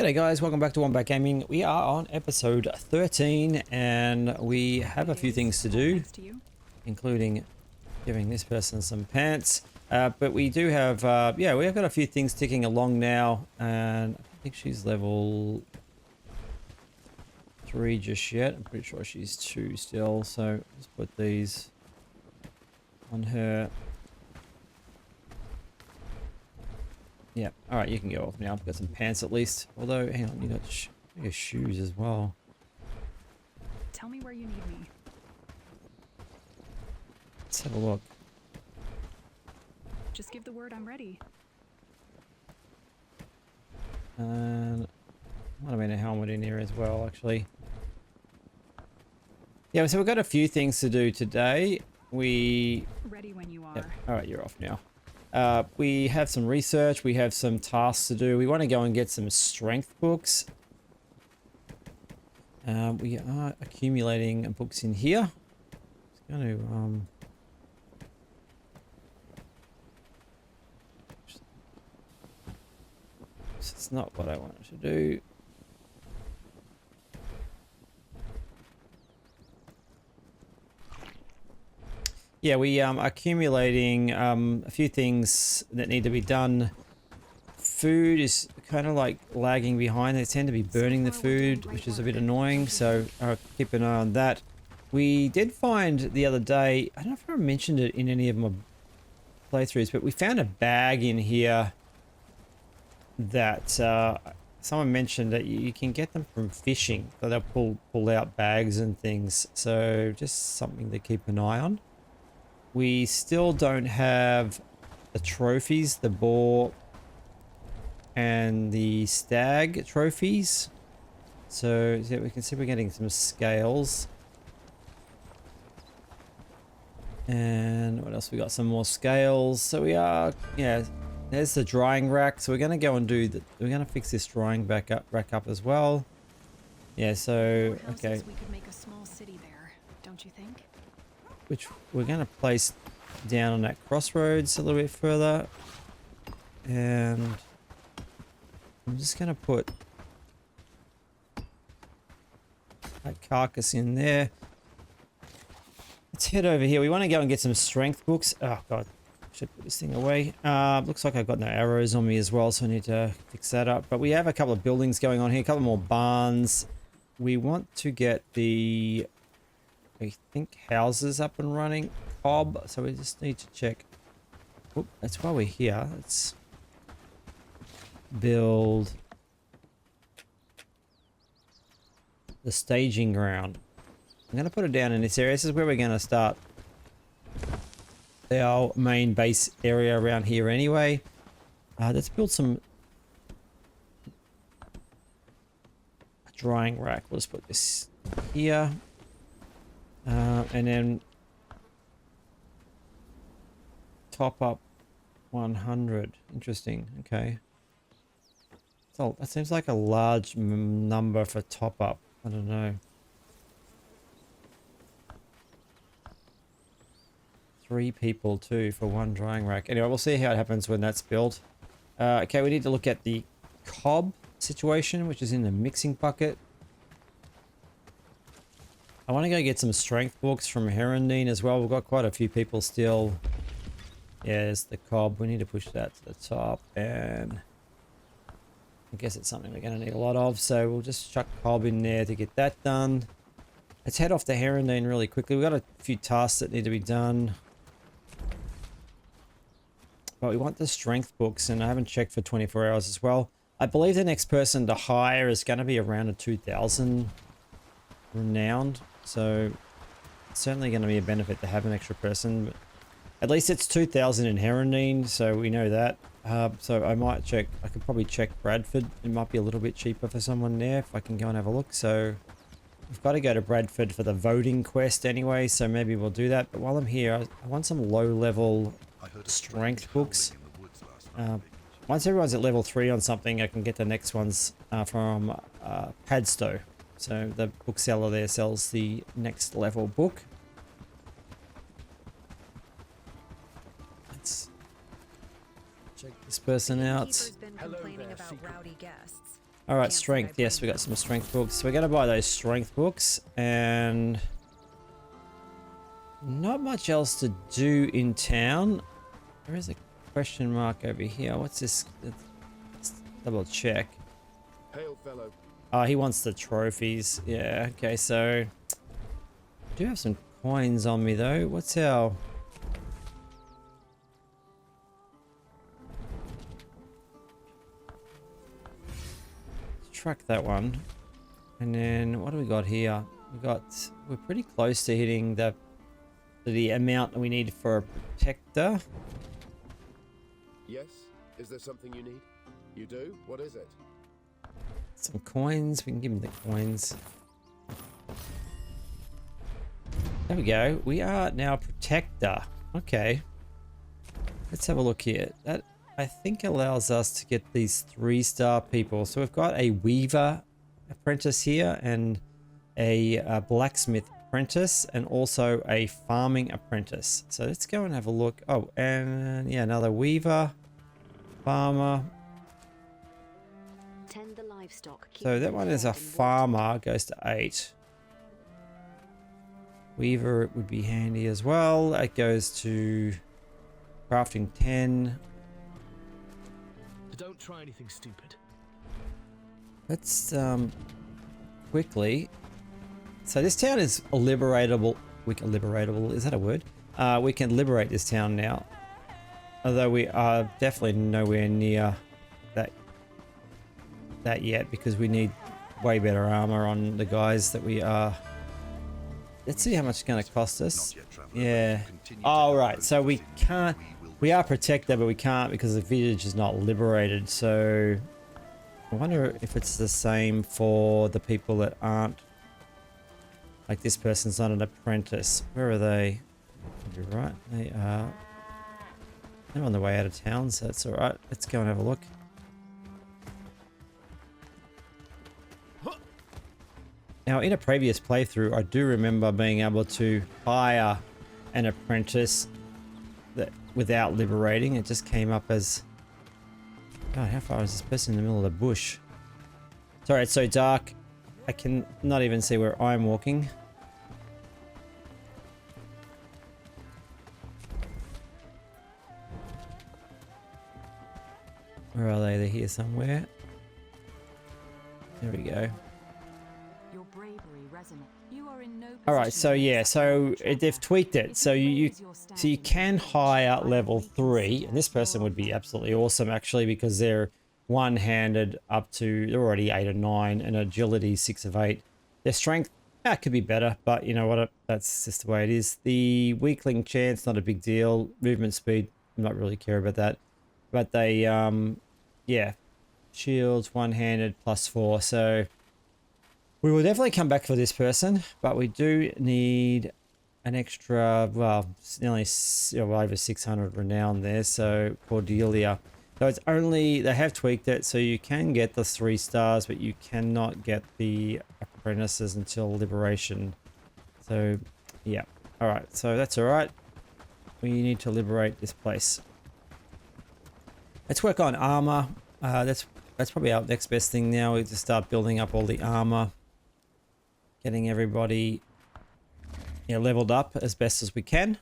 G'day guys, welcome back to Wombat Gaming. We are on episode 13 and we have a few things to do, including giving this person some pants. But we do have, yeah, we have got a few things ticking along now, and I think she's level 3 just yet. I'm pretty sure she's 2 still, so let's put these on her. Yeah, alright, you can go off now. I've got some pants at least. Although, hang on, you got your shoes as well. Tell me where you need me. Let's have a look. Just give the word, I'm ready. And might have been a helmet in here as well, actually. Yeah, so we've got a few things to do today. Ready when you are. Yep. Alright, you're off now. We have some research, we have some tasks to do. We want to go and get some strength books. We are accumulating books in here. It's going to, it's not what I wanted to do. Yeah, we are accumulating a few things that need to be done. Food is kind of like lagging behind. They tend to be burning the food, which is a bit annoying, so I'll keep an eye on that. We did find the other day, I don't know if I mentioned it in any of my playthroughs, but we found a bag in here that someone mentioned that you can get them from fishing. So they'll pull out bags and things, so just something to keep an eye on. We still don't have the trophies, the boar and the stag trophies. So yeah, we can see we're getting some scales. And what else? We got some more scales. So we are, yeah, there's the drying rack. So we're going to go and do we're going to fix this drying rack up as well. Yeah, so, okay. We could make a small city there, don't you think? Which we're going to place down on that crossroads a little bit further, and I'm just going to put that carcass in there. Let's head over here. We want to go and get some strength books. Oh god, should put this thing away. Looks like I've got no arrows on me as well, so I need to fix that up. But we have a couple of buildings going on here, a couple more barns. We want to get the, I think, houses up and running. Cob, so we just need to check. Oop, that's why we're here. Let's build the staging ground. I'm going to put it down in this area. This is where we're going to start our main base area around here anyway. Let's build some drying rack. Let's put this here. And then top up 100. Interesting. Okay. So that seems like a large number for top up. I don't know. 3 people too for 1 drying rack. Anyway, we'll see how it happens when that's built. Okay, we need to look at the cob situation, which is in the mixing bucket. I want to go get some strength books from Herondine as well. We've got quite a few people still. Yeah, there's the cob. We need to push that to the top, and I guess it's something we're going to need a lot of, so we'll just chuck cob in there to get that done. Let's head off to Herondine really quickly. We've got a few tasks that need to be done. But we want the strength books, and I haven't checked for 24 hours as well. I believe the next person to hire is going to be around a 2,000 renowned, so it's certainly going to be a benefit to have an extra person. But at least it's 2,000 in Herondine, so we know that. So I might check, I could probably check Bradford. It might be a little bit cheaper for someone there if I can go and have a look. So we've got to go to Bradford for the voting quest anyway, so maybe we'll do that. But while I'm here, I want some low-level strength books. Once everyone's at level 3 on something, I can get the next ones from Padstow. So the bookseller there sells the next level book. Let's check this person out. Been complaining about rowdy guests. All right, Can't say strength. I Yes, we blame got some strength books. So we're gonna buy those strength books, and not much else to do in town. There is a question mark over here. What's this? Let's double check. Hail, fellow. He wants the trophies. Yeah. Okay. So I do have some coins on me though. What's our? Track that one, and then what do we got here? We're pretty close to hitting the amount that we need for a protector. Yes? Is there something you need? You do? What is it? Some coins. We can give him the coins. There we go. We are now protector. Okay. Let's have a look here. That I think allows us to get these 3-star people. So we've got a weaver apprentice here, and a blacksmith apprentice, and also a farming apprentice. So let's go and have a look. Oh, and yeah, another weaver, farmer. Tend the livestock. So that one is a farmer, goes to 8. Weaver would be handy as well. That goes to crafting 10. Don't try anything stupid. Let's quickly. So this town is liberatable. Liberatable, is that a word? We can liberate this town now. Although we are definitely nowhere near that yet, because we need way better armor on the guys that we are. Let's see how much it's going to cost us. Yeah. Oh, right. So we can't. We are protected, but we can't because the village is not liberated. So I wonder if it's the same for the people that aren't. Like this person's not an apprentice. Where are they? You're right. They are. They're on the way out of town, so that's all right. Let's go and have a look. Now, in a previous playthrough, I do remember being able to hire an apprentice that without liberating. It just came up as. God, how far is this person in the middle of the bush? Sorry, it's so dark. I can not even see where I'm walking. Where are they? They're here somewhere. There we go. Your bravery resonant. You are in no All right, position so to yeah, accept so control. they've tweaked it. If So you raise your so you can standards, hire I level believe 3, and this person would be absolutely awesome actually, because they're one-handed up to, they're already 8 or 9, and agility 6 of 8. Their strength, that could be better, but you know what? That's just the way it is. The weakling chance, not a big deal. Movement speed, not really care about that. But they, yeah, shields one-handed +4. So we will definitely come back for this person, but we do need an extra, well, it's nearly over 600 renown there. So Cordelia. So it's only, they have tweaked it, so you can get the 3 stars, but you cannot get the apprentices until liberation. So yeah, all right, so that's all right. We need to liberate this place. Let's work on armor. That's probably our next best thing now, is to start building up all the armor, getting everybody, you know, leveled up as best as we can.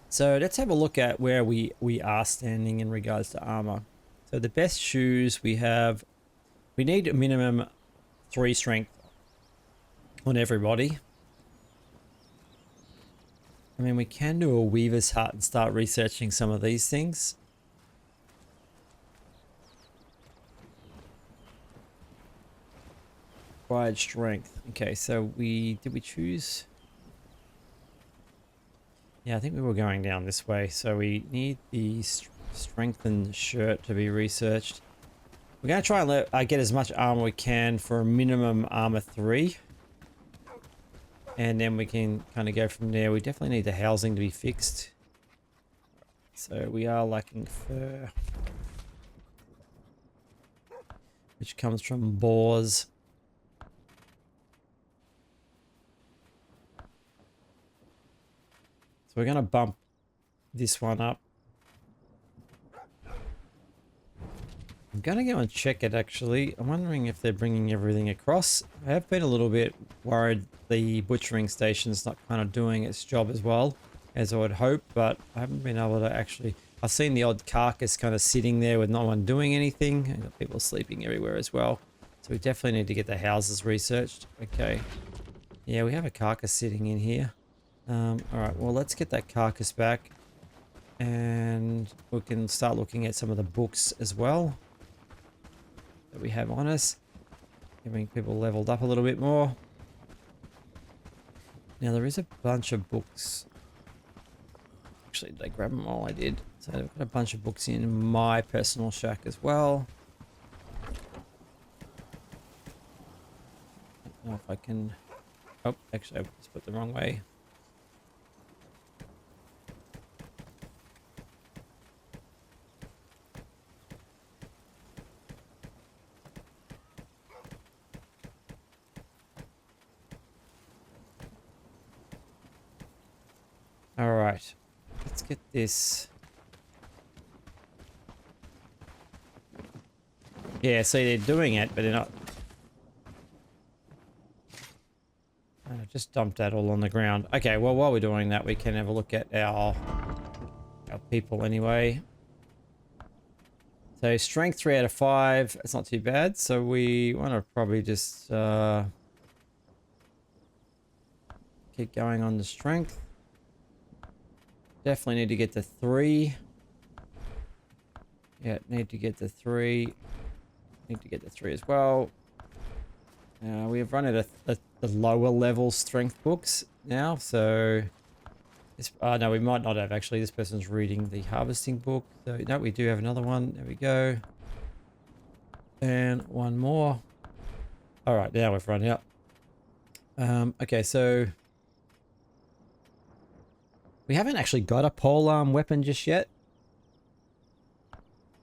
So let's have a look at where we are standing in regards to armor. So the best shoes we have, we need a minimum 3 strength on everybody. I mean, we can do a weaver's hut and start researching some of these things. Required strength. Okay, so did we choose? Yeah, I think we were going down this way. So we need the strengthened shirt to be researched. We're going to try and get as much armor we can for a minimum armor 3. And then we can kind of go from there. We definitely need the housing to be fixed. So we are lacking fur, which comes from boars. So we're going to bump this one up I'm gonna go and check it actually. I'm wondering if they're bringing everything across. I have been a little bit worried the butchering station's not kind of doing its job as well as I would hope, but I haven't been able to actually... I've seen the odd carcass kind of sitting there with no one doing anything, and got people sleeping everywhere as well. So we definitely need to get the houses researched. Okay. Yeah, we have a carcass sitting in here. Alright, well let's get that carcass back. And we can start looking at some of the books as well that we have on us. Getting people leveled up a little bit more. Now there is a bunch of books. Actually, did I grab them all? I did. So I've got a bunch of books in my personal shack as well. I don't know if I can... Oh, actually I just put the wrong way. All right, let's get this. Yeah, see, they're doing it, but they're not. I just dumped that all on the ground. Okay, well, while we're doing that, we can have a look at our people anyway. So strength 3 out of 5. That's not too bad. So we want to probably just keep going on the strength. Definitely need to get to 3. Yeah, need to get to 3. Need to get to 3 as well. We have run out of the lower level strength books now, so this, no, we might not have actually. This person's reading the harvesting book. So no, we do have another one. There we go. And one more. All right, now we've run out. Okay, so we haven't actually got a polearm weapon just yet.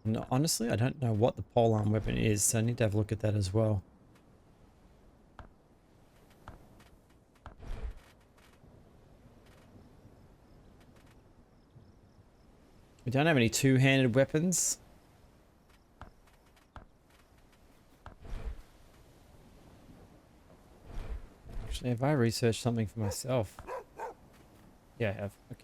No, honestly, I don't know what the polearm weapon is, so I need to have a look at that as well. We don't have any two-handed weapons. Actually, have I researched something for myself? Yeah, I have. Okay.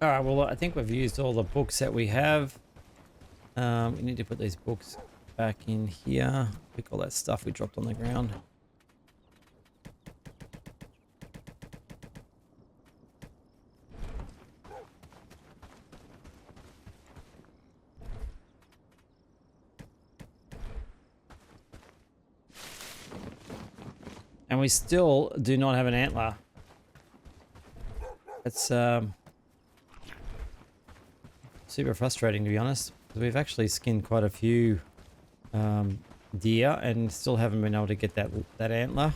All right, well, I think we've used all the books that we have. We need to put these books back in here. Pick all that stuff we dropped on the ground. And we still do not have an antler. It's super frustrating, to be honest. We've actually skinned quite a few deer and still haven't been able to get that antler.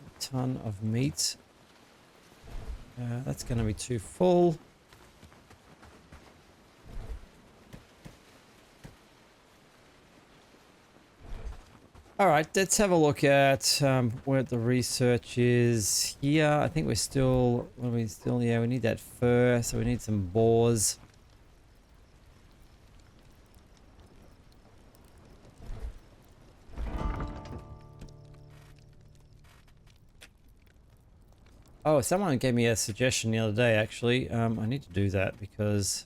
A ton of meat. That's going to be too full. All right, let's have a look at where the research is here. I think we're still, yeah, we need that fur, so we need some boars. Oh, someone gave me a suggestion the other day, actually. I need to do that because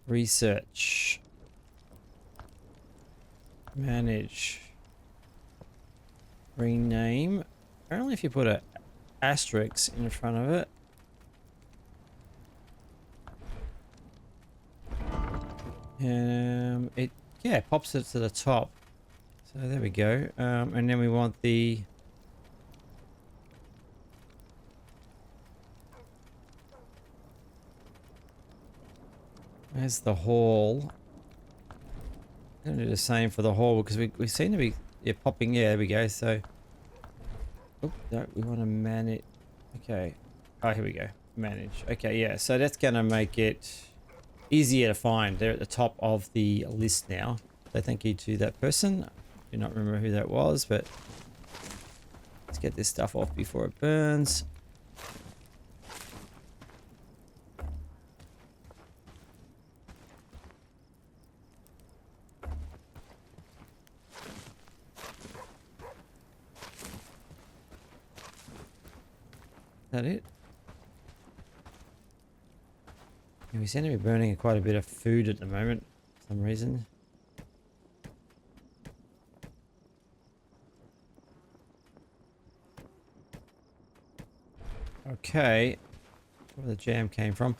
research, manage. Rename. Apparently if you put an asterisk in front of it. It pops it to the top. So there we go. And then we want the There's the hall. I'm going to do the same for the hall because we seem to be popping. Yeah, there we go. So, oh, no, we want to manage. Okay. Oh, here we go. Manage. Okay, yeah. So that's going to make it easier to find. They're at the top of the list now. So thank you to that person. I do not remember who that was, but let's get this stuff off before it burns. Is that it? Yeah, we seem to be burning quite a bit of food at the moment for some reason. Okay, where the jam came from.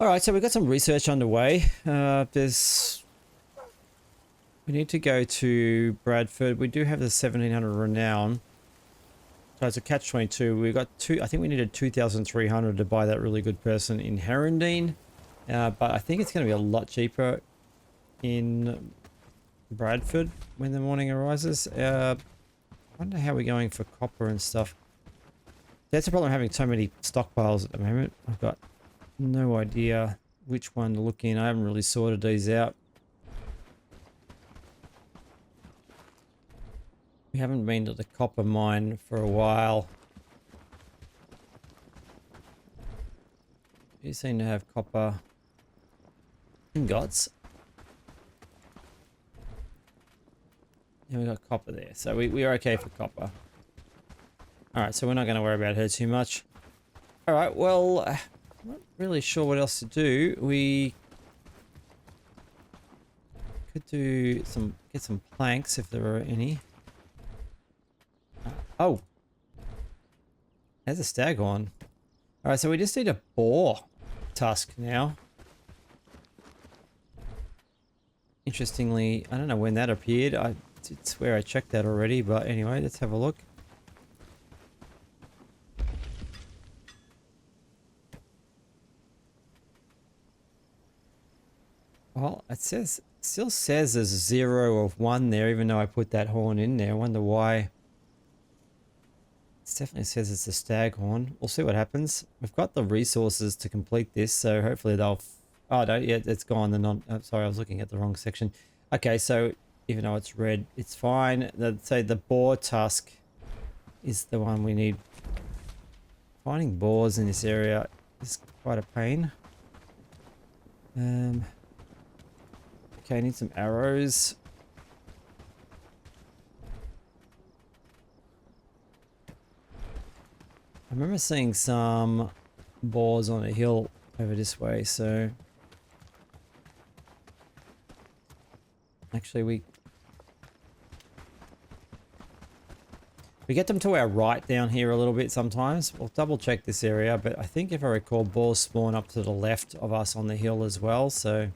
All right, so we've got some research underway. We need to go to Bradford. We do have the 1700 renown. So it's a catch-22. We got I think we needed 2,300 to buy that really good person in Herondine. But I think it's going to be a lot cheaper in Bradford when the morning arises. I wonder how we're going for copper and stuff. That's the problem, having so many stockpiles at the moment. I've got no idea which one to look in. I haven't really sorted these out. We haven't been to the copper mine for a while. You seem to have copper ingots. Yeah, we got copper there. So we're okay for copper. Alright, so we're not going to worry about her too much. Alright, well, I'm not really sure what else to do. We could get some planks if there are any. Oh, there's a staghorn. Alright, so we just need a boar tusk now. Interestingly, I don't know when that appeared. I swear I checked that already, but anyway, let's have a look. Well, still says there's 0 of 1 there, even though I put that horn in there. I wonder why. It definitely says it's a staghorn. We'll see what happens. We've got the resources to complete this, so hopefully they'll... Oh, no, yeah, it's gone. I'm sorry, I was looking at the wrong section. Okay, so even though it's red, it's fine. I'd say the boar tusk is the one we need. Finding boars in this area is quite a pain. Okay, I need some arrows. I remember seeing some boars on a hill over this way, so... Actually, we get them to our right down here a little bit sometimes. We'll double check this area, but I think if I recall, boars spawn up to the left of us on the hill as well, so...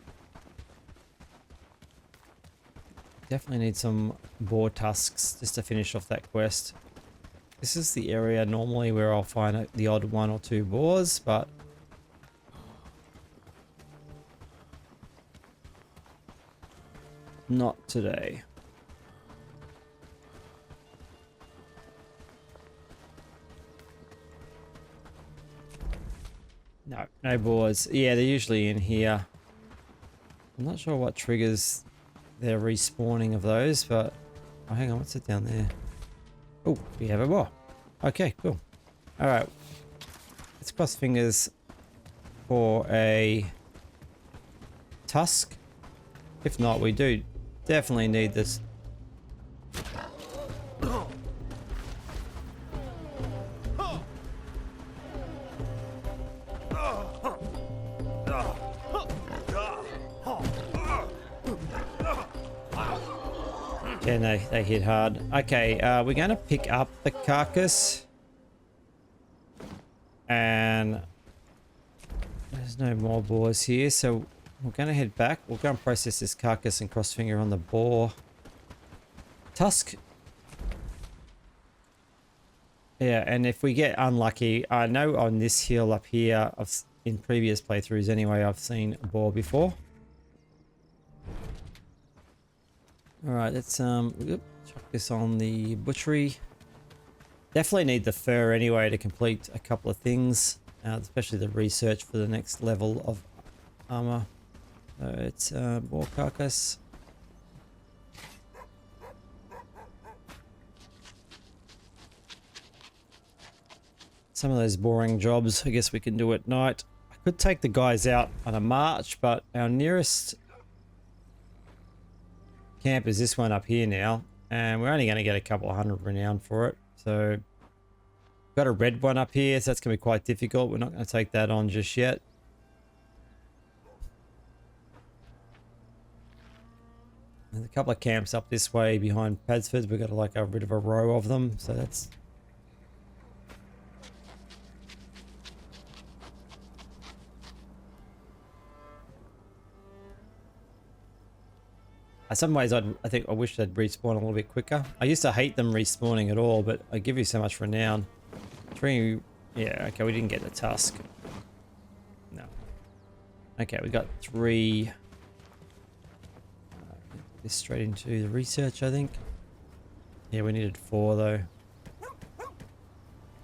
Definitely need some boar tusks just to finish off that quest. This is the area normally where I'll find the odd 1 or 2 boars, but... not today. No, no boars. Yeah, they're usually in here. I'm not sure what triggers their respawning of those, but... Oh, hang on, what's it down there? Oh, we have a boar. Okay, cool. Alright. Let's cross fingers for a tusk. If not, we do definitely need this. Yeah, no, they hit hard. Okay, we're going to pick up the carcass. And there's no more boars here, so we're going to head back. We'll go and process this carcass and cross finger on the boar tusk. Yeah, and if we get unlucky, I know on this hill up here, in previous playthroughs anyway, I've seen a boar before. Alright, let's chuck this on the butchery. Definitely need the fur anyway to complete a couple of things, especially the research for the next level of armor. So it's boar carcass. Some of those boring jobs, I guess we can do at night. I could take the guys out on a march, but our nearest camp is this one up here now, and we're only going to get a couple of 100 renown for it. So got a red one up here, so that's going to be quite difficult. We're not going to take that on just yet. There's a couple of camps up this way behind Padsford. We've got like a bit of a row of them, so that's some ways I think I wish they'd respawn a little bit quicker. I used to hate them respawning at all, but I give you so much renown. 3, yeah, okay, we didn't get the tusk. No. Okay, we got 3. This straight into the research, I think. Yeah, we needed 4 though.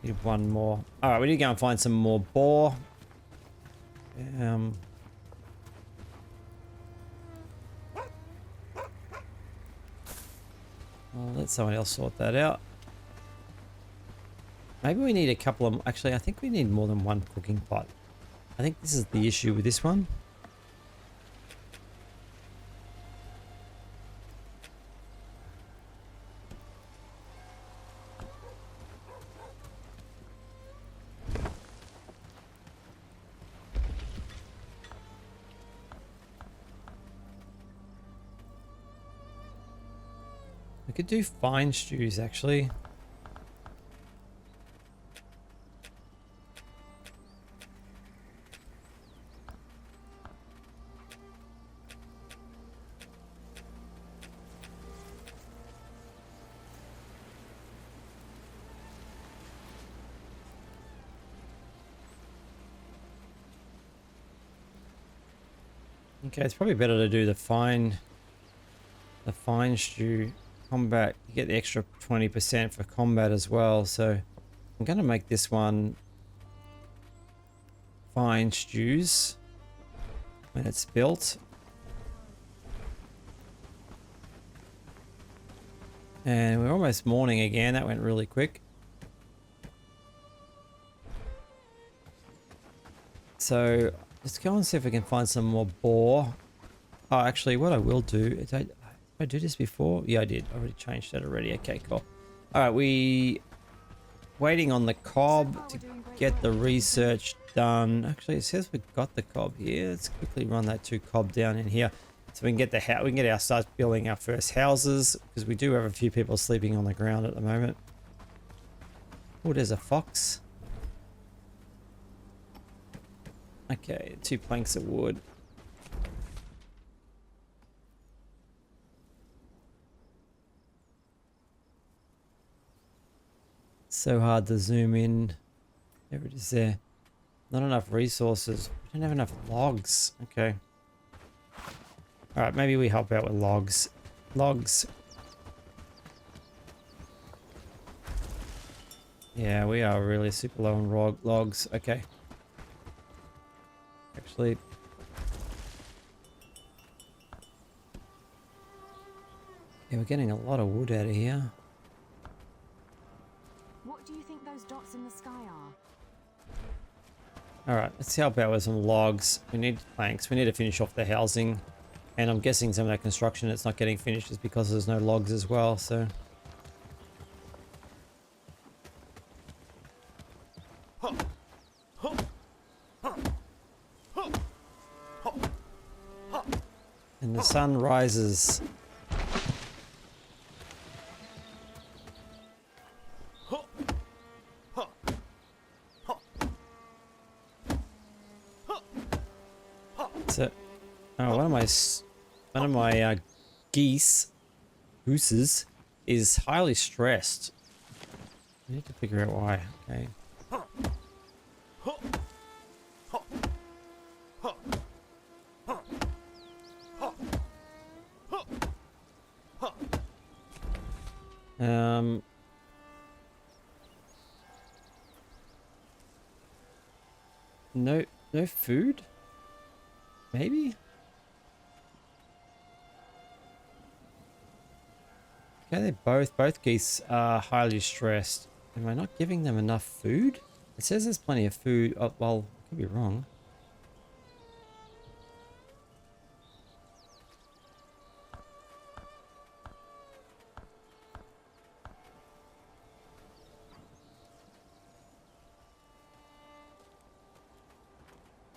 Need 1 more. Alright, we need to go and find some more boar. I'll let someone else sort that out. Maybe we need a couple of... Actually, I think we need more than 1 cooking pot. I think this is the issue with this one. We could do fine stews, actually. Okay, it's probably better to do the fine stew. Combat, you get the extra 20% for combat as well, so I'm going to make this one fine stews when it's built. And we're almost morning again. That went really quick. So let's go and see if we can find some more boar. Oh, actually, what I will do is did I do this before? Yeah, I did. I already changed that already. Okay, cool. All right, we waiting on the cob to get the research done. Actually, it says we've got the cob here. Let's quickly run that 2 cob down in here, so we can get start building our first houses, because we do have a few people sleeping on the ground at the moment. Oh, there's a fox. Okay, 2 planks of wood. So hard to zoom in. There it is there. Not enough resources. We don't have enough logs. Okay. Alright, maybe we help out with logs. Logs. Yeah, we are really super low on logs. Okay. Actually... yeah, we're getting a lot of wood out of here. What do you think those dots in the sky are? Alright, let's help out with some logs. We need planks. We need to finish off the housing. And I'm guessing some of that construction that's not getting finished is because there's no logs as well, so... and the sun rises. So, oh, one of my gooses is highly stressed. I need to figure out why. Okay. No, no food? Maybe? Okay, both geese are highly stressed. Am I not giving them enough food? It says there's plenty of food. Oh, well, I could be wrong.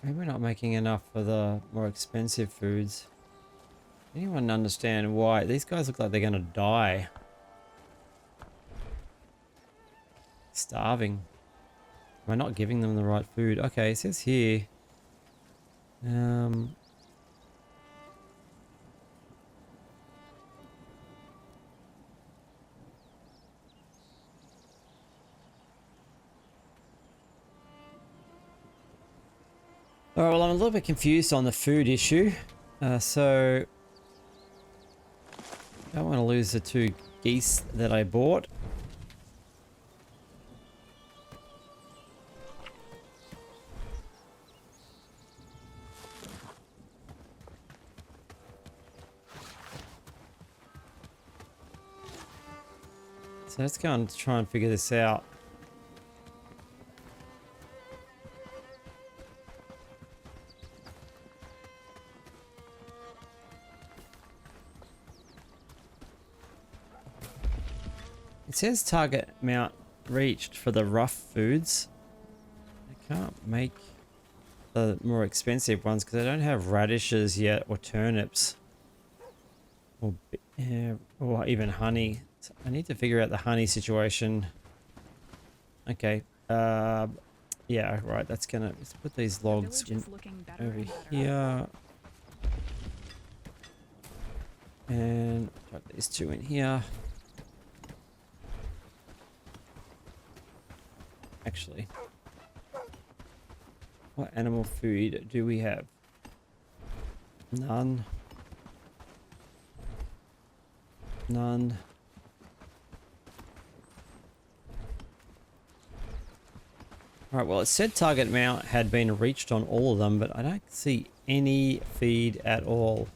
Maybe we're not making enough for the more expensive foods. Anyone understand why? These guys look like they're going to die. Starving. Am I not giving them the right food? Okay, it says here. All right, well, I'm a little bit confused on the food issue. So, I don't want to lose the 2 geese that I bought. So let's go and try and figure this out. It says target amount reached for the rough foods. I can't make the more expensive ones because I don't have radishes yet or turnips or even honey. So I need to figure out the honey situation. Okay. Yeah, right. That's gonna. Let's put these logs Village is looking better over and better. here. And put these 2 in here. Actually, what animal food do we have? None. None. Alright, well, it said target amount had been reached on all of them, but I don't see any feed at all.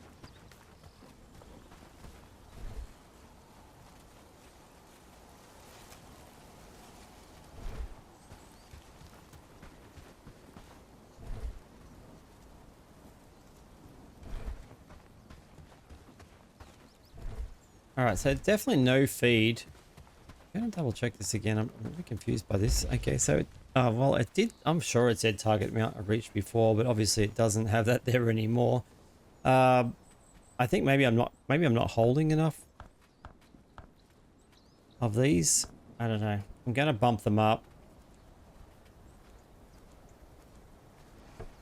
Alright, so definitely no feed. I'm gonna double check this again. I'm a bit confused by this. Okay, so well, it did. I'm sure it said target amount reached before, but obviously it doesn't have that there anymore. I think maybe I'm not holding enough of these. I don't know. I'm gonna bump them up.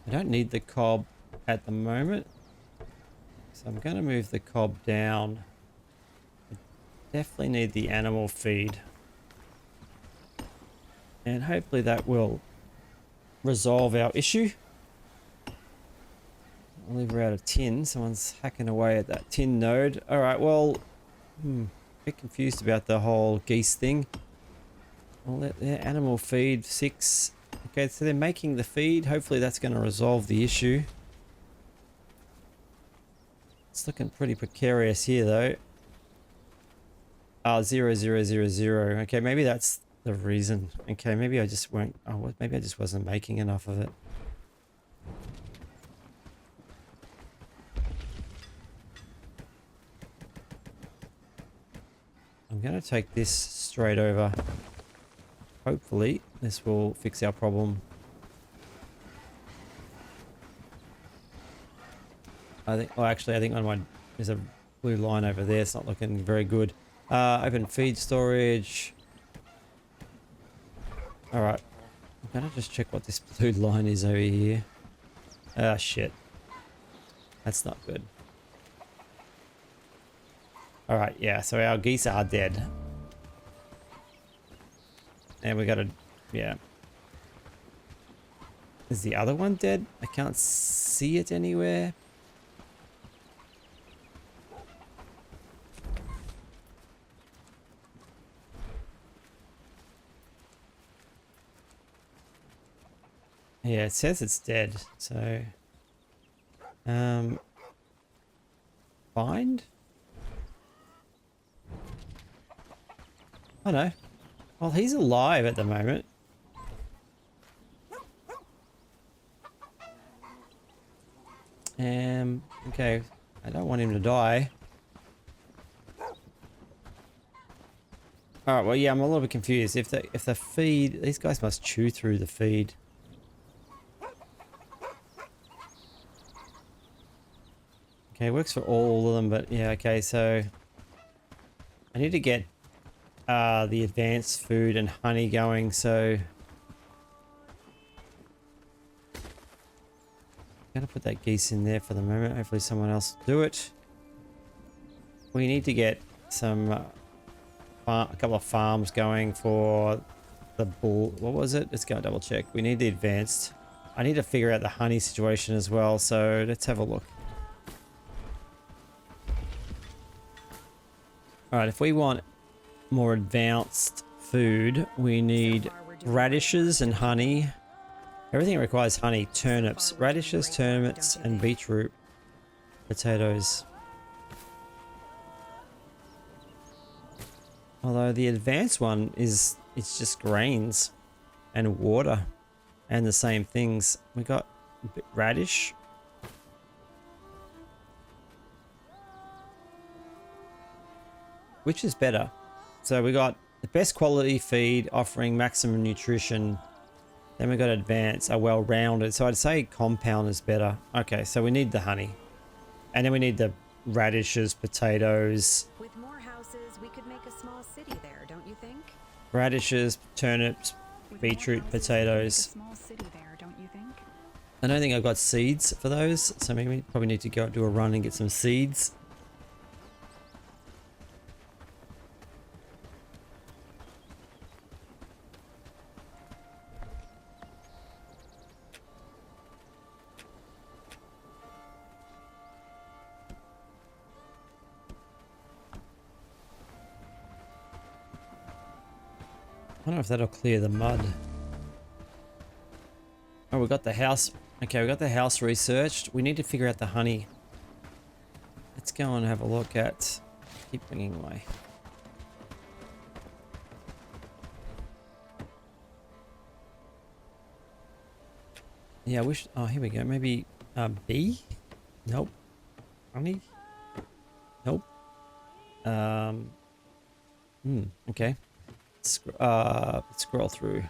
I don't need the cob at the moment, so I'm gonna move the cob down. Definitely need the animal feed. And hopefully that will resolve our issue. I'll leave her out of tin. Someone's hacking away at that tin node. Alright, well, a bit confused about the whole geese thing. I'll let their animal feed 6. Okay, so they're making the feed. Hopefully that's going to resolve the issue. It's looking pretty precarious here though. 0, 0, 0, 0. Okay, maybe that's the reason. Okay, maybe I just weren't. Oh, maybe I just wasn't making enough of it. I'm gonna take this straight over. Hopefully, this will fix our problem. I think. Oh, actually, I think on my there's a blue line over there. It's not looking very good. Open feed storage. Alright. I'm gonna just check what this blue line is over here. Ah, shit. That's not good. Alright, yeah, so our geese are dead. And we gotta... yeah. Is the other one dead? I can't see it anywhere. Yeah, it says it's dead. So, find? Oh no. Well, he's alive at the moment. Okay. I don't want him to die. Alright, well, yeah, I'm a little bit confused. If the feed... These guys must chew through the feed. Okay, works for all of them, but yeah, okay, so... I need to get the advanced food and honey going, so... I'm gonna put that geese in there for the moment. Hopefully someone else will do it. We need to get some... a couple of farms going for the bull. What was it? Let's go double check. We need the advanced. I need to figure out the honey situation as well, so let's have a look. Alright, if we want more advanced food, we need radishes and honey. Everything requires honey. Turnips, radishes, turnips, and beetroot. Potatoes. Although the advanced one is, it's just grains and water and the same things. We got radish. Which is better? So we got the best quality feed offering maximum nutrition. Then we got advanced, are well rounded. So I'd say compound is better. Okay, so we need the honey. And then we need the radishes, potatoes. With more houses, we could make a small city there, don't you think? Radishes, turnips, With more beetroot, houses, we could make a potatoes. small city there, don't you think? I don't think I've got seeds for those, so maybe we probably need to go do a run and get some seeds. I don't know if that'll clear the mud. Oh, we got the house. Okay, we got the house researched. We need to figure out the honey. Let's go and have a look at... Keep bringing away. Yeah, I wish... Oh, here we go. Maybe bee? Nope. Honey? Nope. Okay. Let's scroll through.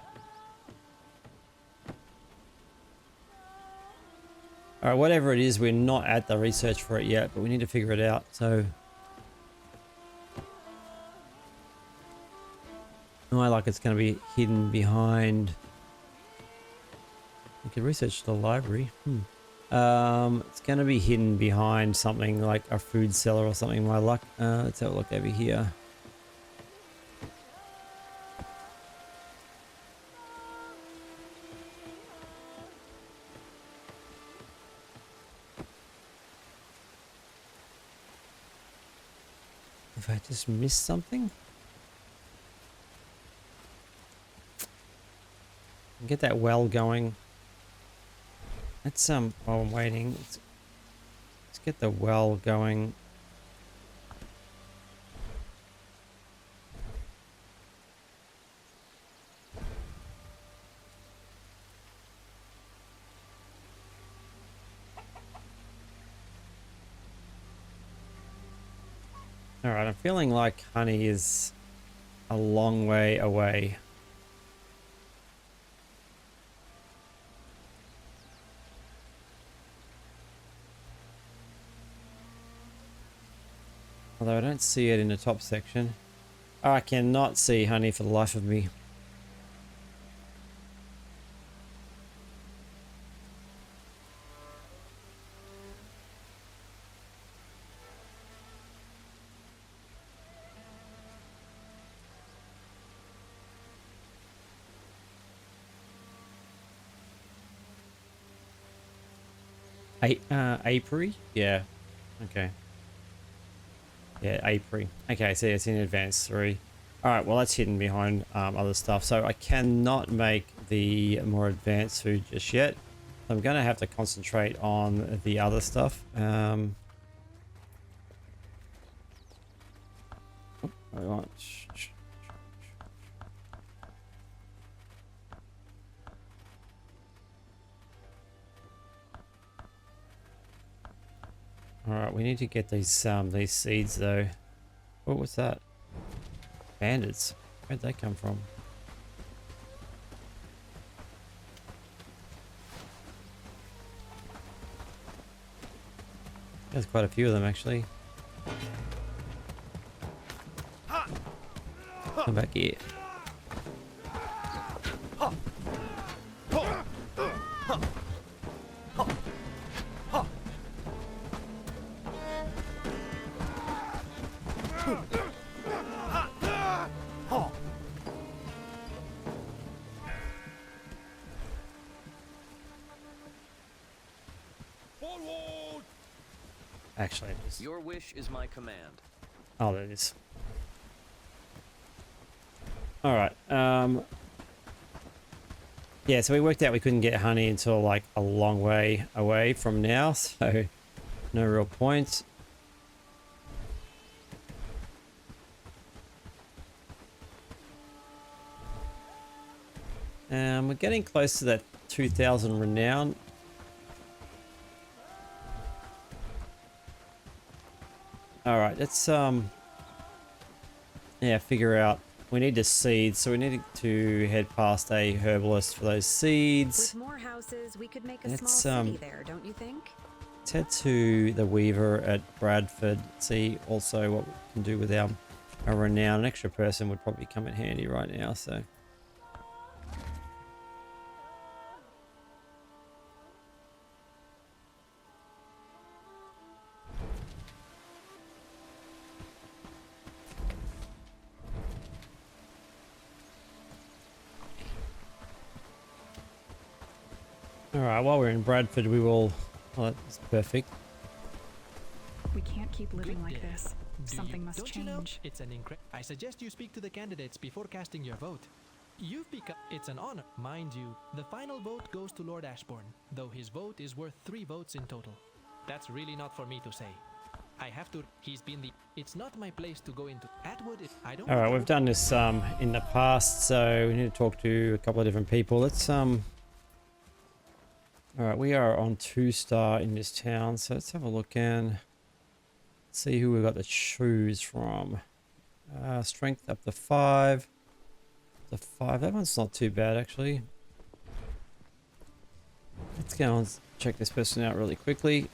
Alright, whatever it is, we're not at the research for it yet, but we need to figure it out, so... Oh, I like it's going to be hidden behind... We could research the library. It's going to be hidden behind something like a food cellar or something, my luck. Let's have a look over here. If I just missed something? Get that well going. Let's while I'm waiting, let's get the well going. Alright, I'm feeling like honey is a long way away. Although I don't see it in the top section. I cannot see honey for the life of me. Apiary? Yeah. Okay. Yeah, apiary. Okay, so it's in advanced 3. Alright, well that's hidden behind other stuff. So I cannot make the more advanced food just yet. I'm going to have to concentrate on the other stuff. I want... All right, we need to get these seeds though. Oh, what's that? Bandits. Where'd they come from? There's quite a few of them actually. Come back here. Actually, it is. Your wish is my command. Oh, there it is. All right. Yeah, so we worked out we couldn't get honey until like a long way away from now, so no real point. We're getting close to that 2,000 renown. All right, let's yeah, figure out. We need the seeds, so we need to head past a herbalist for those seeds. With more houses, we could make a Let's, small city there, don't you think? Let's head to the Weaver at Bradford. See also what we can do with our renown. An extra person would probably come in handy right now, so. Alright, while we're in Bradford, we will... Oh, that's perfect. We can't keep living Good like day. this. Something must Don't you know? change. It's an I suggest you speak to the candidates before casting your vote. You've become. It's an honor, mind you. The final vote goes to Lord Ashbourne, though his vote is worth 3 votes in total. That's really not for me to say. I have to. He's been the. It's not my place to go into. Atwood. I don't. Alright, we've done this in the past, so we need to talk to a couple of different people. Let's Alright, we are on 2-star in this town, so let's have a look and see who we've got to choose from. Strength up to 5. To 5. That one's not too bad actually. Let's go and check this person out really quickly.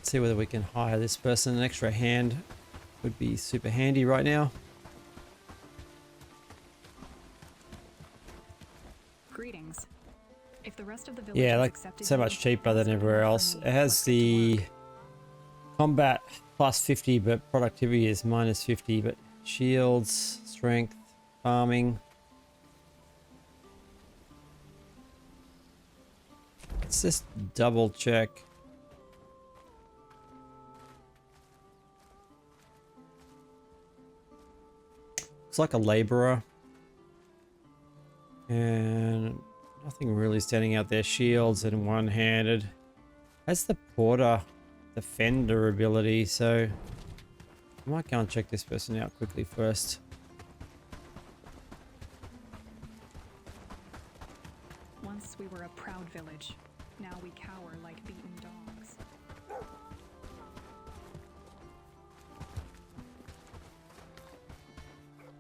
See whether we can hire this person. An extra hand would be super handy right now. Greetings. If the rest of the village Yeah, has like accepted so you, much cheaper that's than good everywhere enough else. for me. It has Let's get to the work. combat plus 50, but productivity is minus 50. But shields, strength, farming. Let's just double check. Looks like a laborer. And nothing really standing out there. Shields and one-handed. Has the porter defender ability, so I might go and check this person out quickly first. Once we were a proud village. Now we cower like beaten dogs.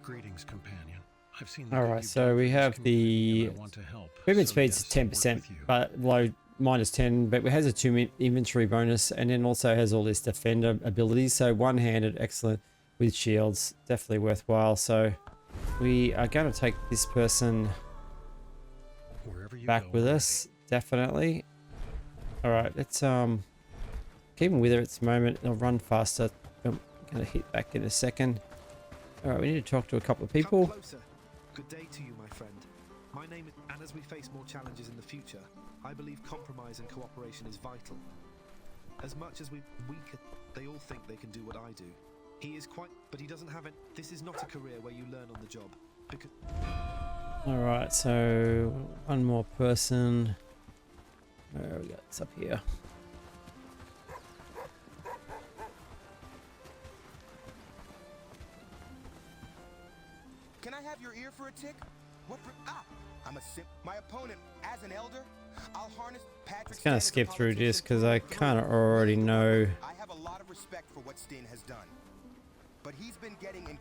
Greetings, companion. I've seen the All good right, you've so done we for this have community, the and I want to help. movement So speed's yes, I'll work 10%, with you. but low minus 10, but it has a 2 inventory bonus, and then also has all this defender abilities. So one-handed, excellent with shields, definitely worthwhile. So we are going to take this person Wherever you back go, with I'm us, definitely. All right, let's keep him with her at the moment. I'll run faster. I'm going to hit back in a second. All right, we need to talk to a couple of people. Come closer. Good day to you, my friend. My name is, and as we face more challenges in the future, I believe compromise and cooperation is vital. As much as they all think they can do what I do. He is quite, but he doesn't have it. This is not a career where you learn on the job. Because Alright, so one more person. Where we got? It's up here. Can I have your ear for a tick? I'm a my opponent as an elder. I'll harness Patrick's. Let's kind of skip through this because I kind of already know. I have a lot of respect for what Stin has done, but he's been getting in.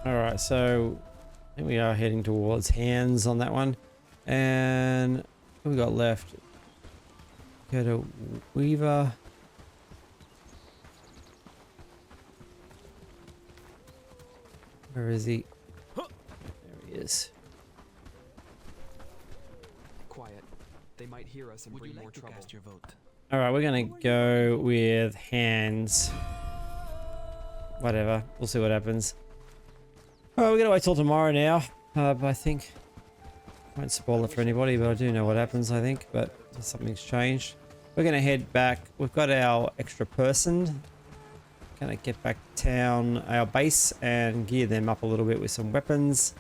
Alright, so I think we are heading towards hands on that one. And what we got left? Go to Weaver. Where is he? There he is. Quiet. They might hear us and Would bring you more like to trouble. cast your vote? Alright, we're gonna go with hands. Whatever. We'll see what happens. Alright, we're gonna wait till tomorrow now. I think. Won't spoil it for anybody, but I do know what happens, I think. But something's changed. We're gonna head back. We've got our extra person. Gonna get back to town, our base, and gear them up a little bit with some weapons.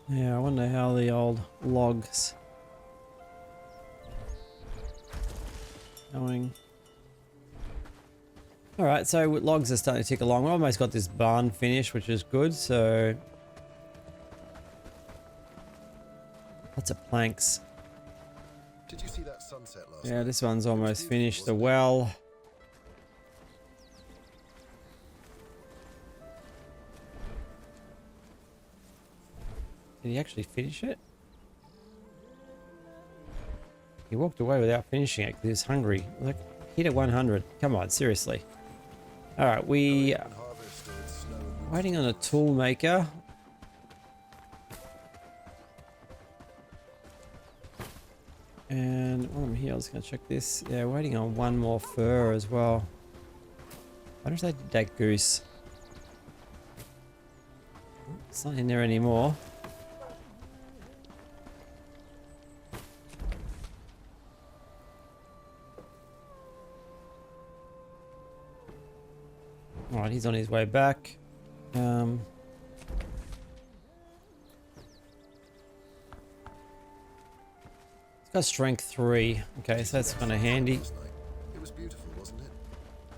Yeah, I wonder how the old logs going. Alright, so logs are starting to tick along. We've almost got this barn finished, which is good, so lots of planks. Did you see that sunset last Yeah, night? this one's almost beautiful, finished. The wasn't it? well. Did he actually finish it? He walked away without finishing it because he was hungry. Like, hit at 100. Come on, seriously. Alright, we are Harvest or it's snow. waiting on a tool maker. And while I'm here, I was going to check this. Yeah, waiting on one more fur as well. I wonder if they did that goose. It's not in there anymore. Alright, he's on his way back. It's got strength 3. Okay, so that's kind of handy. Last night. It was beautiful, wasn't it?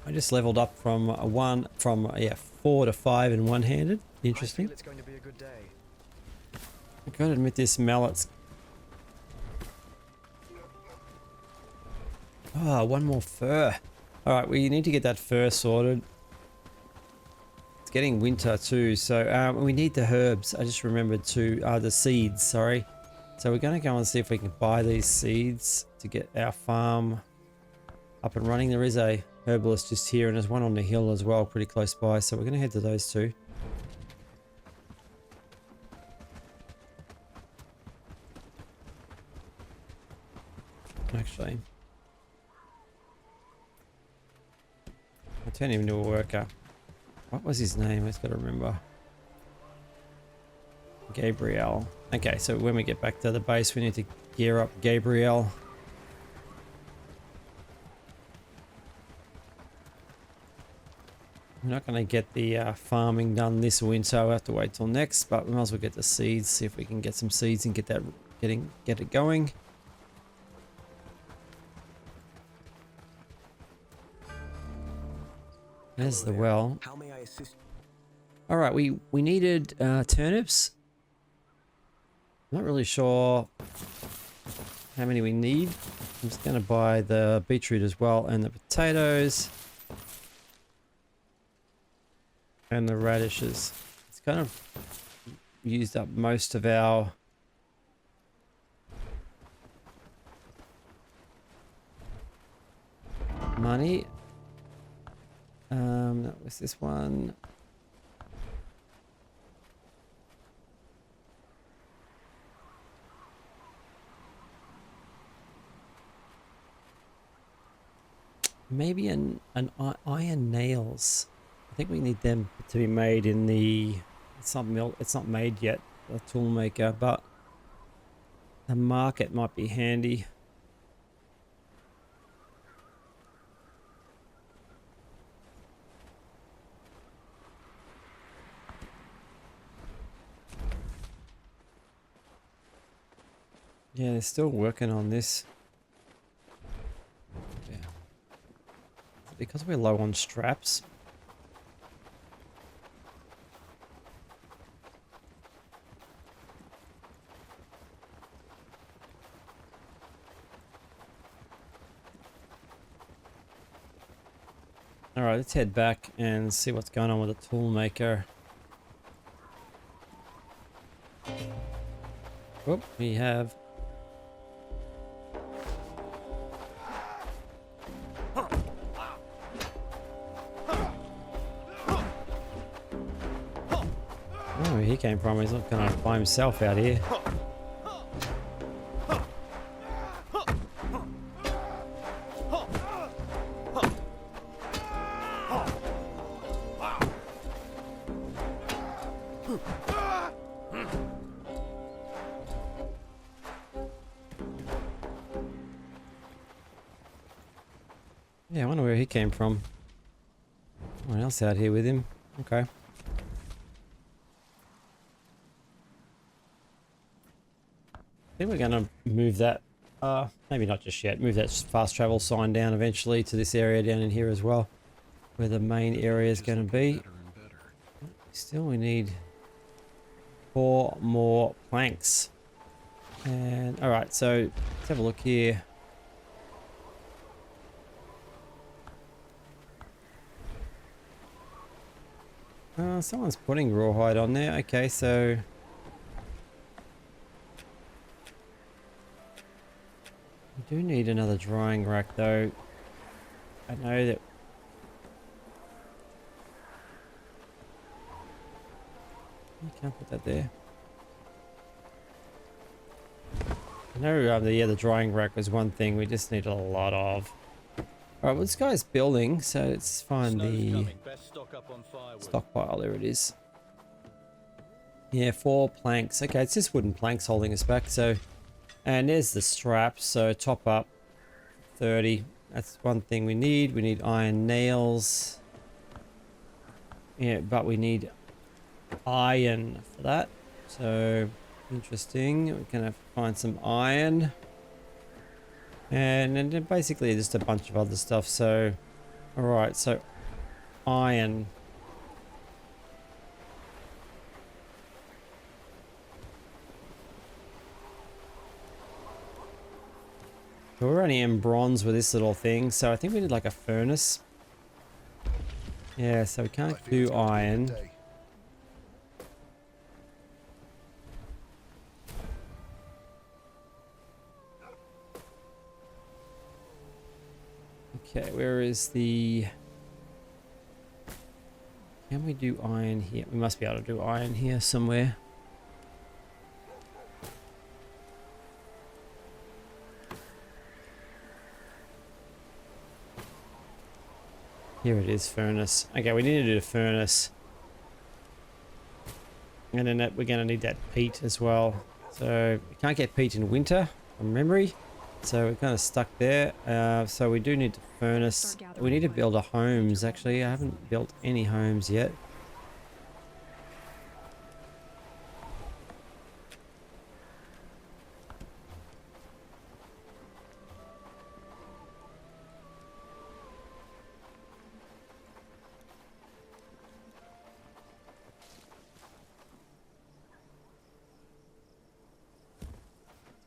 I just leveled up from 4 to 5 in one-handed. I Interesting. feel it's going to be a good day. I gotta admit this mallet's... Ah, one more fur. Alright, we need to get that fur sorted. It's getting winter too, so we need the herbs. I just remembered to... the seeds, sorry. So we're gonna go and see if we can buy these seeds to get our farm up and running. There is a herbalist just here and there's one on the hill as well, pretty close by, so we're gonna head to those two. Actually, I'll turn him into a worker. What was his name? I've got to remember. Gabriel. Okay, so when we get back to the base, we need to gear up Gabriel. We're not going to get the farming done this winter. We'll have to wait till next, but we might as well get the seeds, see if we can get some seeds and get that get it going. There's the well. How may I assist? All right, we needed turnips. Not really sure how many we need. I'm just going to buy the beetroot as well and the potatoes and the radishes. It's kind of used up most of our money. That was this one. Maybe an iron nails. I think we need them to be made in the... It's not made yet, the tool maker, but the market might be handy. Yeah, they're still working on this. Yeah. Because we're low on straps. Alright, let's head back and see what's going on with the tool maker. Oh, we have... Oh, where he came from. He's not going to by himself out here. Yeah, I wonder where he came from. Someone else out here with him. Okay. I think we're going to move that, maybe not just yet, move that fast travel sign down eventually to this area down in here as well, where the main area is going to be. Still, we need 4 more planks. And, alright, so let's have a look here. Someone's putting rawhide on there. Okay, so... we do need another drying rack though. I know that... you can't put that there. I know the drying rack was one thing we just need a lot of. Alright, well this guy's building, so let's find the stockpile. There it is. Yeah, 4 planks. Okay, it's just wooden planks holding us back, so... and there's the straps, so top up 30. That's one thing we need. We need iron nails. Yeah, but we need iron for that. So, interesting. We're going to find some iron. And then basically just a bunch of other stuff. So, alright, so iron. So we're only in bronze with this little thing, so I think we need like a furnace. Yeah, so we can't do iron. Okay, where is the... can we do iron here? We must be able to do iron here somewhere. Here it is, furnace. Okay, we need to do the furnace. And then we're going to need that peat as well. So, we can't get peat in winter, from memory. So, we're kind of stuck there. So, we do need the furnace. We need to build a homes, actually. I haven't built any homes yet.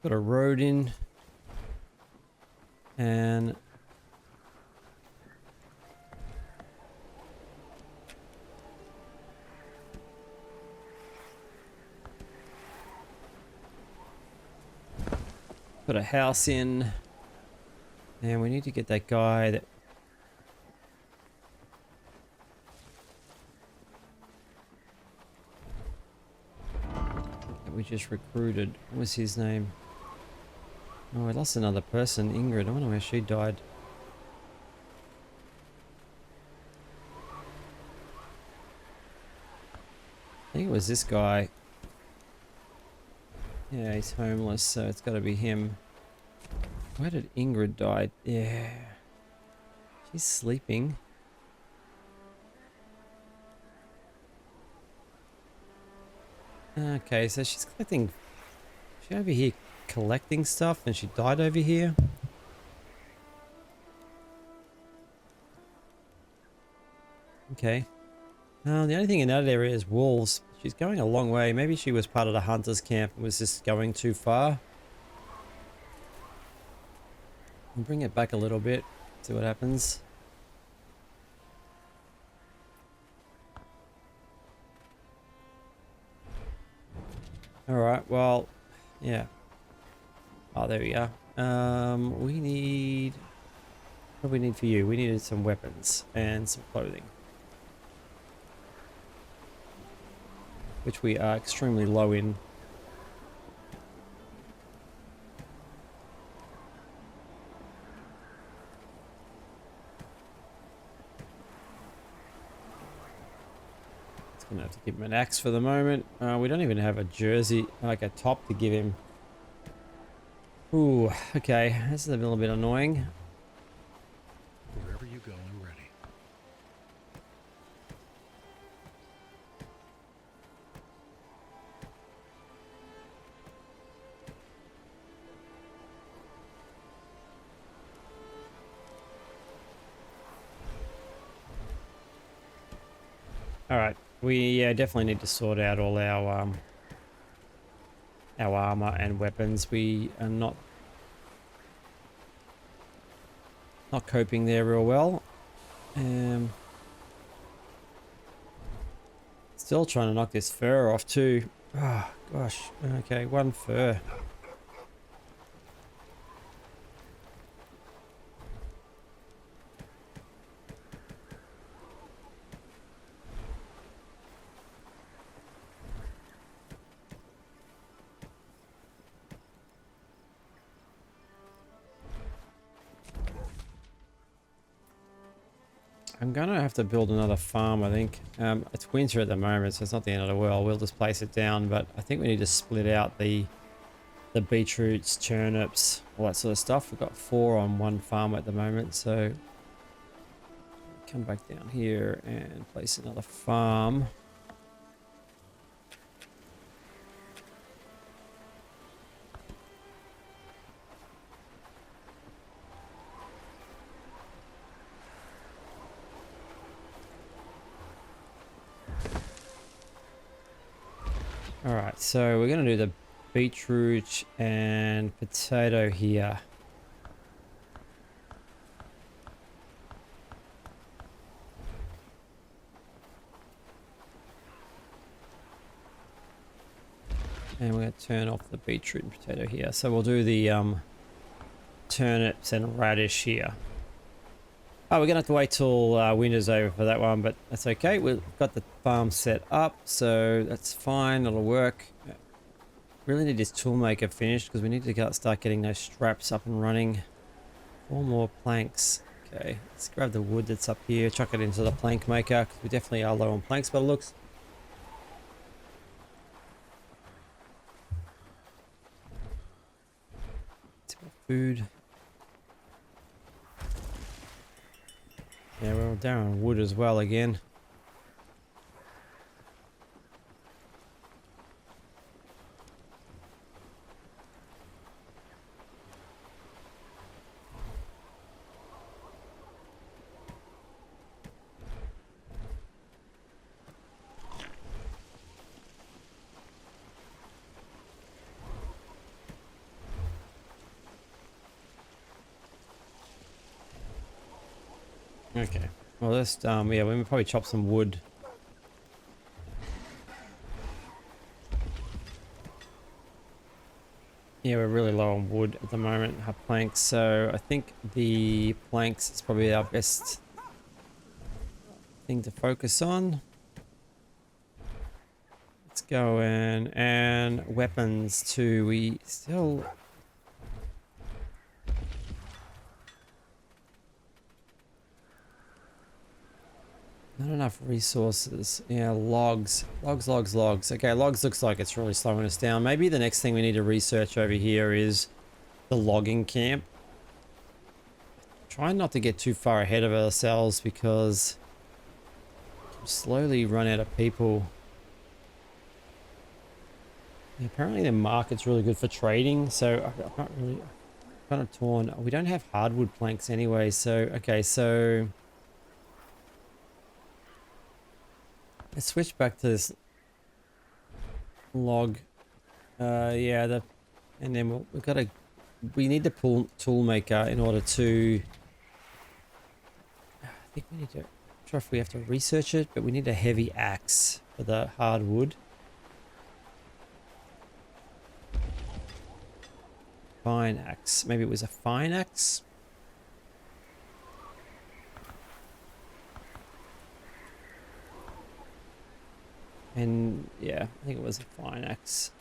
Got a road in, and put a house in, and we need to get that guy that we just recruited. What was his name? Oh, we lost another person, Ingrid. I wonder where she died. I think it was this guy. Yeah, he's homeless, so it's got to be him. Where did Ingrid die? Yeah. She's sleeping. Okay, so she's collecting... she over here collecting stuff and she died over here. Okay. The only thing in that area is wolves. She's going a long way. Maybe she was part of the hunter's camp and was just going too far. I'll bring it back a little bit, see what happens. Alright, well, yeah. Oh, there we are. We need... What do we need for you? We needed some weapons and some clothing. Which we are extremely low in. It's gonna have to give him an axe for the moment. We don't even have a jersey, like a top to give him. Ooh, okay, this is a little bit annoying. Wherever you go, I'm ready. All right, we definitely need to sort out all our armor and weapons. We are not coping there real well. Still trying to knock this fur off too. Oh gosh. Okay, one fur. I'm gonna have to build another farm, I think. It's winter at the moment, so it's not the end of the world. We'll just place it down, but I think we need to split out the beetroots, turnips, all that sort of stuff. We've got 4 on one farm at the moment, so come back down here and place another farm. Alright, so we're going to do the beetroot and potato here. And we're going to turn off the beetroot and potato here. So we'll do the turnips and radish here. Oh, we're going to have to wait till winter's over for that one, but that's okay. We've got the farm set up, so that's fine. It'll work. Really need this toolmaker finished because we need to start getting those straps up and running. 4 more planks. Okay, let's grab the wood that's up here, chuck it into the plank maker because we definitely are low on planks by the looks. Food. Yeah, we're down on wood as well again. Okay. Well, let's yeah, we'll probably chop some wood. Yeah, we're really low on wood at the moment. Have planks, so I think the planks is probably our best thing to focus on. Let's go in, and weapons too. We still. Not enough resources. Yeah, logs. Logs. Okay, logs looks like it's really slowing us down. Maybe the next thing we need to research over here is the logging camp. Try not to get too far ahead of ourselves because we slowly run out of people. Yeah, apparently the market's really good for trading, so I'm not really kind of torn. We don't have hardwood planks anyway, so okay, so let's switch back to this log. Yeah, and then we need the tool maker in order to. I think we need to. I'm not sure if we have to research it, but we need a heavy axe for the hardwood. Fine axe. Maybe it was a fine axe. And yeah, I think it was a fine axe.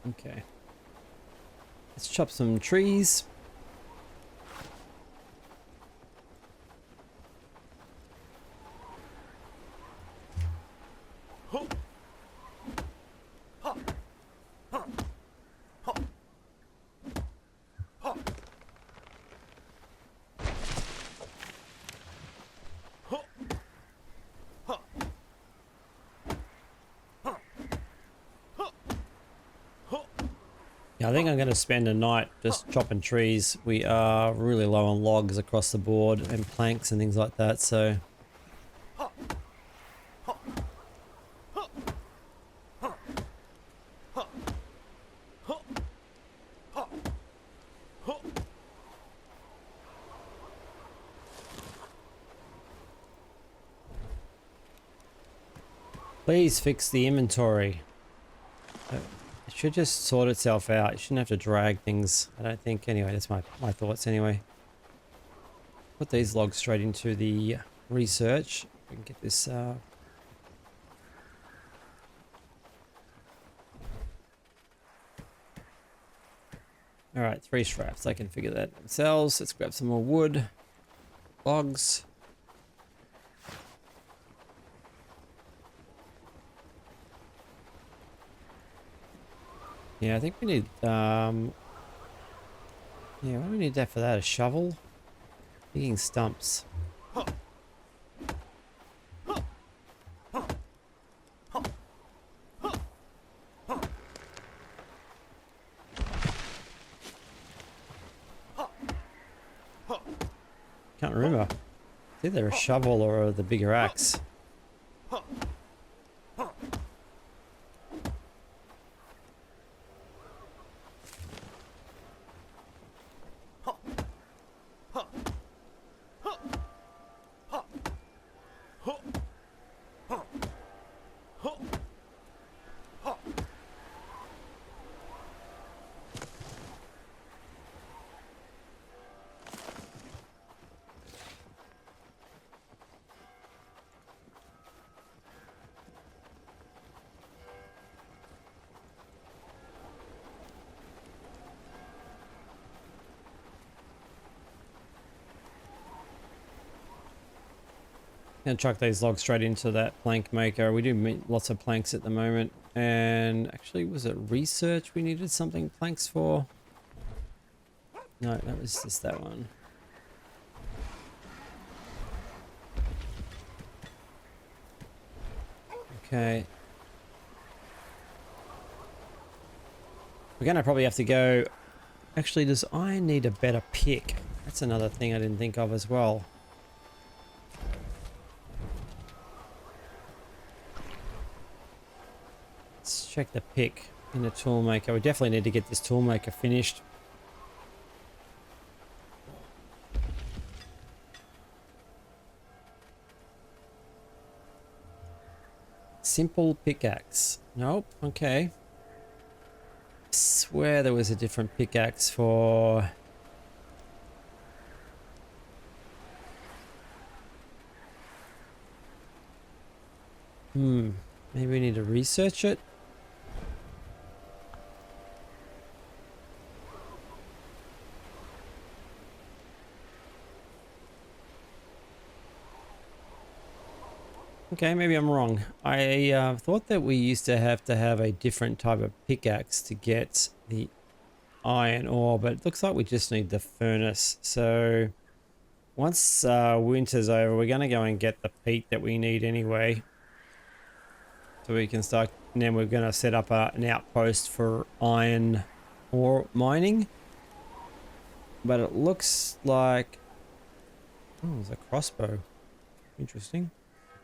Okay. Let's chop some trees. Yeah, I think I'm going to spend a night just chopping trees. We are really low on logs across the board and planks and things like that, so... Please fix the inventory. It should just sort itself out. You shouldn't have to drag things, I don't think. Anyway, that's my thoughts anyway. Put these logs straight into the research. We can get this... Alright, 3 straps. I can figure that themselves. Let's grab some more wood. Logs. Yeah, I think we need, yeah, what do we need that for that? A shovel? Digging stumps. Can't remember. It's either a shovel or the bigger axe. Gonna chuck these logs straight into that plank maker. We do make lots of planks at the moment. And actually, was it research we needed something planks for? No, that was just that one. Okay. We're gonna probably have to go... Actually, does iron need a better pick? That's another thing I didn't think of as well. Let's check the pick in the tool maker. We definitely need to get this tool maker finished. Simple pickaxe. Nope. Okay. I swear there was a different pickaxe for... Maybe we need to research it. Okay, maybe I'm wrong. I thought that we used to have a different type of pickaxe to get the iron ore, but it looks like we just need the furnace. So once winter's over, we're going to go and get the peat that we need anyway. So we can start, and then we're going to set up an outpost for iron ore mining. But it looks like... Oh, there's a crossbow. Interesting.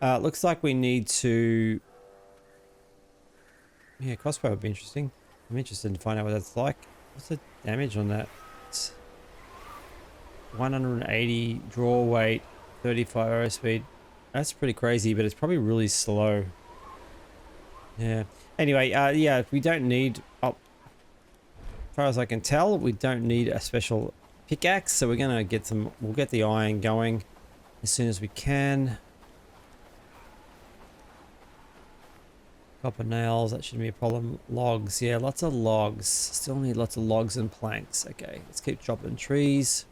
It looks like we need to... Yeah, crossbow would be interesting. I'm interested to find out what that's like. What's the damage on that? It's 180 draw weight, 35 arrow speed. That's pretty crazy, but it's probably really slow. Yeah. Anyway, yeah, we don't need... Oh, as far as I can tell, we don't need a special pickaxe, so we're gonna get some... We'll get the iron going as soon as we can. Copper nails, that shouldn't be a problem. Logs, yeah, lots of logs. Still need lots of logs and planks. Okay, let's keep chopping trees.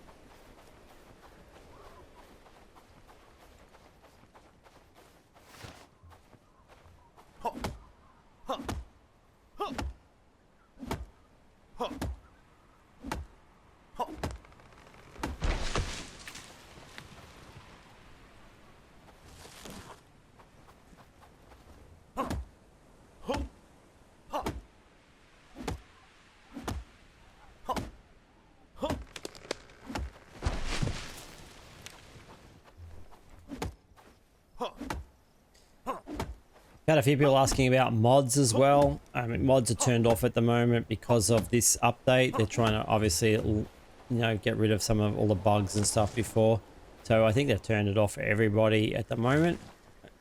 Got a few people asking about mods as well. I mean, mods are turned off at the moment because of this update. They're trying to obviously, you know, get rid of some of all the bugs and stuff before. So I think they've turned it off for everybody at the moment.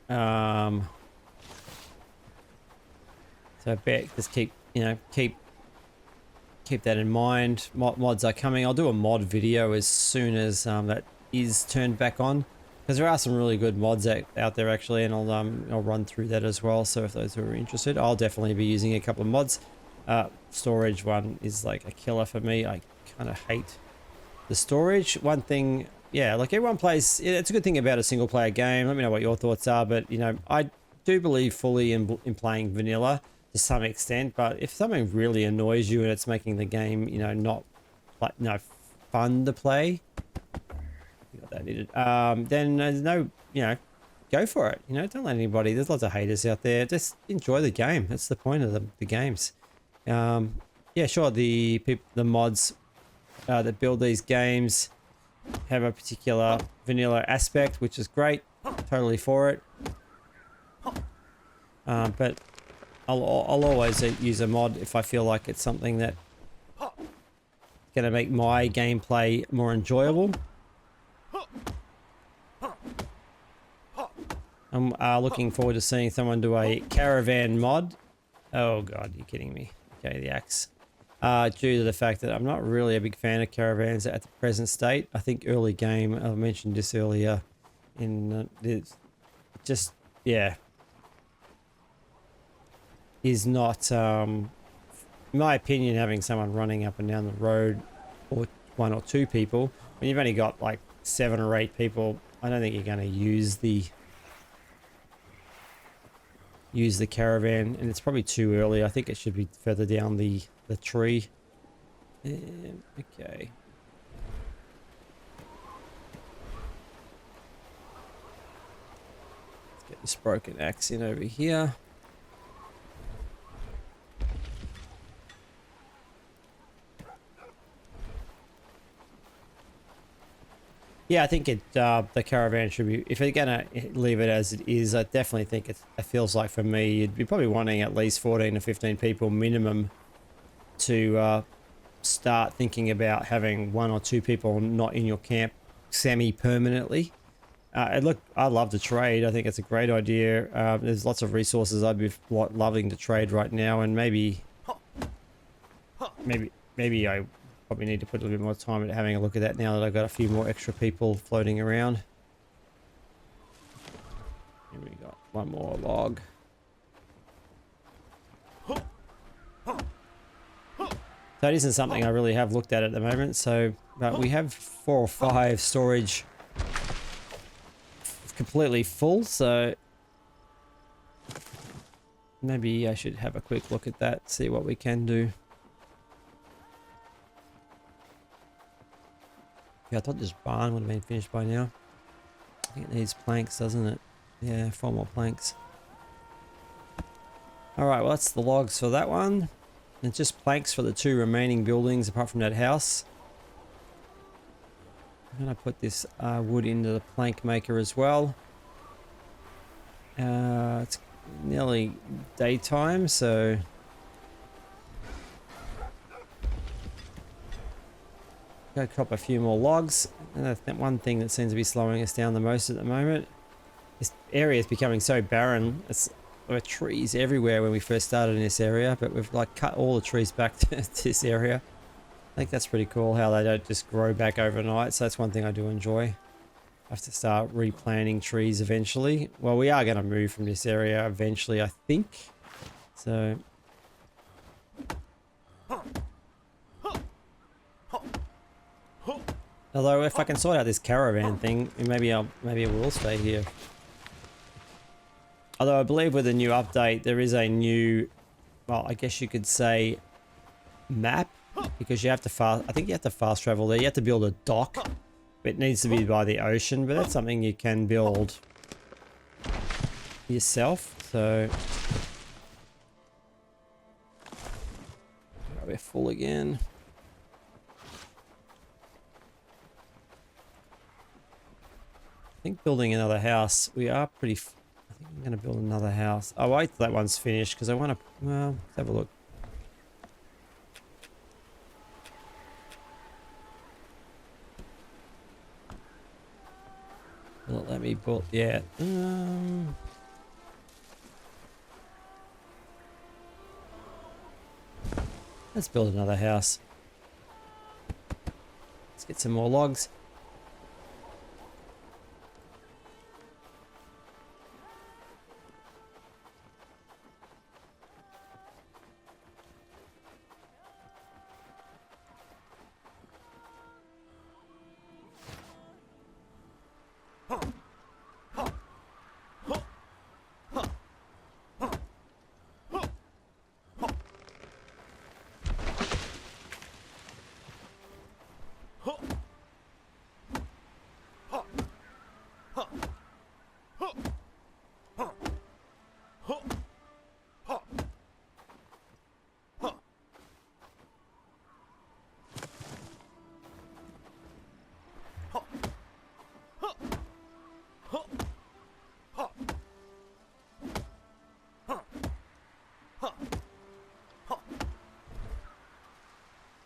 So I bet just keep, you know, keep that in mind. Mods are coming. I'll do a mod video as soon as that is turned back on. Because there are some really good mods out there actually, and I'll run through that as well. So if those who are interested, I'll definitely be using a couple of mods. Storage one is like a killer for me. I kind of hate the storage. One thing, yeah, like everyone plays. It's a good thing about a single player game. Let me know what your thoughts are. But you know, I do believe fully in playing vanilla to some extent. But if something really annoys you and it's making the game, you know, not like fun to play. That needed. Then there's no, you know, go for it. You know, don't let anybody. There's lots of haters out there. Just enjoy the game. That's the point of the games. Yeah, sure. The mods that build these games have a particular vanilla aspect, which is great. Totally for it. But I'll always use a mod if I feel like it's something that going to make my gameplay more enjoyable. I'm looking forward to seeing someone do a caravan mod. Oh god, you're kidding me. Okay, the axe. Due to the fact that I'm not really a big fan of caravans at the present state. I think early game, I mentioned this earlier, in just, yeah, is not, in my opinion, having someone running up and down the road, or one or two people, when you've only got like 7 or 8 people, I don't think you're going to use the caravan, and it's probably too early. I think it should be further down the tree. Okay. Let's get this broken axe in over here. Yeah, I think the caravan should be, if you're gonna leave it as it is, I definitely think it feels like, for me, you'd be probably wanting at least 14 to 15 people minimum to start thinking about having 1 or 2 people not in your camp semi-permanently. Look, I love to trade. I think it's a great idea. There's lots of resources I'd be loving to trade right now, and maybe I probably need to put a little bit more time into having a look at that now that I've got a few more extra people floating around. Here we got one more log. So it isn't something I really have looked at the moment. So, but we have 4 or 5 storage completely full. So maybe I should have a quick look at that, see what we can do. Yeah, I thought this barn would have been finished by now. I think it needs planks, doesn't it? Yeah, 4 more planks. Alright, well that's the logs for that one. And just planks for the 2 remaining buildings apart from that house. I'm going to put this wood into the plank maker as well. It's nearly daytime, so... Go crop a few more logs. And that's that one thing that seems to be slowing us down the most at the moment. This area is becoming so barren. There were trees everywhere when we first started in this area, but we've like cut all the trees back to this area. I think that's pretty cool how they don't just grow back overnight, so that's one thing I do enjoy. I have to start replanting trees eventually. Well, we are going to move from this area eventually, I think. So... Although if I can sort out this caravan thing, maybe I will stay here. Although I believe with the new update, there is a new, well, I guess you could say, map, because you have to I think you have to fast travel there. You have to build a dock. It needs to be by the ocean, but that's something you can build yourself. So we're full again. I think building another house. We are pretty. I think I'm going to build another house. I'll wait till that one's finished because I want to. Well, let's have a look. Will it let me build? Yeah. Let's build another house. Let's get some more logs.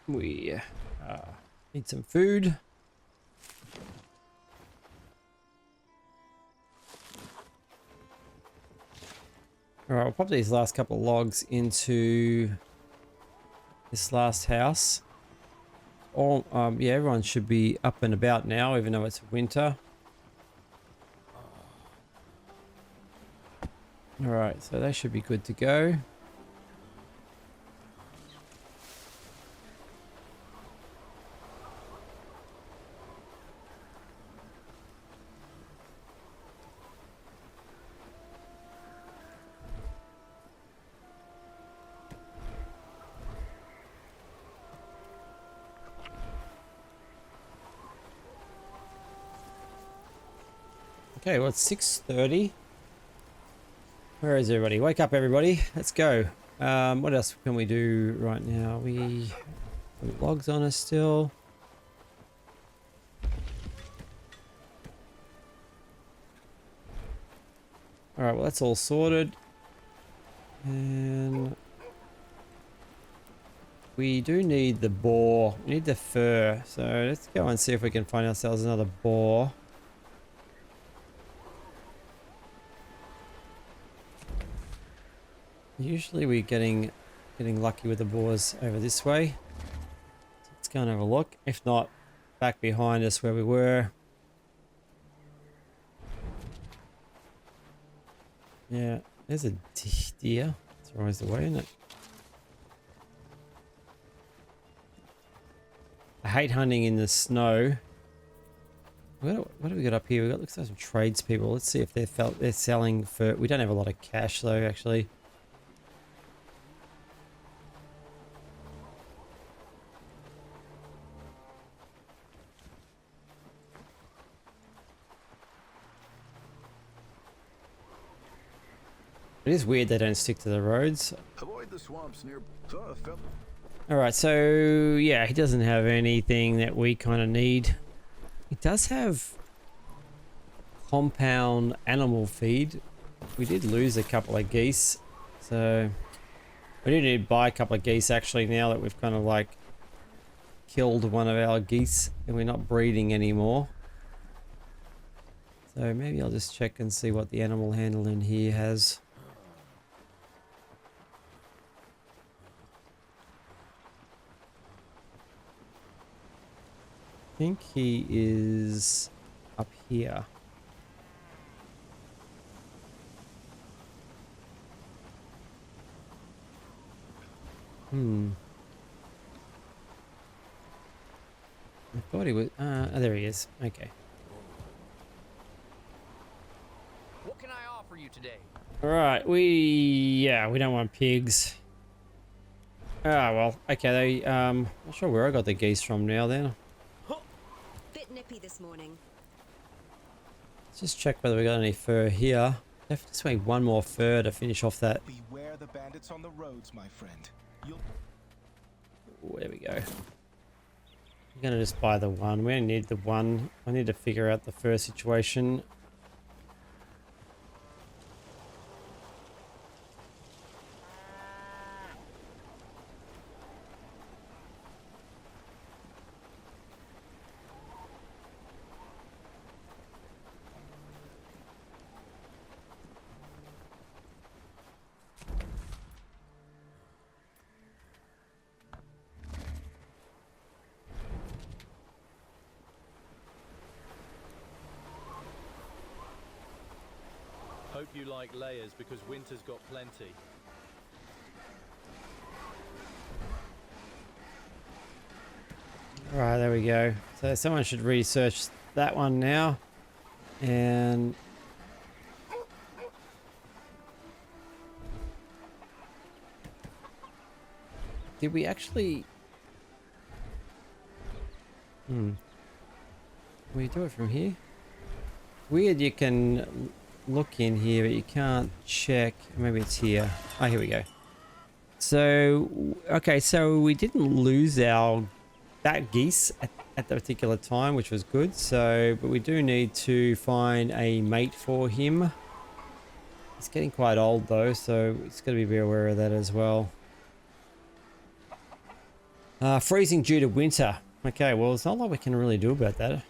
We need some food. Alright, we'll pop these last couple of logs into this last house. All, yeah, everyone should be up and about now, even though it's winter. Alright, so they should be good to go. Okay, well it's 6:30. Where is everybody? Wake up everybody. Let's go. What else can we do right now? We have logs on us still. Alright, well that's all sorted. And we do need the boar. We need the fur. So let's go and see if we can find ourselves another boar. Usually we're getting lucky with the boars over this way. So let's go and have a look. If not, back behind us where we were. Yeah, there's a deer. It's always the way, isn't it? I hate hunting in the snow. What do we got up here? We got looks like some tradespeople. Let's see if they're selling fur. We don't have a lot of cash though, actually. It is weird they don't stick to the roads. Avoid the swamps near. Alright, so yeah, he doesn't have anything that we kind of need. He does have compound animal feed. We did lose a couple of geese, so we do need to buy a couple of geese actually now that we've kind of like killed one of our geese and we're not breeding anymore. So maybe I'll just check and see what the animal handling here has. I think he is up here. I thought he was. Oh, there he is. Okay. What can I offer you today? All right. We don't want pigs. Ah well. Okay. Not sure where I got the geese from now. Then Bit nippy this morning. let's just check whether we got any fur here. Definitely just make one more fur to finish off that. Beware the bandits on the roads, my friend. You'll Ooh, there we go. I'm gonna just buy the one. We only need the one. I need to figure out the fur situation. Hope you like layers because winter's got plenty. Alright, there we go. So someone should research that one now. And did we actually Can we do it from here? Weird, you can look in here, but you can't check. Maybe it's here. Oh, here we go. So, okay, so we didn't lose that geese at the particular time, which was good. So, but we do need to find a mate for him. He's getting quite old though, so it's got to be aware of that as well. Freezing due to winter. Okay, well, it's not a lot we can really do about that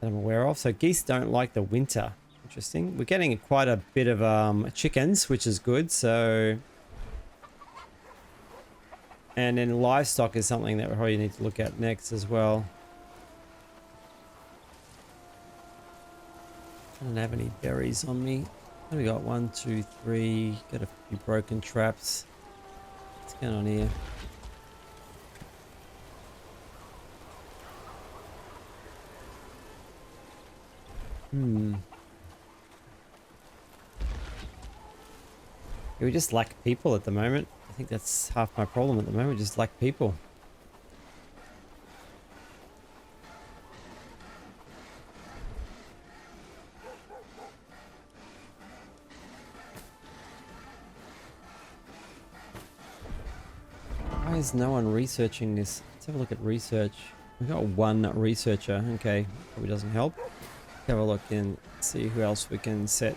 I'm aware of. So geese don't like the winter. Interesting. We're getting quite a bit of chickens, which is good. So, and then livestock is something that we probably need to look at next as well. I don't have any berries on me. We got 1, 2, 3. Got a few broken traps. What's going on here? Yeah, we just lack people at the moment. I think that's half my problem at the moment. We just lack people. Why is no one researching this? Let's have a look at research. We've got one researcher. Okay, probably doesn't help. Have a look and see who else we can set.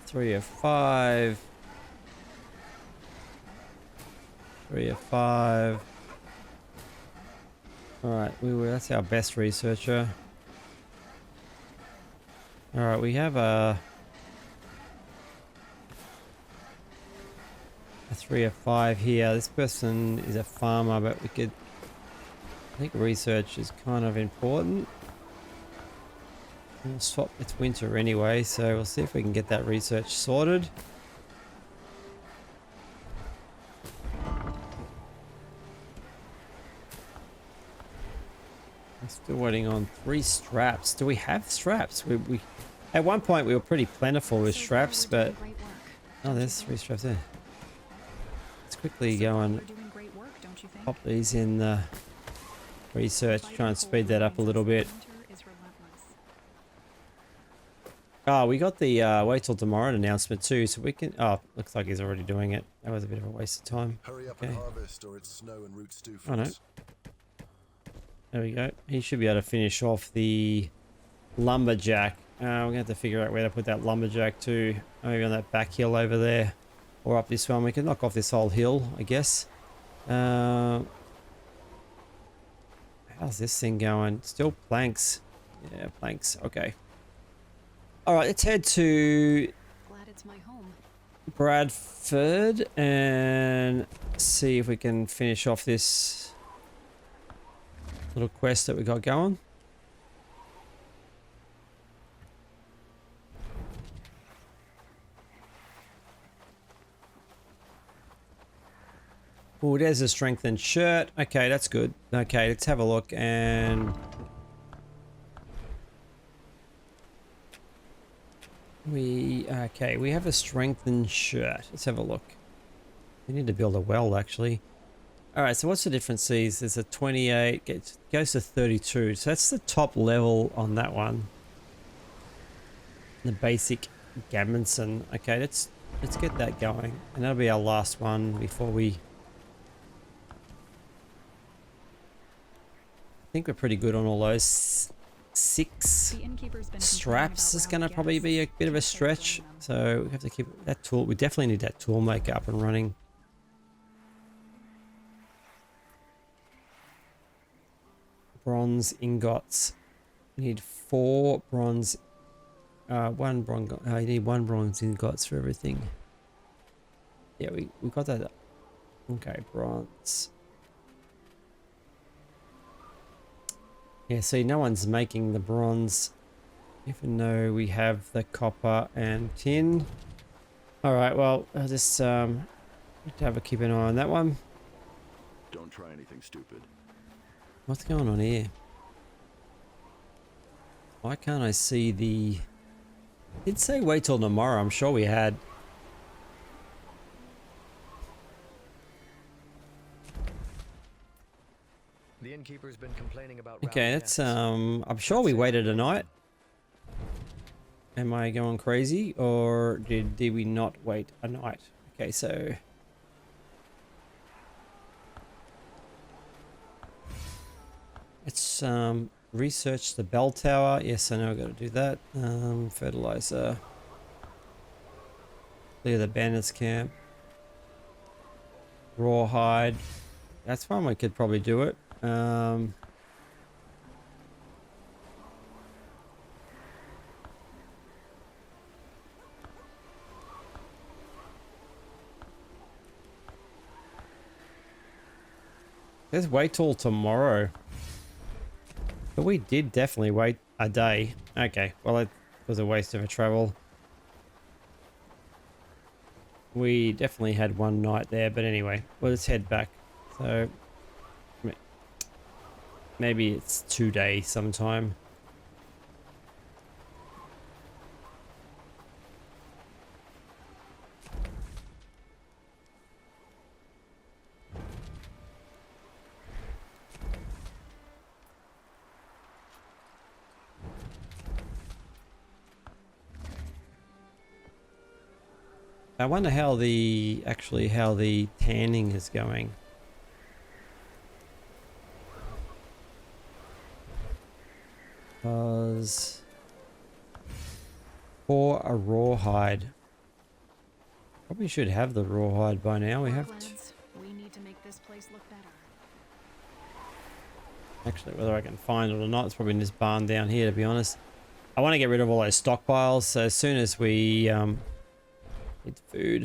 Three of 5. 3 of 5. Alright, that's our best researcher. Alright, we have a 3 of 5 here. This person is a farmer, but we could... I think research is kind of important. We'll swap. It's winter anyway, so we'll see if we can get that research sorted. I'm still waiting on 3 straps. Do we have straps? We at one point we were pretty plentiful with straps, but oh, there's 3 straps there. Let's quickly go and pop these in the research, try and speed that up a little bit. Oh, we got the wait till tomorrow announcement too, so we can. Oh, looks like he's already doing it. That was a bit of a waste of time. Hurry up Okay. and harvest, or it's snow and roots stew Oh no. fruits. There we go. He should be able to finish off the lumberjack. We're gonna have to figure out where to put that lumberjack to. Maybe on that back hill over there, or up this one. We can knock off this whole hill, I guess. How's this thing going? Still planks. Yeah, planks. Okay. All right, let's head to Glad it's my home. Bradford and see if we can finish off this little quest that we got going. Oh, there's a strengthened shirt. Okay, that's good. Okay, let's have a look and... Okay, we have a strengthened shirt. Let's have a look. We need to build a well, actually. Alright, so what's the difference? There's a 28, goes to 32. So that's the top level on that one. The basic Gammonson. Okay, let's get that going. And that'll be our last one before we... I think we're pretty good on all those. 6 The innkeeper's been straps is going to complaining about probably be a bit of a stretch. So we have to keep that tool. We definitely need that tool maker up and running. Bronze ingots. We need 4 bronze. One bronze. You need 1 bronze ingots for everything. Yeah, we got that. Okay, bronze. Yeah, see, no one's making the bronze, even though we have the copper and tin. All right, well, I'll just keep an eye on that one. Don't try anything stupid. What's going on here? Why can't I see the... It did say wait till tomorrow. I'm sure we had. The innkeeper's been complaining about Okay, that's I'm sure we waited a night. Am I going crazy, or did we not wait a night? Okay, so let's research the bell tower. Yes, I know I've got to do that. Fertilizer. Clear the bandits camp. Rawhide. That's one we could probably do it. Let's wait till tomorrow. But we did definitely wait a day. Okay, well, it was a waste of a travel. We definitely had one night there, but anyway, well, let's head back. So maybe it's 2 days sometime. I wonder how the tanning is going. Because for a rawhide, probably should have the rawhide by now. We have to. We need to make this place look better. Actually, whether I can find it or not, it's probably in this barn down here, to be honest. I want to get rid of all those stockpiles. So as soon as we need food,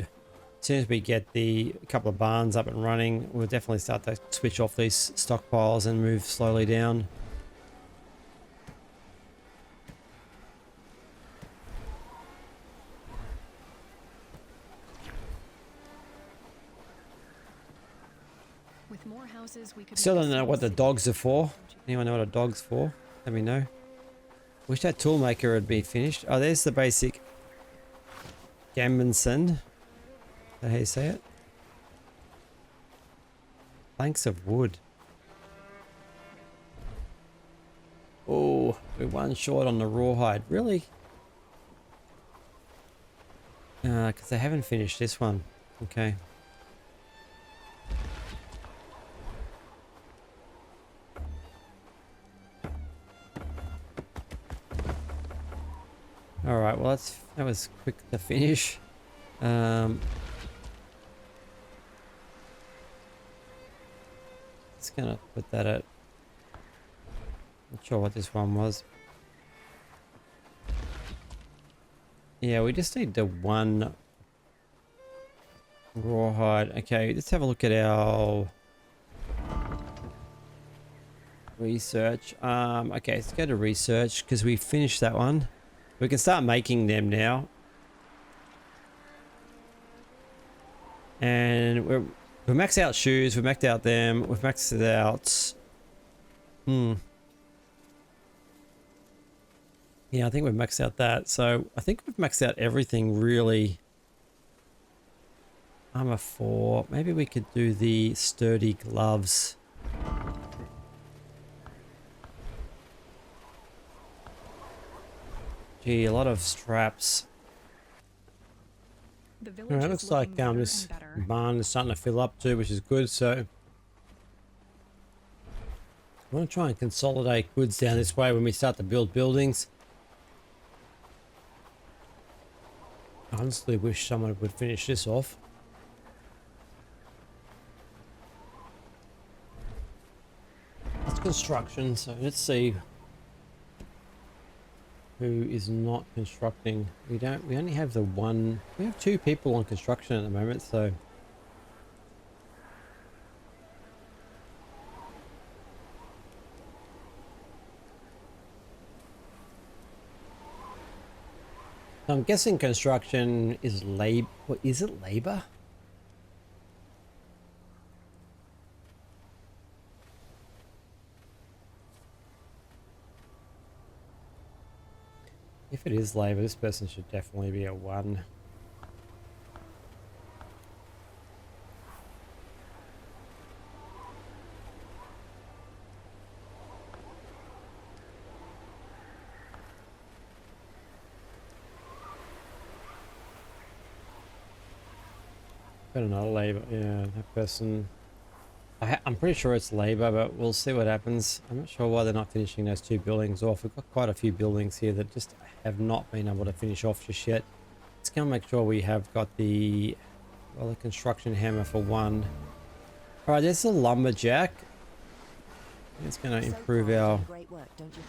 as soon as we get a couple of barns up and running, we'll definitely start to switch off these stockpiles and move slowly down. With more houses, we could Still make don't a know what the city. dogs are for. Anyone know what a dog's for? Let me know. Wish that toolmaker had been finished. Oh, there's the basic Gammonson. Is that how you say it? Planks of wood. Oh, we're one short on the rawhide. Really? Because they haven't finished this one. Okay. All right. Well, that was quick to finish. Just gonna put that at. Not sure what this one was. Yeah, we just need the one rawhide. Okay, let's have a look at our research. Okay, let's go to research because we finished that one. We can start making them now. And we've maxed out shoes, we've maxed out them, we've maxed it out. Yeah, I think we've maxed out that. So I think we've maxed out everything really. Armor 4. Maybe we could do the sturdy gloves. Gee, a lot of straps. Alright, looks like this barn is starting to fill up too, which is good. So I want to try and consolidate goods down this way when we start to build buildings. I honestly wish someone would finish this off. That's construction, so let's see who is not constructing. We only have the one. We have 2 people on construction at the moment, so I'm guessing construction is labor. What is it? Labor? If it is labor, this person should definitely be a 1. Got another labor. Yeah, that person. I'm pretty sure it's labor, but we'll see what happens. I'm not sure why they're not finishing those 2 buildings off. We've got quite a few buildings here that just have not been able to finish off just yet. Let's go and make sure we have got the construction hammer for 1. All right, there's the lumberjack. It's going to improve our. Great work, don't you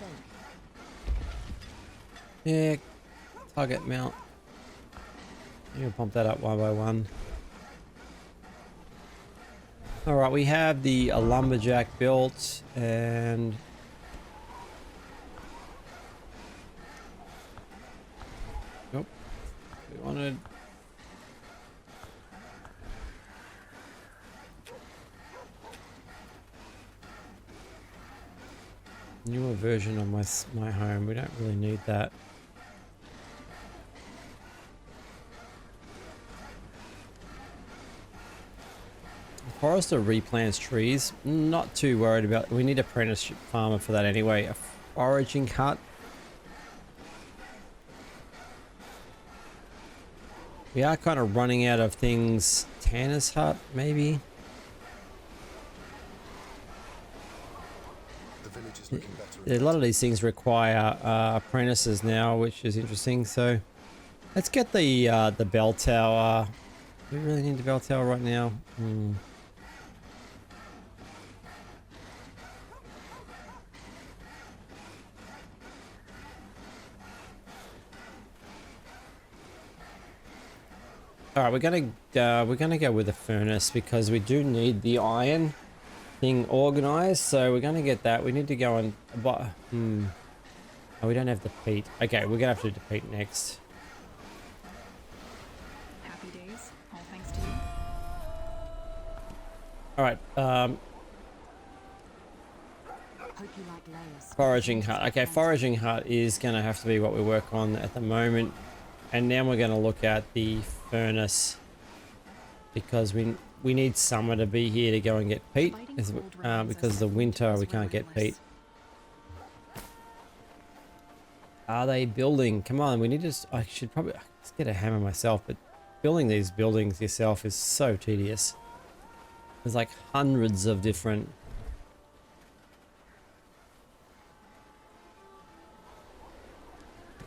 think? Yeah, target mount. You'll pump that up 1 by 1. All right, we have the lumberjack built, and nope, we wanted newer version of my home. We don't really need that. Forester replants trees. Not too worried about. We need an apprentice farmer for that anyway. A foraging hut. We are kind of running out of things. Tanner's hut, maybe. The village is looking better. A lot of these things require apprentices now, which is interesting. So let's get the bell tower. Do we really need the bell tower right now? All right, we're gonna go with the furnace because we do need the iron thing organized. So we're gonna get that. We need to go and oh, we don't have the peat. Okay, we're gonna have to do the peat next. Happy days, all thanks to you. All right. Hope you like layers. Foraging hut. Okay, foraging hut is gonna have to be what we work on at the moment. And now we're going to look at the furnace because we need someone to be here to go and get peat because the winter we can't get peat. Are they building? Come on, we need to... I should probably just get a hammer myself, but building these buildings yourself is so tedious. There's like hundreds of different...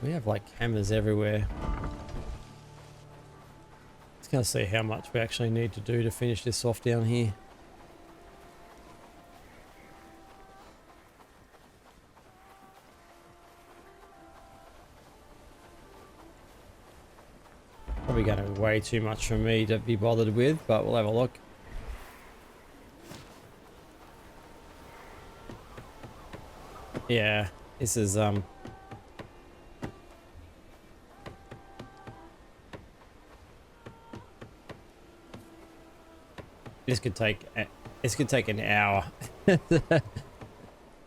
We have like hammers everywhere. Just gonna see how much we actually need to do to finish this off down here. Probably going to be way too much for me to be bothered with, but we'll have a look. Yeah, this is this could take an hour. All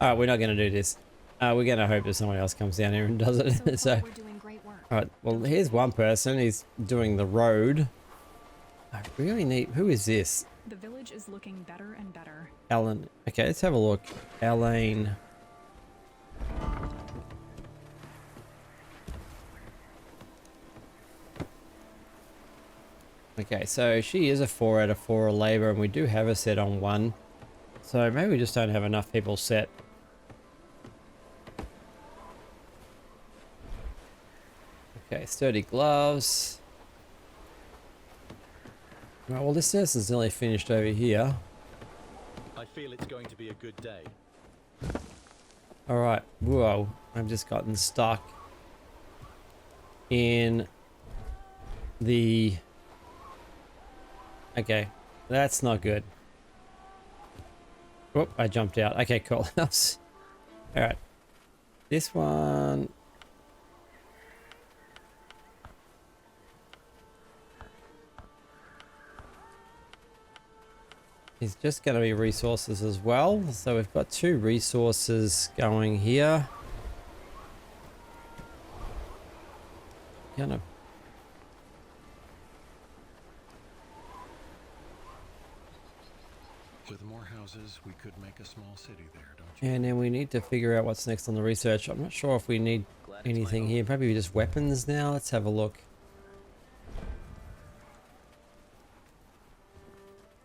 right, we're not going to do this. We're going to hope that someone else comes down here and does it. So, we're doing great work. all right. Well, here's one person. He's doing the road. I really need. Who is this? The village is looking better and better. Alan. Okay, let's have a look. Elaine. Okay, so she is a 4 out of 4 labor, and we do have her set on 1. So maybe we just don't have enough people set. Okay, sturdy gloves. Right, well, this nurse is nearly finished over here. I feel it's going to be a good day. Alright, whoa, I've just gotten stuck in the... Okay, that's not good. Whoop, I jumped out. Okay, cool. Alright. This one... is just going to be resources as well. So we've got 2 resources going here. Gonna... With more houses, we could make a small city there, don't you? And then we need to figure out what's next on the research. I'm not sure if we need anything here. Maybe just weapons now. Let's have a look.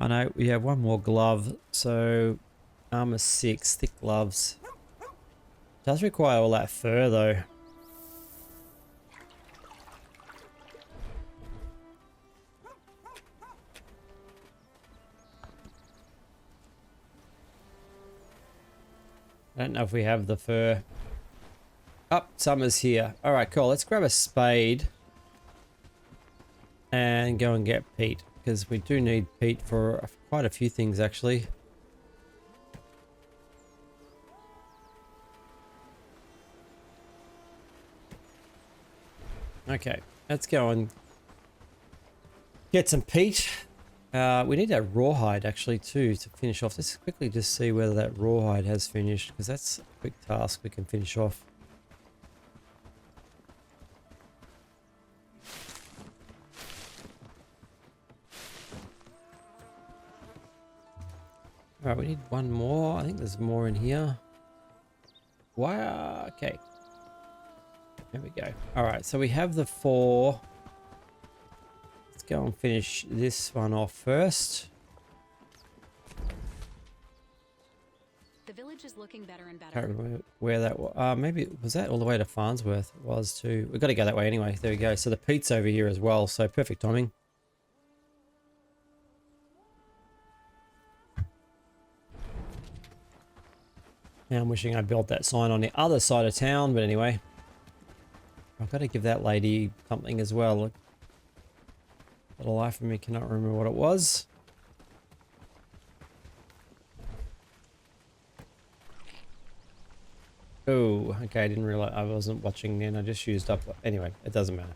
I know we have one more glove, so armor 6, thick gloves. Does require all that fur though. I don't know if we have the fur. Oh, summer's here. Alright, cool. Let's grab a spade and go and get Pete, because we do need Pete for quite a few things actually. Okay, let's go and get some Pete. We need that rawhide actually too to finish off. Let's quickly just see whether that rawhide has finished, because that's a quick task we can finish off. Alright, we need one more. I think there's more in here. Wow, okay. There we go. Alright, so we have the 4. Let's go and finish this one off first. The village is looking better and better. Can't remember where that was. Maybe, was that all the way to Farnsworth? It was too. We've got to go that way anyway. There we go. So the Pete's over here as well, so perfect timing. Now I'm wishing I built that sign on the other side of town, but anyway. I've got to give that lady something as well. For the life of me, cannot remember what it was. Oh, okay, I didn't realize I wasn't watching then. I just used up. Anyway, it doesn't matter.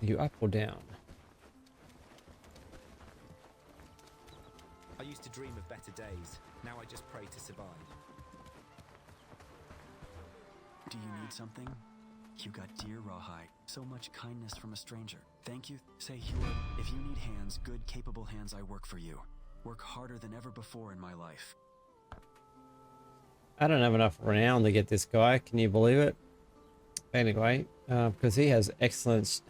Are you up or down? I used to dream of better days. Now I just pray to survive. Do you need something? You got deer rawhide. So much kindness from a stranger. Thank you. Say, Heward, if you need hands, good, capable hands, I work for you. Work harder than ever before in my life. I don't have enough renown to get this guy. Can you believe it? Anyway, because he has excellent...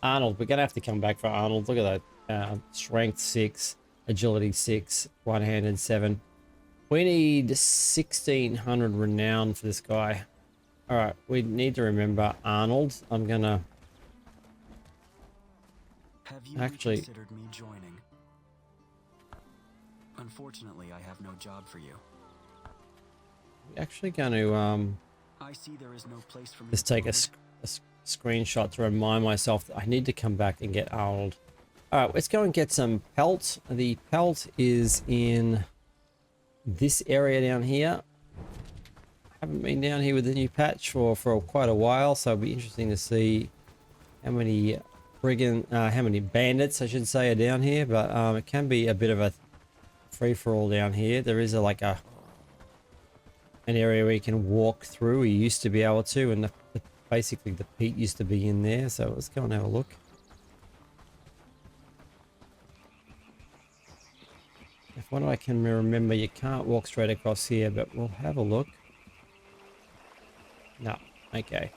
Arnold, we're going to have to come back for Arnold. Look at that. Strength 6, agility 6, one-handed 7. We need 1,600 renown for this guy. All right, we need to remember Arnold. I'm going to... Have you actually considered me joining? Unfortunately, I have no job for you. Actually going to I see there is no place for me. just take a screenshot to remind myself that I need to come back and get Arnold. All right, let's go and get some pelt. The pelt is in this area down here. Haven't been down here with the new patch for quite a while, so it'll be interesting to see how many how many bandits I should say are down here. But it can be a bit of a free-for-all down here. There is an area where you can walk through. You used to be able to, and basically the peat used to be in there. So let's go and have a look. If what I can remember, you can't walk straight across here, but we'll have a look. No, okay.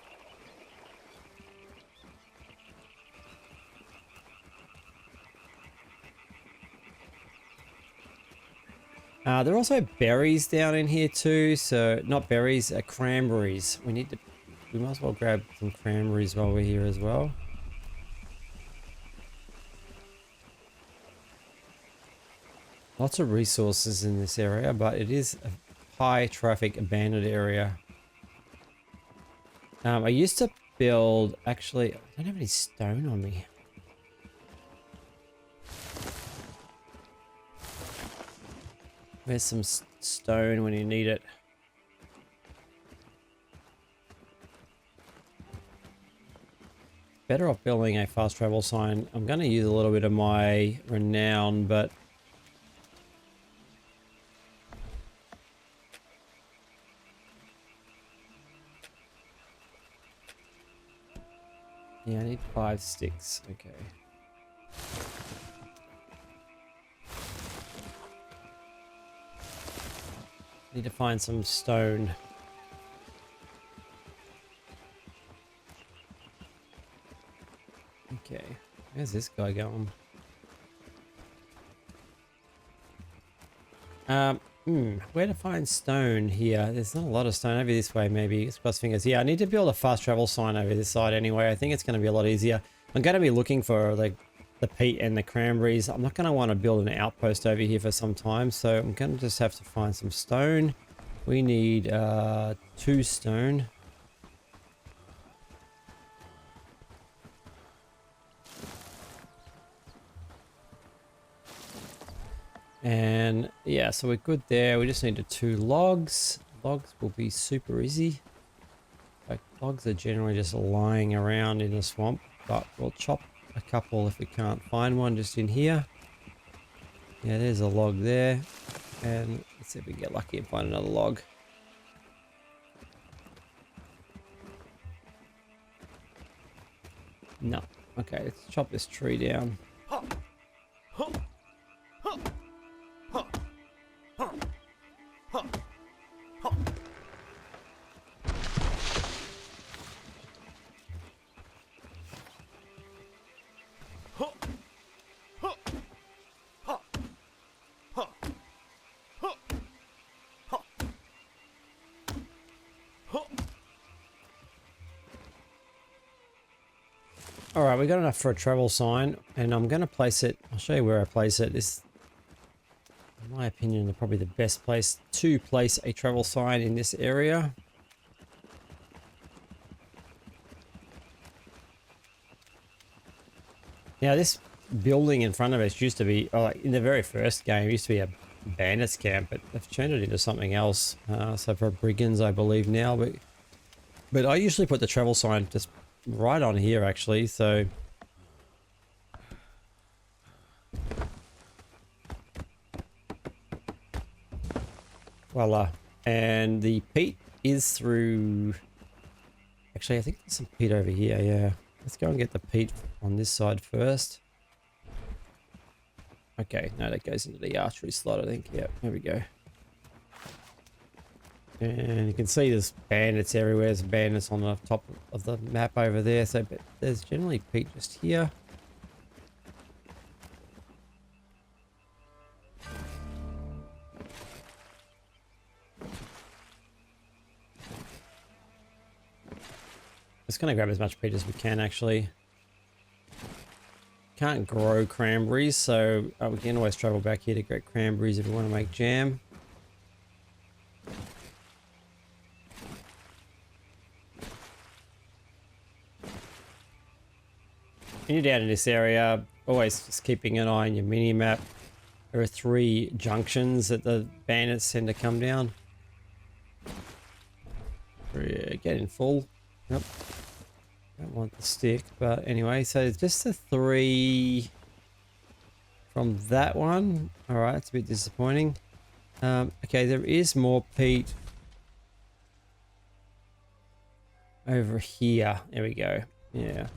There are also berries down in here too, so not berries, cranberries. We might as well grab some cranberries while we're here as well. Lots of resources in this area, but it is a high traffic abandoned area. I used to build, actually, I don't have any stone on me. Where's some stone when you need it? Better off building a fast travel sign. I'm going to use a little bit of my renown, but yeah, I need 5 sticks. Okay. Need to find some stone. Okay, where's this guy going? Where to find stone here? There's not a lot of stone over this way, maybe. Let's cross fingers. Yeah, I need to build a fast travel sign over this side anyway. I think it's going to be a lot easier. I'm going to be looking for the peat and the cranberries. I'm not going to want to build an outpost over here for some time, so I'm going to just have to find some stone. We need 2 stone. And yeah, so we're good there. We just need 2 logs. Logs will be super easy. Like, logs are generally just lying around in the swamp, but we'll chop a couple if we can't find one just in here. Yeah, there's a log there. And let's see if we get lucky and find another log. No. Okay, let's chop this tree down. All right, we got enough for a travel sign, and I'm going to place it. I'll show you where I place it. This, in my opinion, is probably the best place to place a travel sign in this area. Now, this building in front of us used to be, in the very first game, it used to be a bandits camp, but they've turned it into something else. So for brigands, I believe now, but I usually put the travel sign just right on here, actually. So voila. And the peat is through Actually, I think there's some peat over here, yeah. Let's go and get the peat on this side first. Okay, no, that goes into the archery slot, I think. Yep, there we go. And you can see there's bandits everywhere. There's bandits on the top of the map over there. So but there's generally peat just here. Just gonna grab as much peat as we can actually. Can't grow cranberries, so we can always travel back here to get cranberries if we want to make jam. When you're down in this area, always just keeping an eye on your mini map. There are 3 junctions that the bandits tend to come down. We're getting full. Yep. Don't want the stick, but anyway, so just the 3 from that one. All right, it's a bit disappointing. Okay, there is more peat over here. There we go. Yeah.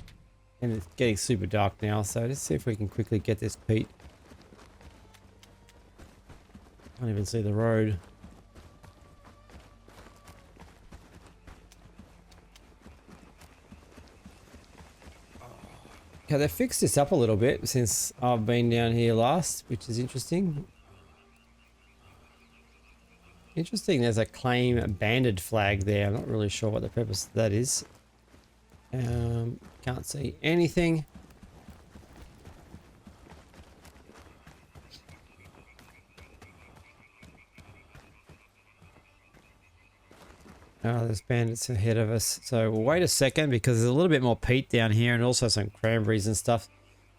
And it's getting super dark now, so let's see if we can quickly get this peat. Can't even see the road. Okay, they fixed this up a little bit since I've been down here last, which is interesting. Interesting, there's a claim banded flag there. I'm not really sure what the purpose of that is. Can't see anything. Oh, there's bandits ahead of us. So we'll wait a second because there's a little bit more peat down here and also some cranberries and stuff.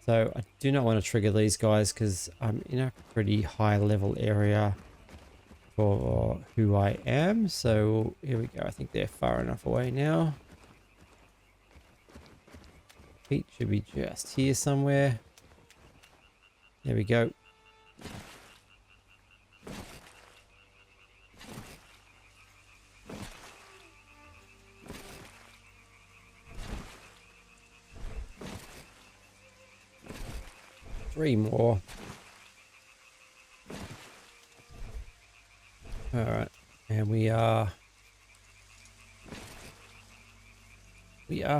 So I do not want to trigger these guys because I'm in a pretty high level area for who I am. So here we go. I think they're far enough away now. Peat should be just here somewhere. There we go. Three more. All right, and we are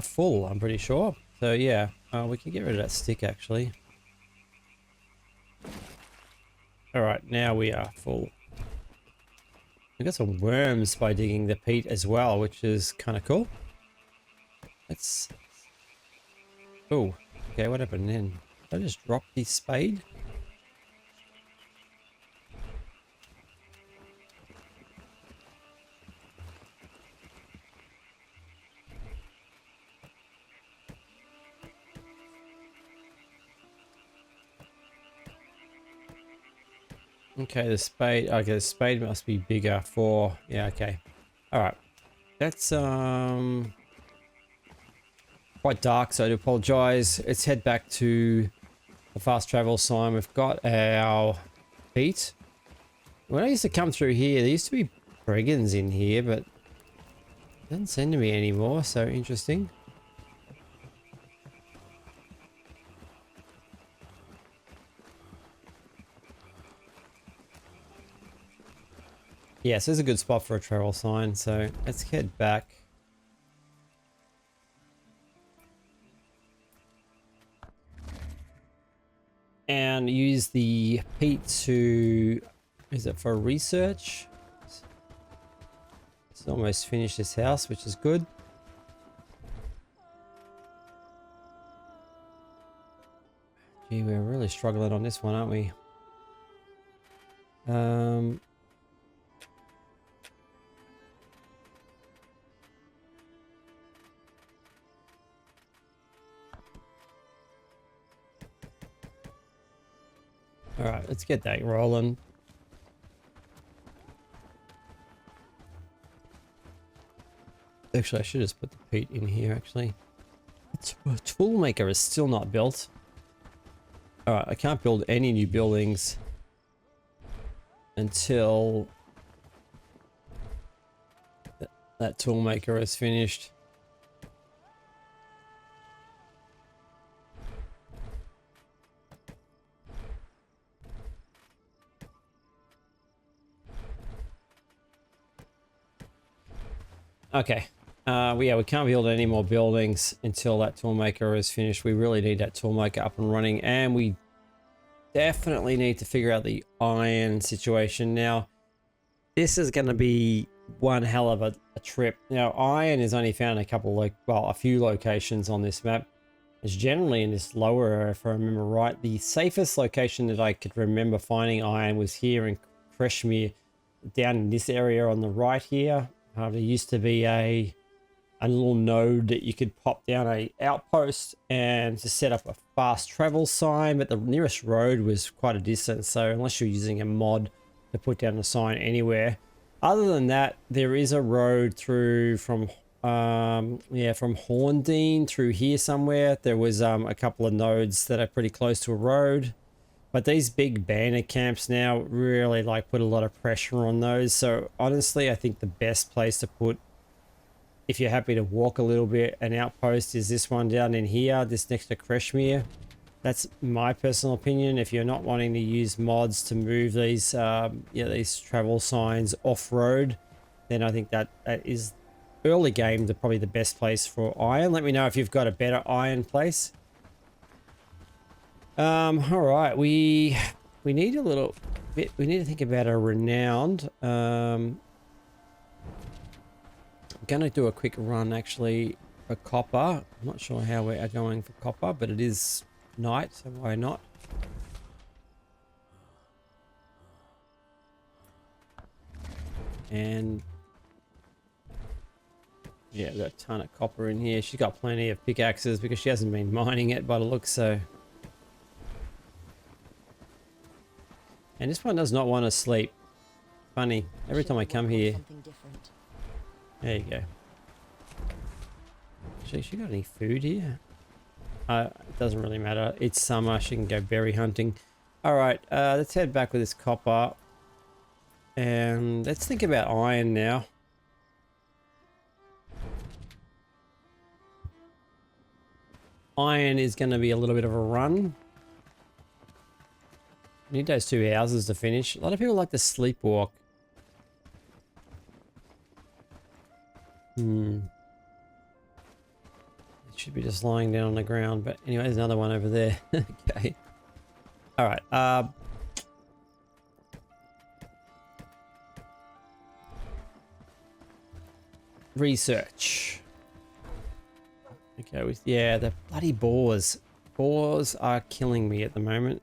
full, I'm pretty sure. So yeah, we can get rid of that stick actually. All right, now we are full. We got some worms by digging the peat as well, which is kind of cool. Let's. Oh, okay. What happened then? Did I just drop the spade? Okay, the spade. Okay, the spade must be bigger for. Yeah, okay. All right. That's quite dark, so I do apologize. Let's head back to the fast travel sign. We've got our peat. When I used to come through here, there used to be brigands in here, but it doesn't seem to be anymore. So interesting. Yes, this is a good spot for a travel sign, so let's head back. And use the peat to... Is it for research? It's almost finished this house, which is good. Gee, we're really struggling on this one, aren't we? All right, let's get that rolling. Actually, I should just put the peat in here, actually. The toolmaker is still not built. All right, I can't build any new buildings until that toolmaker is finished. Okay. Yeah, we can't build any more buildings until that toolmaker is finished. We really need that toolmaker up and running, and we definitely need to figure out the iron situation. Now, this is going to be one hell of a trip. Now, iron is only found in a few locations on this map. It's generally in this lower area, if I remember right. The safest location that I could remember finding iron was here in Kreshmir, down in this area on the right here. There used to be a little node that you could pop down a outpost and to set up a fast travel sign, but the nearest road was quite a distance, so unless you're using a mod to put down a sign anywhere. Other than that, there is a road through from Horndean through here somewhere. There was a couple of nodes that are pretty close to a road, but these big bandit camps now really put a lot of pressure on those. So honestly, I think the best place to put, if you're happy to walk a little bit, an outpost is this one down in here, this next to Kreshmir. That's my personal opinion. If you're not wanting to use mods to move these these travel signs off-road, then I think that is early game probably the best place for iron. Let me know if you've got a better iron place. All right, we need a little bit. We need to think about a renowned. I'm gonna do a quick run actually for copper. I'm not sure how we are going for copper, but it is night, so why not? And yeah, we've got a ton of copper in here. She's got plenty of pickaxes because she hasn't been mining it by the looks, so. And this one does not want to sleep. Funny, every time I come here. There you go. Actually, she got any food here? It doesn't really matter. It's summer. She can go berry hunting. All right, let's head back with this copper. And let's think about iron now. Iron is going to be a little bit of a run. Need those 2 houses to finish. A lot of people like to sleepwalk. It should be just lying down on the ground, but anyway, there's another one over there. Okay. All right. Research. Okay, yeah, the bloody boars. Boars are killing me at the moment.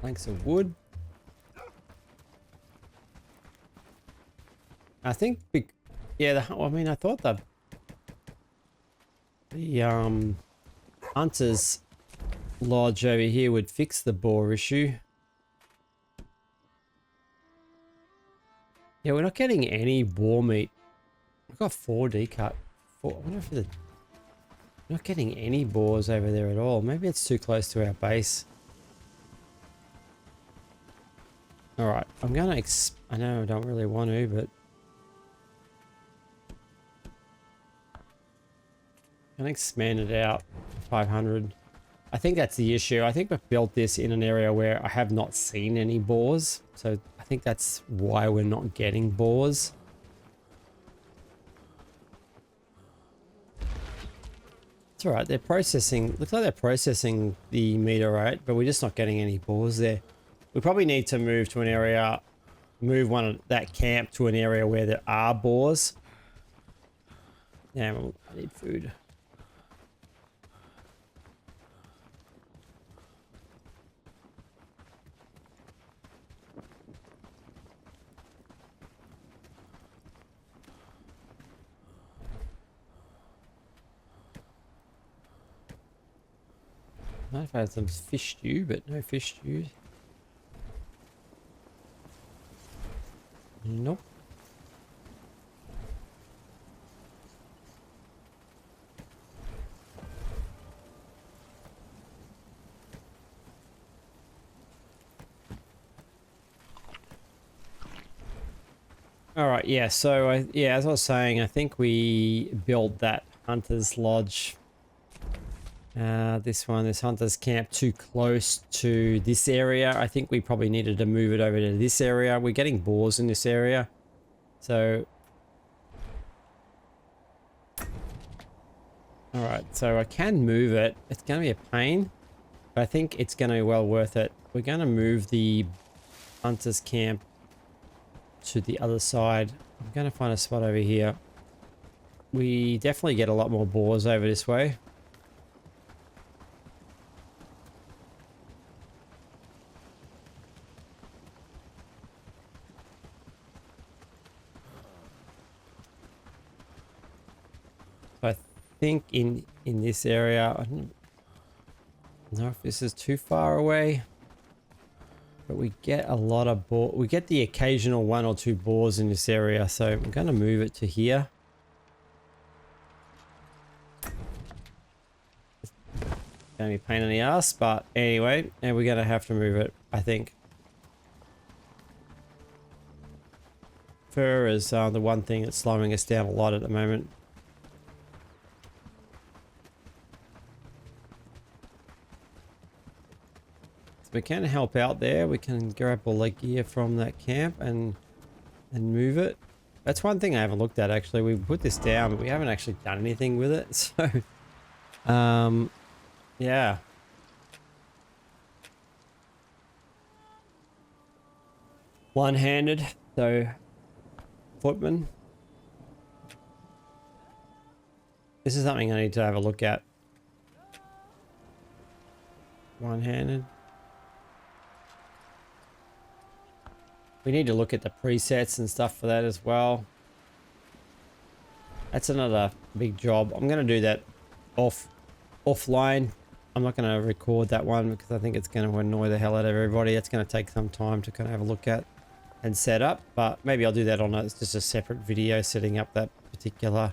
Planks of wood. I think, yeah, I mean, I thought the Hunter's Lodge over here would fix the boar issue. Yeah, we're not getting any boar meat. We've got 4D cut. I wonder if we're not getting any boars over there at all. Maybe it's too close to our base. Alright, I'm gonna I know I don't really want to, but I'm gonna expand it out to 500. I think that's the issue. I think we've built this in an area where I have not seen any boars. So I think that's why we're not getting boars. It's alright, they're processing, looks like they're processing the meteorite, but we're just not getting any boars there. We probably need to move to an area, move one of that camp to an area where there are boars. Damn, I need food. I might have had some fish stew, but no fish stew. Nope. All right, yeah, so as I was saying, I think we built that Hunter's Lodge This hunter's camp too close to this area. I think we probably needed to move it over to this area. We're getting boars in this area. So... Alright, so I can move it. It's going to be a pain, but I think it's going to be well worth it. We're going to move the hunter's camp to the other side. I'm going to find a spot over here. We definitely get a lot more boars over this way. I think in this area, I don't know if this is too far away, but we get a lot of boar. We get the occasional 1 or 2 boars in this area, so I'm going to move it to here. It's going to be a pain in the ass, but anyway, and we're going to have to move it, I think. Fur is the one thing that's slowing us down a lot at the moment. We can help out there. We can grab all the gear from that camp and move it. That's one thing I haven't looked at actually. We put this down, but we haven't actually done anything with it. So, yeah. One-handed, so footman. This is something I need to have a look at. One-handed. We need to look at the presets and stuff for that as well. That's another big job. I'm going to do that offline. I'm not going to record that one because I think it's going to annoy the hell out of everybody. It's going to take some time to kind of have a look at and set up, but maybe I'll do that on it's just a separate video setting up that particular.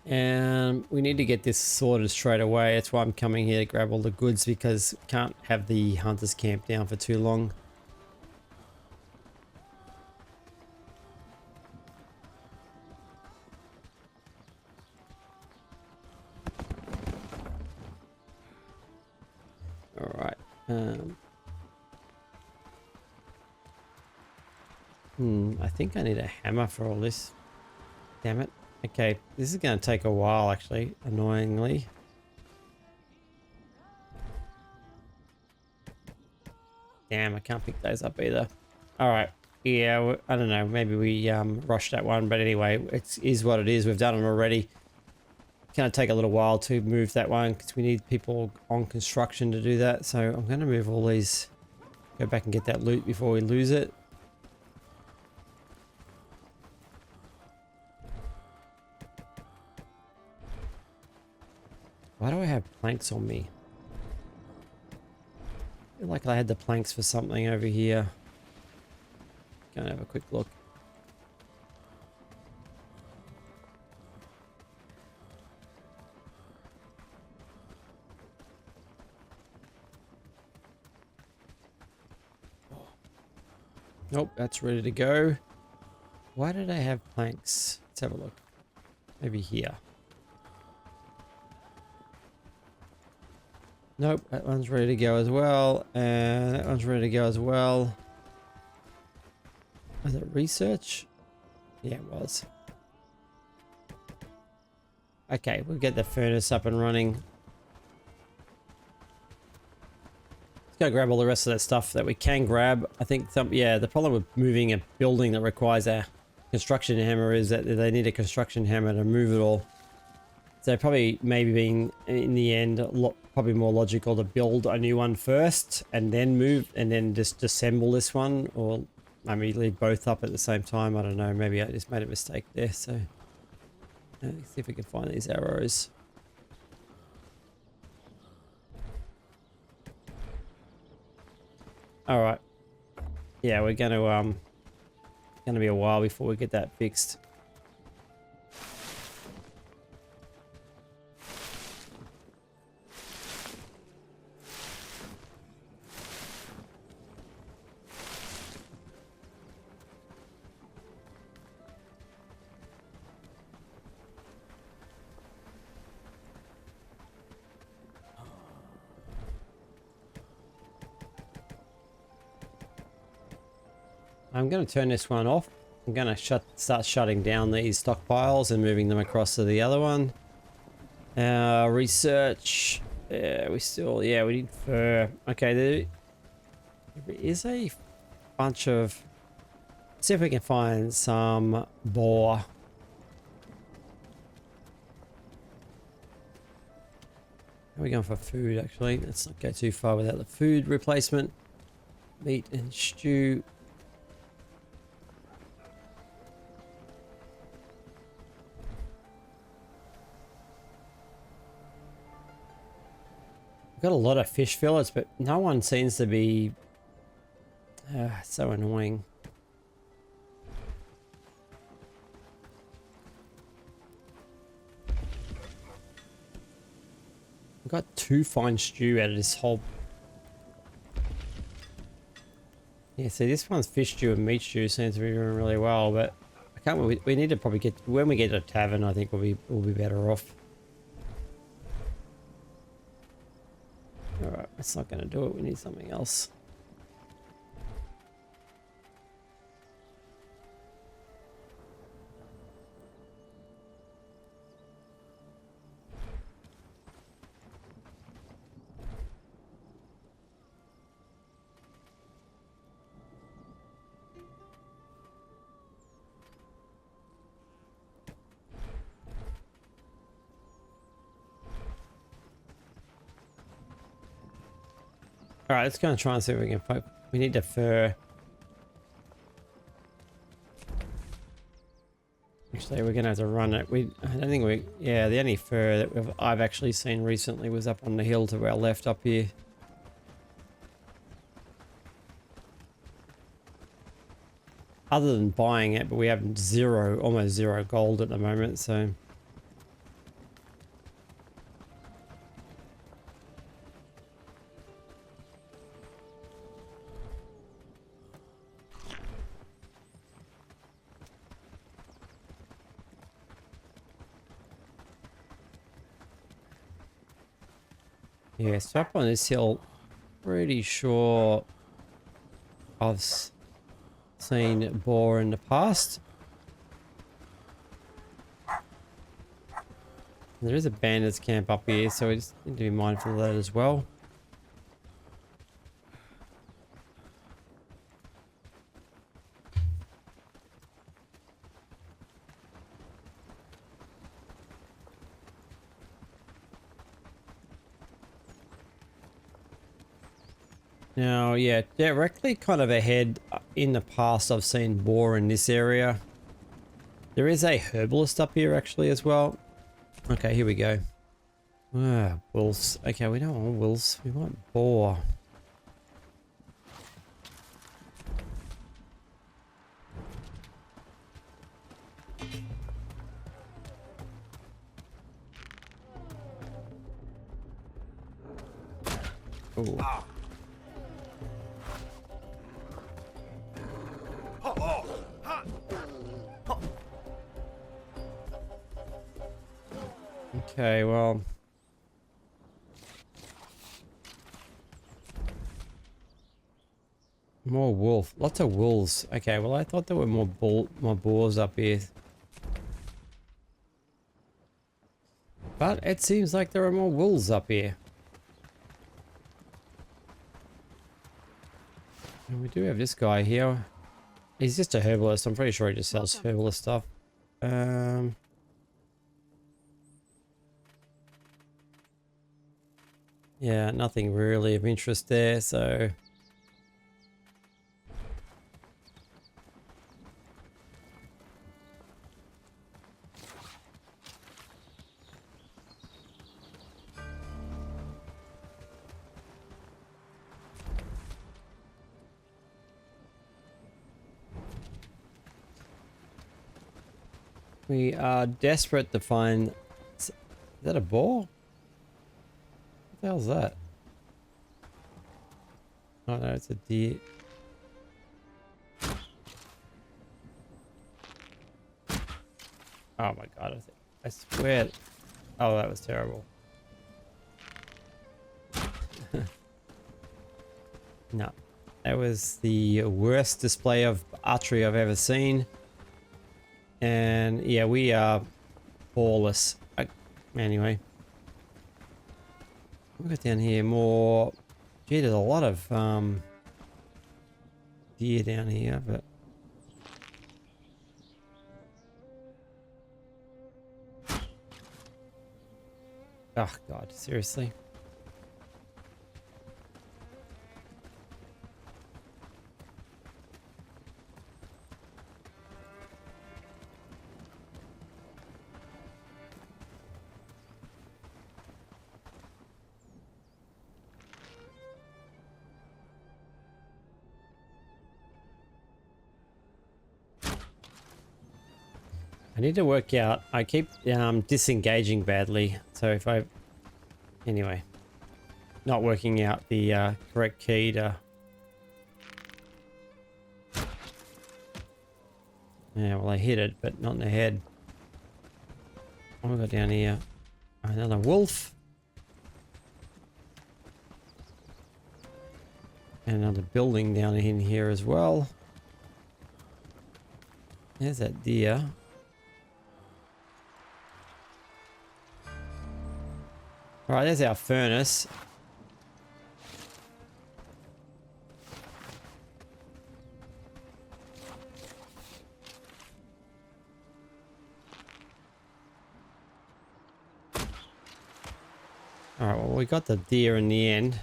And we need to get this sorted straight away. That's why I'm coming here to grab all the goods, because we can't have the hunters camp down for too long. All right. I think I need a hammer for all this. Damn it. Okay, this is going to take a while, actually, annoyingly. Damn, I can't pick those up either. All right, yeah, I don't know, maybe we rushed that one, but anyway, it is what it is. We've done them already. It's going to take a little while to move that one because we need people on construction to do that. So I'm going to move all these, go back and get that loot before we lose it. Why do I have planks on me? I feel like I had the planks for something over here. Gonna have a quick look. Nope, that's ready to go. Why did I have planks? Let's have a look. Maybe here. Nope, that one's ready to go as well, and that one's ready to go as well. Was it research? Yeah, it was. Okay, we'll get the furnace up and running. Let's go grab all the rest of that stuff that we can grab. I think the problem with moving a building that requires a construction hammer is that they need a construction hammer to move it all. So probably maybe being in the end probably more logical to build a new one first and then move and then just assemble this one, or maybe leave both up at the same time. I don't know, maybe I just made a mistake there. So let's see if we can find these arrows. All right, yeah, we're gonna be a while before we get that fixed. I'm going to turn this one off. I'm going to start shutting down these stockpiles and moving them across to the other one. Research. Yeah, we need fur. Okay, there is a bunch of... See if we can find some boar. How are we going for food, actually? Let's not go too far without the food replacement. Meat and stew. We've got a lot of fish fillets, but no one seems to be... so annoying. I got 2 fine stew out of this whole... Yeah, see, this one's fish stew and meat stew seems to be doing really well, but I can't. We need to probably get, when we get to a tavern, I think we'll be better off. All right, that's not going to do it. We need something else. Alright, let's go and try and see if we can find... We need the fur. Actually, we're going to have to run it. I don't think we... Yeah, the only fur that I've actually seen recently was up on the hill to our left up here. Other than buying it, but we have almost zero gold at the moment, so... Yeah, so up on this hill, pretty sure I've seen boar in the past. There is a bandits camp up here, so we just need to be mindful of that as well. Now, yeah, directly kind of ahead in the past, I've seen boar in this area. There is a herbalist up here actually as well. Okay, here we go. Ah, wolves. Okay, we don't want wolves. We want boar. Ooh. Okay, well... More wolf. Lots of wolves. Okay, well I thought there were more boars up here. But it seems like there are more wolves up here. And we do have this guy here. He's just a herbalist. I'm pretty sure he just sells herbalist stuff. Yeah, nothing really of interest there, so... We are desperate to find... Is that a boar? What the hell's that? Oh no, it's a deer. Oh my god, I swear. Oh, that was terrible. No, That was the worst display of archery I've ever seen. And yeah, we are flawless. Anyway. We've got down here more... Gee, there's a lot of deer down here, but... Oh god, seriously? I need to work out, I keep disengaging badly, so if I, anyway, not working out the correct key to, yeah, well I hit it, but not in the head. What have we got down here? Another wolf. And another building down in here as well. There's that deer. Alright, there's our furnace. Alright, well we got the deer in the end.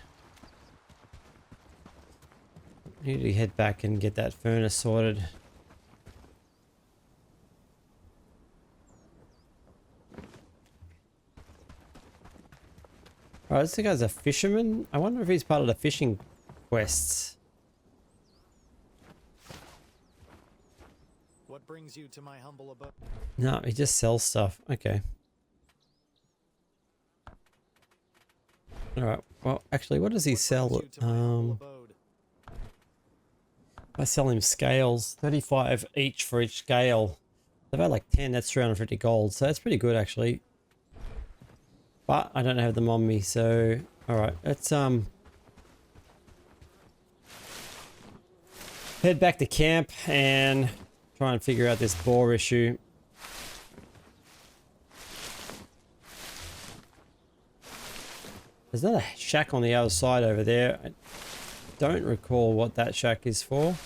Need to head back and get that furnace sorted. Oh, this guy's a fisherman. I wonder if he's part of the fishing quests. What brings you to my humble abode? No, he just sells stuff. Okay. Alright, well, actually, what does he sell? I sell him scales. 35 each for each scale. I've had like 10, that's 350 gold. So that's pretty good, actually. But I don't have them on me, so alright, let's head back to camp and try and figure out this boar issue. There's another shack on the other side over there. I don't recall what that shack is for.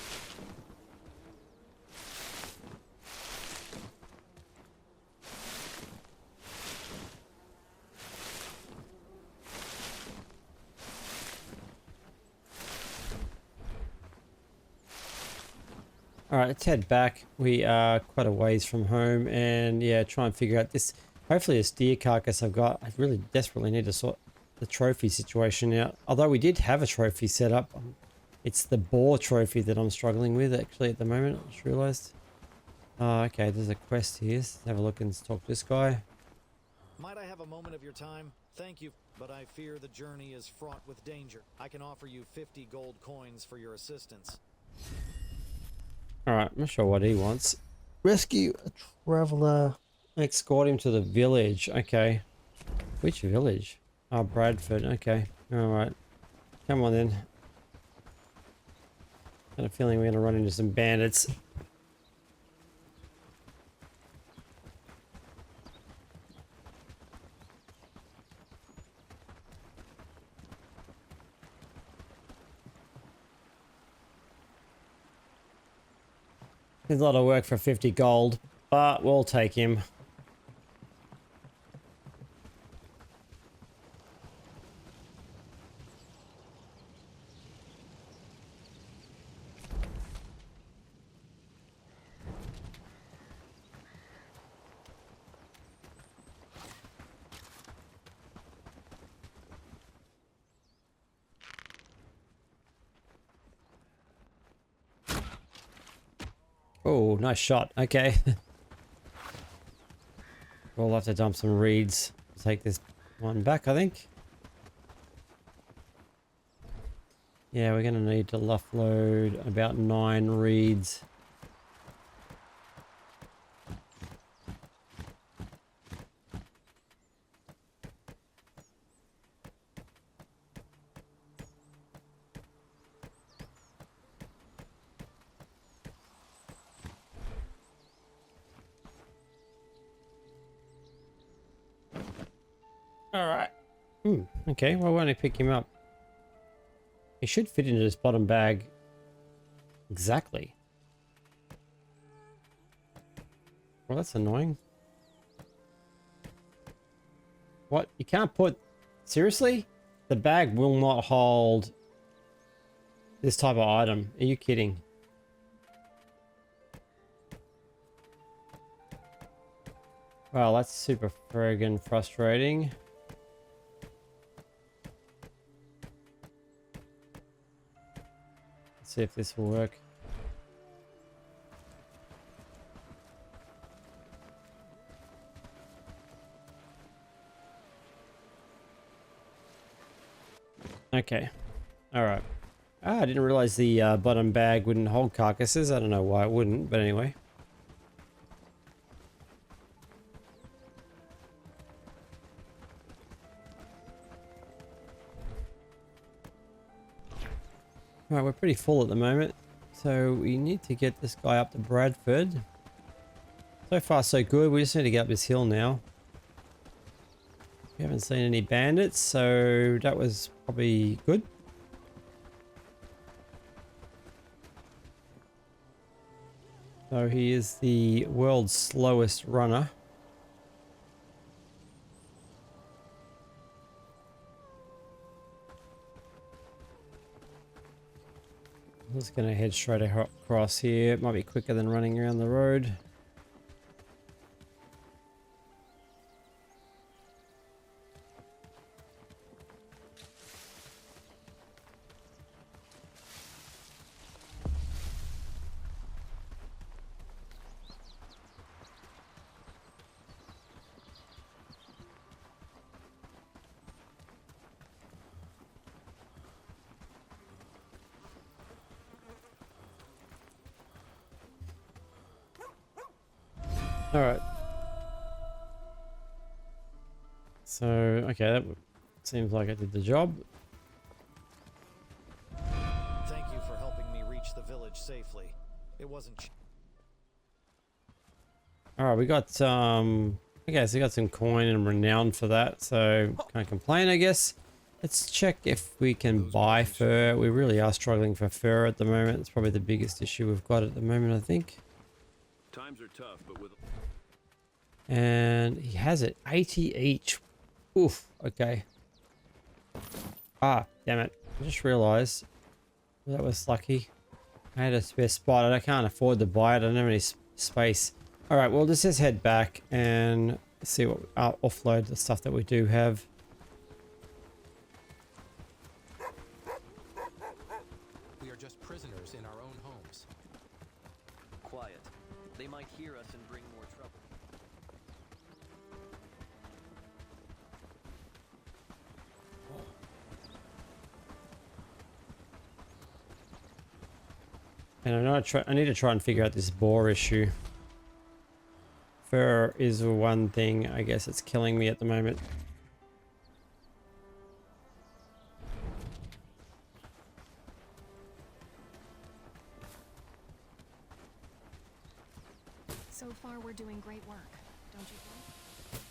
Alright, let's head back. We are quite a ways from home and yeah, try and figure out this. Hopefully this deer carcass I've got. I really desperately need to sort the trophy situation out. Although we did have a trophy set up. It's the boar trophy that I'm struggling with actually at the moment. I just realized. Okay, there's a quest here. Let's have a look and talk to this guy. Might I have a moment of your time? Thank you, but I fear the journey is fraught with danger. I can offer you 50 gold coins for your assistance. Alright, I'm not sure what he wants. Rescue a traveler. Escort him to the village. Okay. Which village? Oh, Bradford. Okay. Alright. Come on then. Got a feeling we're going to run into some bandits. There's a lot of work for 50 gold, but we'll take him. Oh, nice shot. Okay. We'll have to dump some reeds. Take this one back, I think. Yeah, we're going to need to offload about 9 reeds. Alright. Okay, well, why don't I pick him up? He should fit into this bottom bag. Exactly. Well, that's annoying. What? You can't put... Seriously? The bag will not hold this type of item. Are you kidding? Well, that's super friggin' frustrating. Let's see if this will work. Okay. Alright. I didn't realize the bottom bag wouldn't hold carcasses. I don't know why it wouldn't, but anyway. Alright, we're pretty full at the moment. So we need to get this guy up to Bradford. So far so good. We just need to get up this hill now. We haven't seen any bandits, so that was probably good. So he is the world's slowest runner. I'm just going to head straight across here. It might be quicker than running around the road. Alright. So, okay, that seems like I did the job. Thank you for helping me reach the village safely. It wasn't... Alright, we got okay, so we got some coin and renown for that, so can't complain, I guess. Let's check if we can buy fur. We really are struggling for fur at the moment. It's probably the biggest issue we've got at the moment, I think. Times are tough, but with... And he has it. 80 each. Oof. Okay. Ah, damn it. I just realized that was lucky. I had a spare spot. I can't afford to buy it. I don't have any space. Alright, well, let's just head back and see what... offload the stuff that we do have. We are just prisoners in our own homes. Quiet. They might hear us and bring more trouble. And I need to try and figure out this boar issue. Fur is the one thing, I guess, it's killing me at the moment. So far, we're doing great work, don't you think?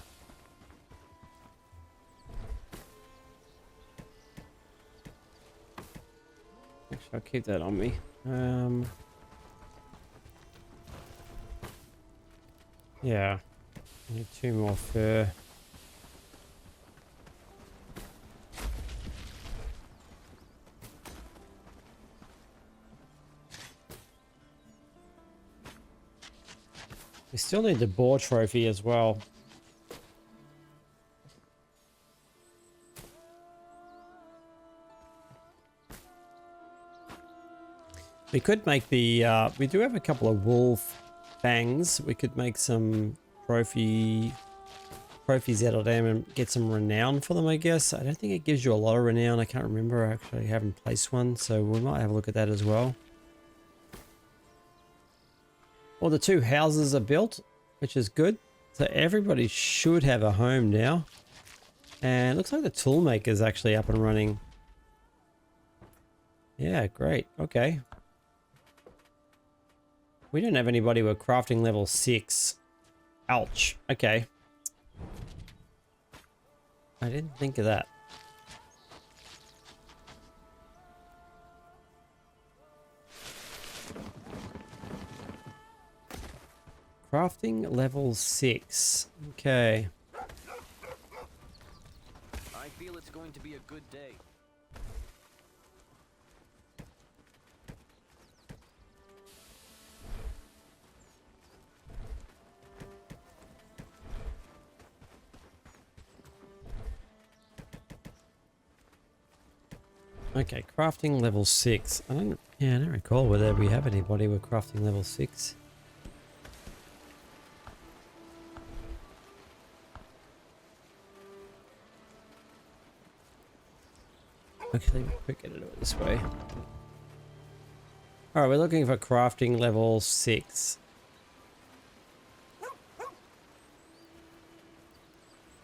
Actually, I'll keep that on me. Yeah. I need 2 more fur. We still need the boar trophy as well. We could make the, we do have a couple of wolf fangs. We could make some trophies out of them and get some renown for them, I guess. I don't think it gives you a lot of renown. I can't remember. I actually haven't placed one, so we might have a look at that as well. Well, the 2 houses are built, which is good. So everybody should have a home now. And it looks like the toolmaker is actually up and running. Yeah, great. Okay. We don't have anybody with crafting level 6. Ouch. Okay. I didn't think of that. Crafting level 6. Okay. I feel it's going to be a good day. Okay, crafting level 6. I don't recall whether we have anybody with crafting level 6. Actually, quick get it out this way. Alright, we're looking for crafting level 6.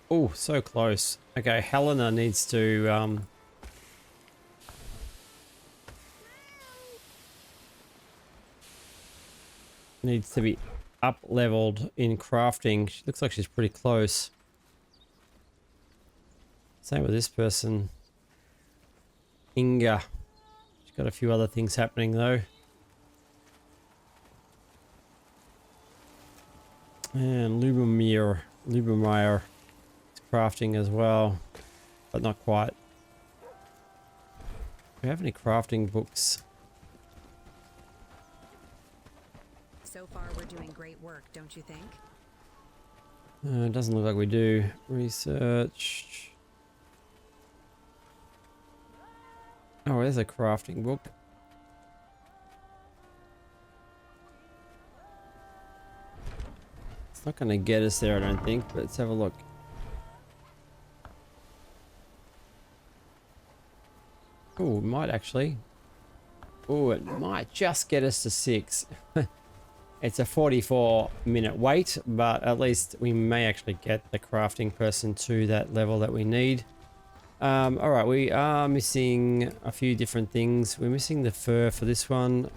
Oh, so close. Okay, Helena needs to be up leveled in crafting. She looks like she's pretty close. Same with this person. Inga. She's got a few other things happening though. And Lubomir is crafting as well, but not quite. Do we have any crafting books? So far, we're doing great work, don't you think? It doesn't look like we do. Research. Oh, there's a crafting book. It's not going to get us there, I don't think, but let's have a look. Oh, it might actually. Oh, it might just get us to 6. It's a 44-minute wait, but at least we may actually get the crafting person to that level that we need. Alright, we are missing a few different things. We're missing the fur for this one.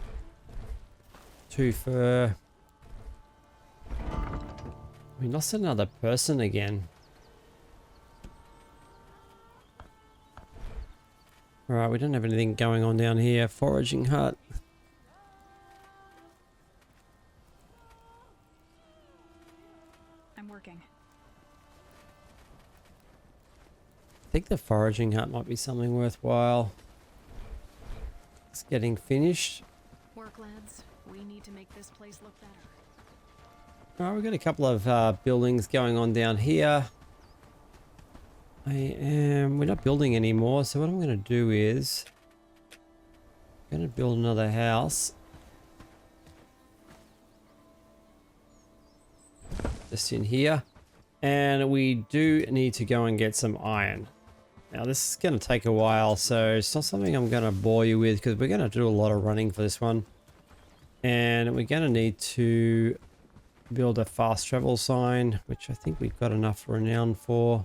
2 fur. We lost another person again. Alright, we don't have anything going on down here. Foraging hut. I'm working. I think the foraging hut might be something worthwhile. It's getting finished. Work, lads. We need to make this place look better. Alright, we've got a couple of buildings going on down here. We're not building anymore, so what I'm going to do is I'm going to build another house. Just in here. And we do need to go and get some iron. Now this is going to take a while, so it's not something I'm going to bore you with because we're going to do a lot of running for this one. And we're going to need to build a fast travel sign, which I think we've got enough renown for.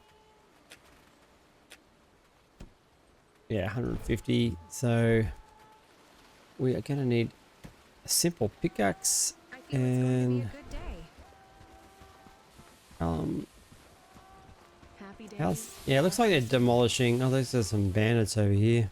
Yeah, 150. So we are going to need a simple pickaxe and yeah, it looks like they're demolishing. Oh, there's some bandits over here.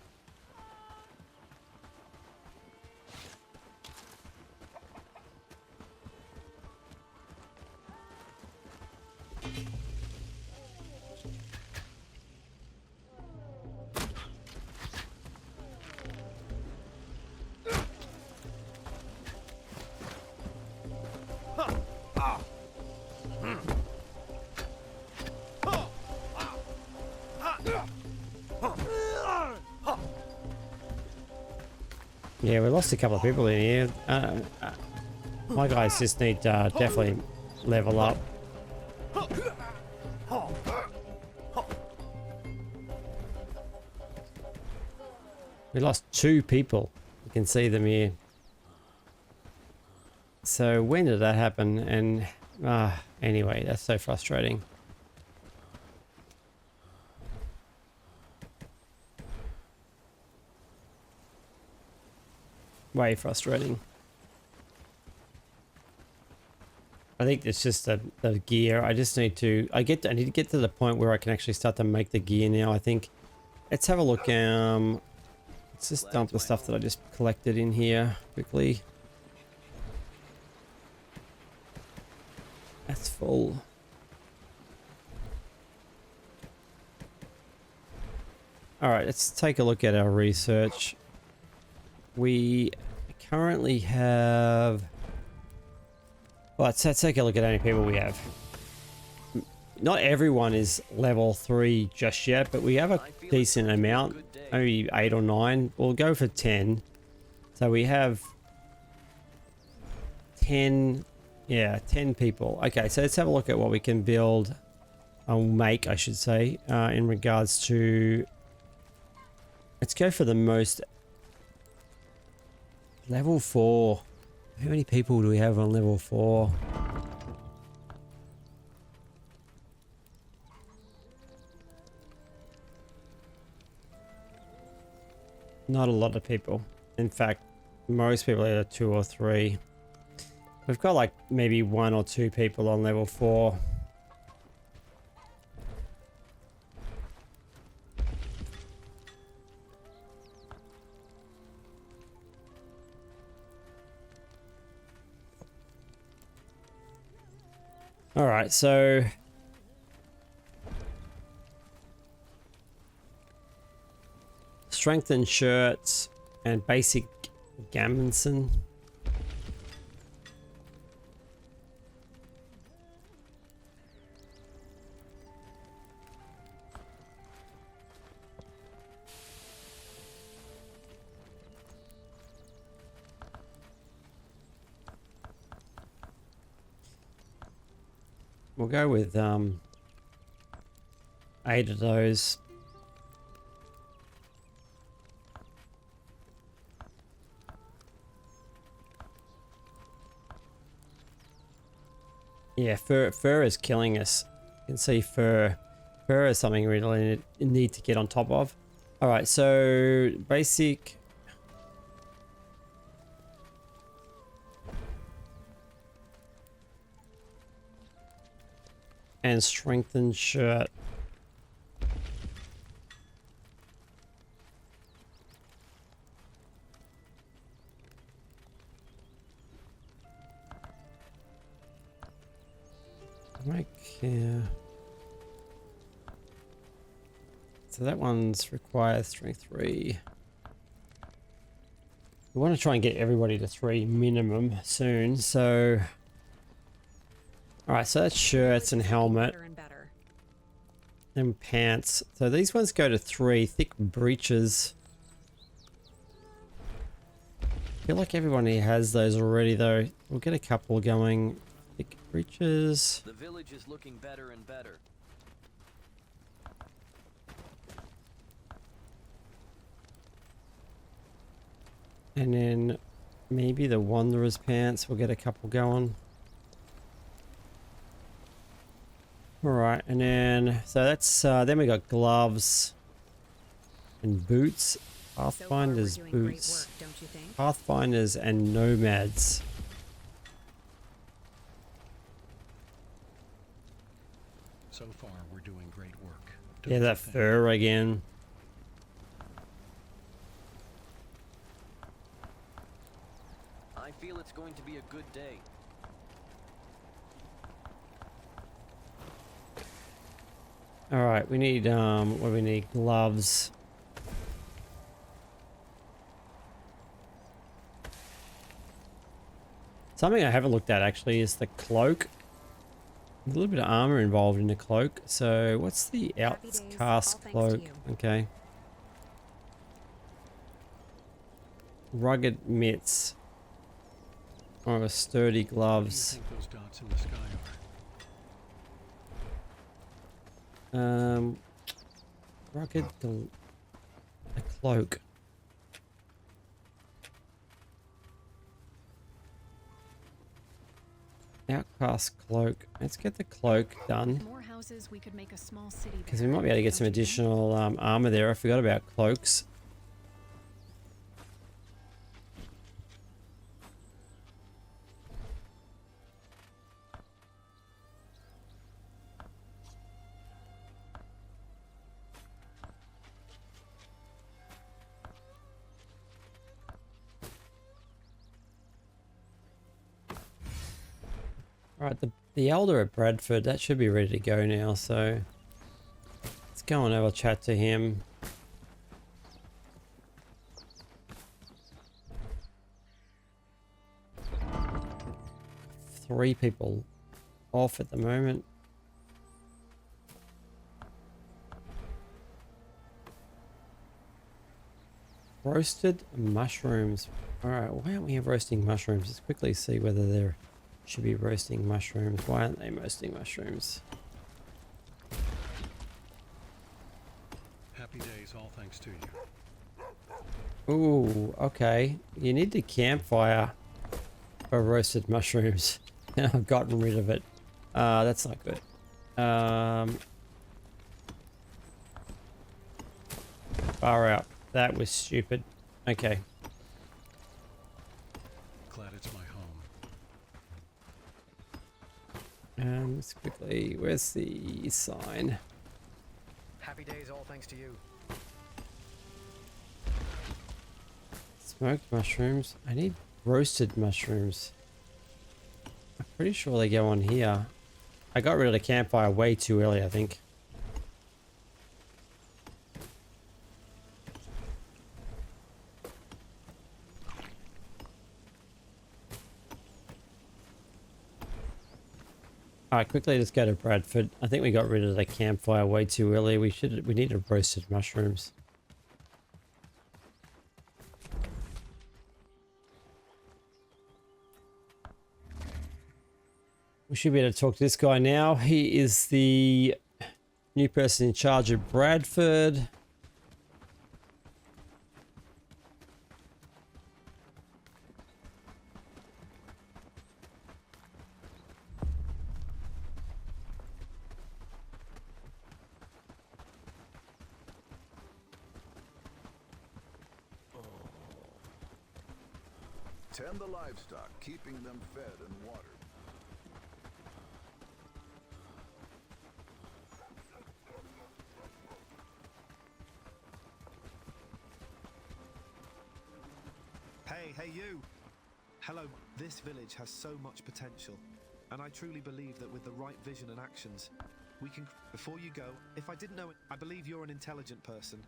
Yeah, we lost a couple of people in here. My guys just need to definitely level up. We lost 2 people. You can see them here. So when did that happen? And anyway, that's so frustrating. Way frustrating. I think it's just the gear. I just need to, I need to get to the point where I can actually start to make the gear now, I think. Let's have a look. Let's just dump the stuff that I just collected in here quickly. That's full. All right, let's take a look at our research. We currently have... Well, let's take a look at how many people we have. Not everyone is level 3 just yet, but we have a decent amount. Maybe 8 or 9. We'll go for 10. So we have 10... Yeah, 10 people. Okay, so let's have a look at what we can build, or make, I should say, in regards to... Let's go for the most... Level 4. How many people do we have on level 4? Not a lot of people. In fact, most people are 2 or 3. We've got like maybe 1 or 2 people on level 4. All right, so strengthen shirts and basic gammonson. We'll go with 8 of those. Yeah, fur is killing us. You can see fur is something we really need to get on top of. All right, so basic. And strengthened shirt. Right here. So that one's requires strength 3. We want to try and get everybody to 3 minimum soon, so... Alright, so that's shirts and helmet. And pants. So these ones go to 3. Thick breeches. I feel like everyone here has those already though. We'll get a couple going. Thick breeches. The village is looking better and better. And then maybe the Wanderer's pants. We'll get a couple going. Alright, and then, so that's, then we got gloves and boots. Pathfinders boots. Pathfinders and nomads. So far, we're doing great work. Yeah, that fur again. I feel it's going to be a good day. All right, we need what do we need? Gloves. Something I haven't looked at actually is the cloak. A little bit of armor involved in the cloak. So what's the outcast cloak? Okay. Rugged mitts. Or a sturdy gloves. What do you think those dots in the sky Rugged a cloak. Outcast cloak. Let's get the cloak done. More houses, we could make a small city. Because we might be able to get some additional armor there. I forgot about cloaks. Alright, the elder at Bradford, that should be ready to go now, so let's go and have a chat to him. Three people off at the moment. Roasted mushrooms. Alright, why aren't we roasting mushrooms? Let's quickly see whether there should be roasting mushrooms. Why aren't they roasting mushrooms? Happy days, all thanks to you. Ooh, okay. You need the campfire for roasted mushrooms. I've gotten rid of it. That's not good. Far out. That was stupid. Okay. Glad it's my home. Let's quickly. Where's the sign? Happy days, all thanks to you. Smoked mushrooms. I need roasted mushrooms. I'm pretty sure they go on here. I got rid of the campfire way too early, I think. Alright, quickly let's go to Bradford. I think we got rid of the campfire way too early. We needed roasted mushrooms. We should be able to talk to this guy now. He is the new person in charge of Bradford. Tend the livestock, keeping them fed and watered. Hey you! Hello, this village has so much potential, and I truly believe that with the right vision and actions, we can... Before you go, if I didn't know it, I believe you're an intelligent person,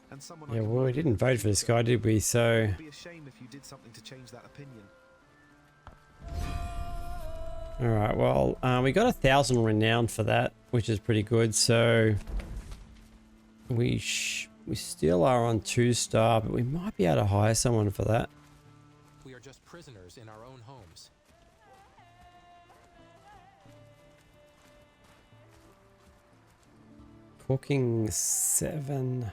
and someone... Yeah, well, we didn't vote for this guy, did we? So... It'd be a shame if you did something to change that opinion. Alright, well, we got 1,000 renown for that, which is pretty good, so... We still are on 2-star, but we might be able to hire someone for that. We are just prisoners in our own homes. Cooking 7.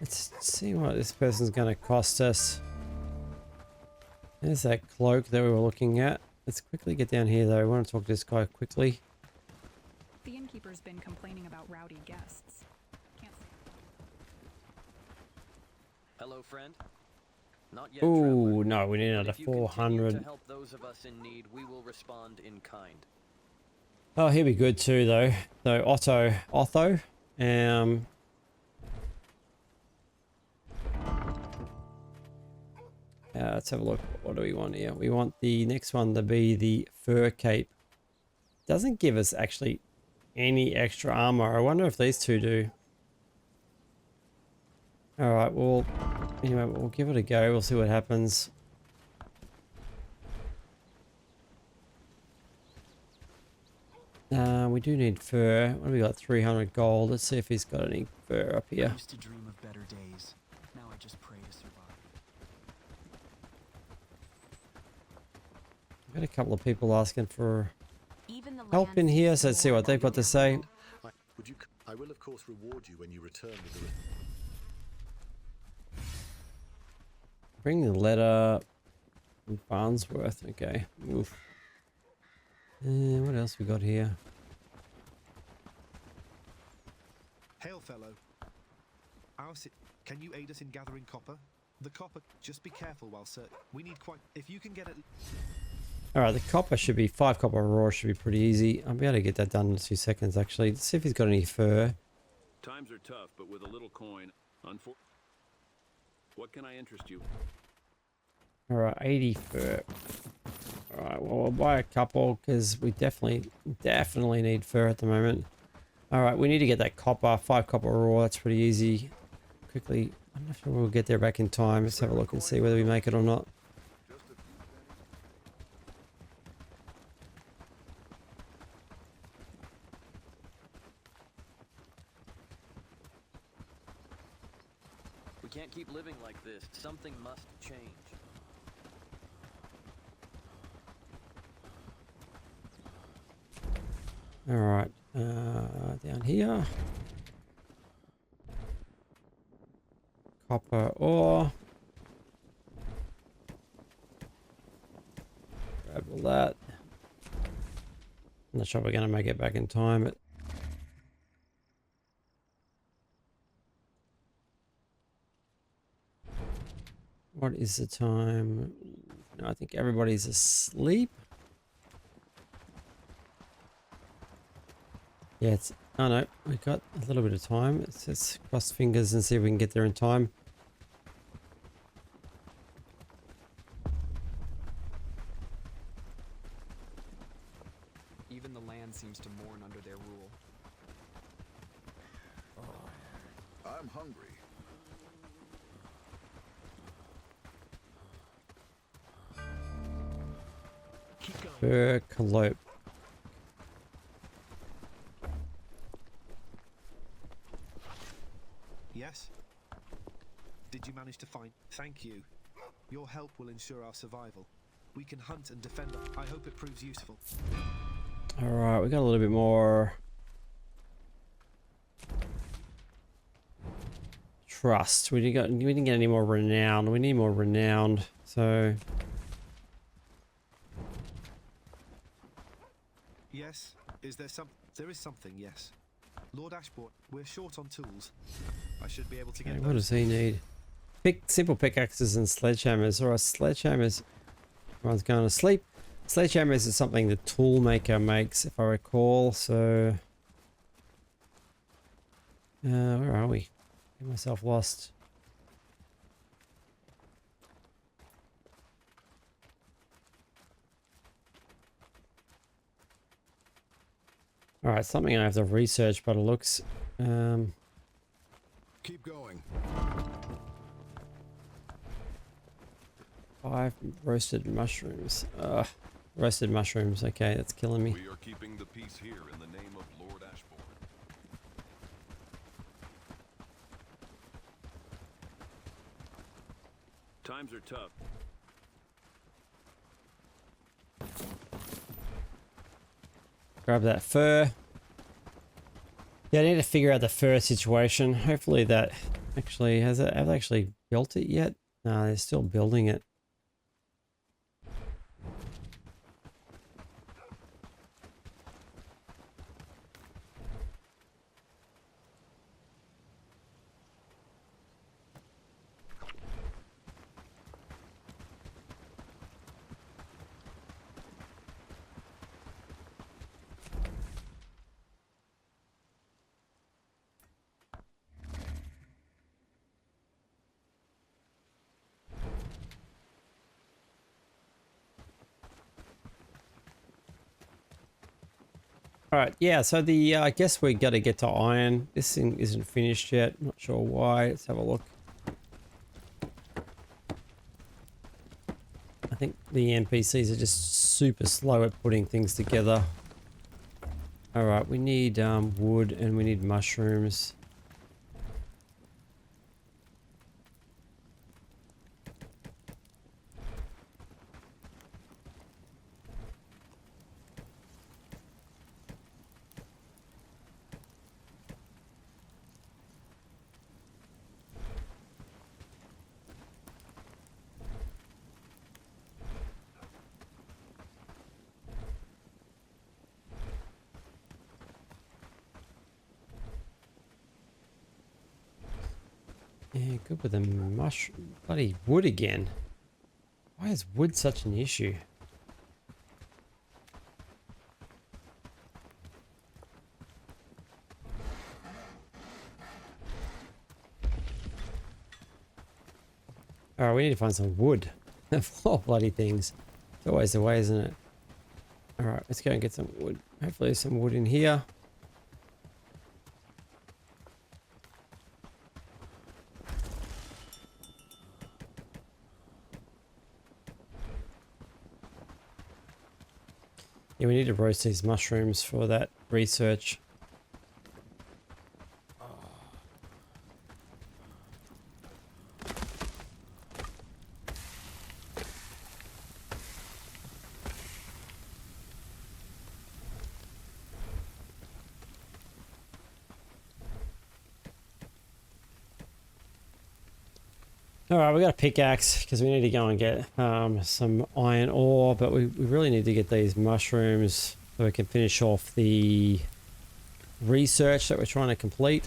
Let's see what this person's going to cost us. There's that cloak that we were looking at. Let's quickly get down here though. I want to talk to this guy quickly. The innkeeper's been complaining about rowdy guests. Can't... Hello, friend. Not yet, Ooh, no, we need another if you continue 400. to help those of us in need, we will respond in kind. Oh, he'll be good too though. So Otho. Let's have a look. What do we want here? We want the next one to be the fur cape. Doesn't give us actually any extra armor. I wonder if these two do. Alright, well, anyway, we'll give it a go. We'll see what happens. We do need fur. What have we got? 300 gold. Let's see if he's got any fur up here. I used to dream of better days. Now I just pray to survive. I've got a couple of people asking for help in here, so let's see what they've got to say. I will of course reward you when you return with the... Bring the letter from Farnsworth. Okay. Oof. What else we got here? Hail, fellow. Can you aid us in gathering copper? The copper, just be careful while searching. We need quite... If you can get it... Alright, the copper should be... 5 copper raw should be pretty easy. I'll be able to get that done in 2 seconds, actually. Let's see if he's got any fur. Times are tough, but with a little coin... What can I interest you? Alright, 80 fur. Alright, well, we'll buy a couple because we definitely need fur at the moment. Alright, we need to get that copper, 5 copper raw, that's pretty easy. Quickly, I'm not sure we'll get there back in time. Let's have a look and see whether we make it or not. We can't keep living like this. Something must change. Alright, down here. Copper ore. Grab all that. I'm not sure we're going to make it back in time, but what is the time? No, I think everybody's asleep. Yeah, it's... Oh no, we've got a little bit of time. Let's cross fingers and see if we can get there in time. Even the land seems to mourn under their rule. I'm hungry. Berkalope. Yes? Did you manage to find... Thank you. Your help will ensure our survival. We can hunt and defend. I hope it proves useful. Alright, we got a little bit more trust. We didn't get any more renown. We need more renowned. So Yes? Is there some... There is something, yes. Lord Ashbourne, we're short on tools. I should be able to get okay, what does he need? Simple pickaxes and sledgehammers. Alright, sledgehammers. Everyone's going to sleep. Sledgehammers is something the tool maker makes, if I recall. So, where are we? Get myself lost. All right, something I have to research, but it looks. Keep going. 5 roasted mushrooms. Roasted mushrooms. Okay, that's killing me. We are keeping the peace here in the name of Lord Ashbourne. Times are tough. Grab that fur. Yeah, I need to figure out the fur situation. Hopefully that actually have they actually built it yet? No, they're still building it. All right, yeah, so the I guess we got to get to iron. This thing isn't finished yet. Not sure why. Let's have a look. I think the NPCs are just super slow at putting things together. All right, we need wood and we need mushrooms. Yeah, good with the mushroom. Bloody wood again. Why is wood such an issue? Alright, we need to find some wood. Of all bloody things. always the way, isn't it? Alright, let's go and get some wood. Hopefully there's some wood in here. Yeah, we need to roast these mushrooms for that research. Alright, we got a pickaxe because we need to go and get some iron ore, but we really need to get these mushrooms so we can finish off the research that we're trying to complete.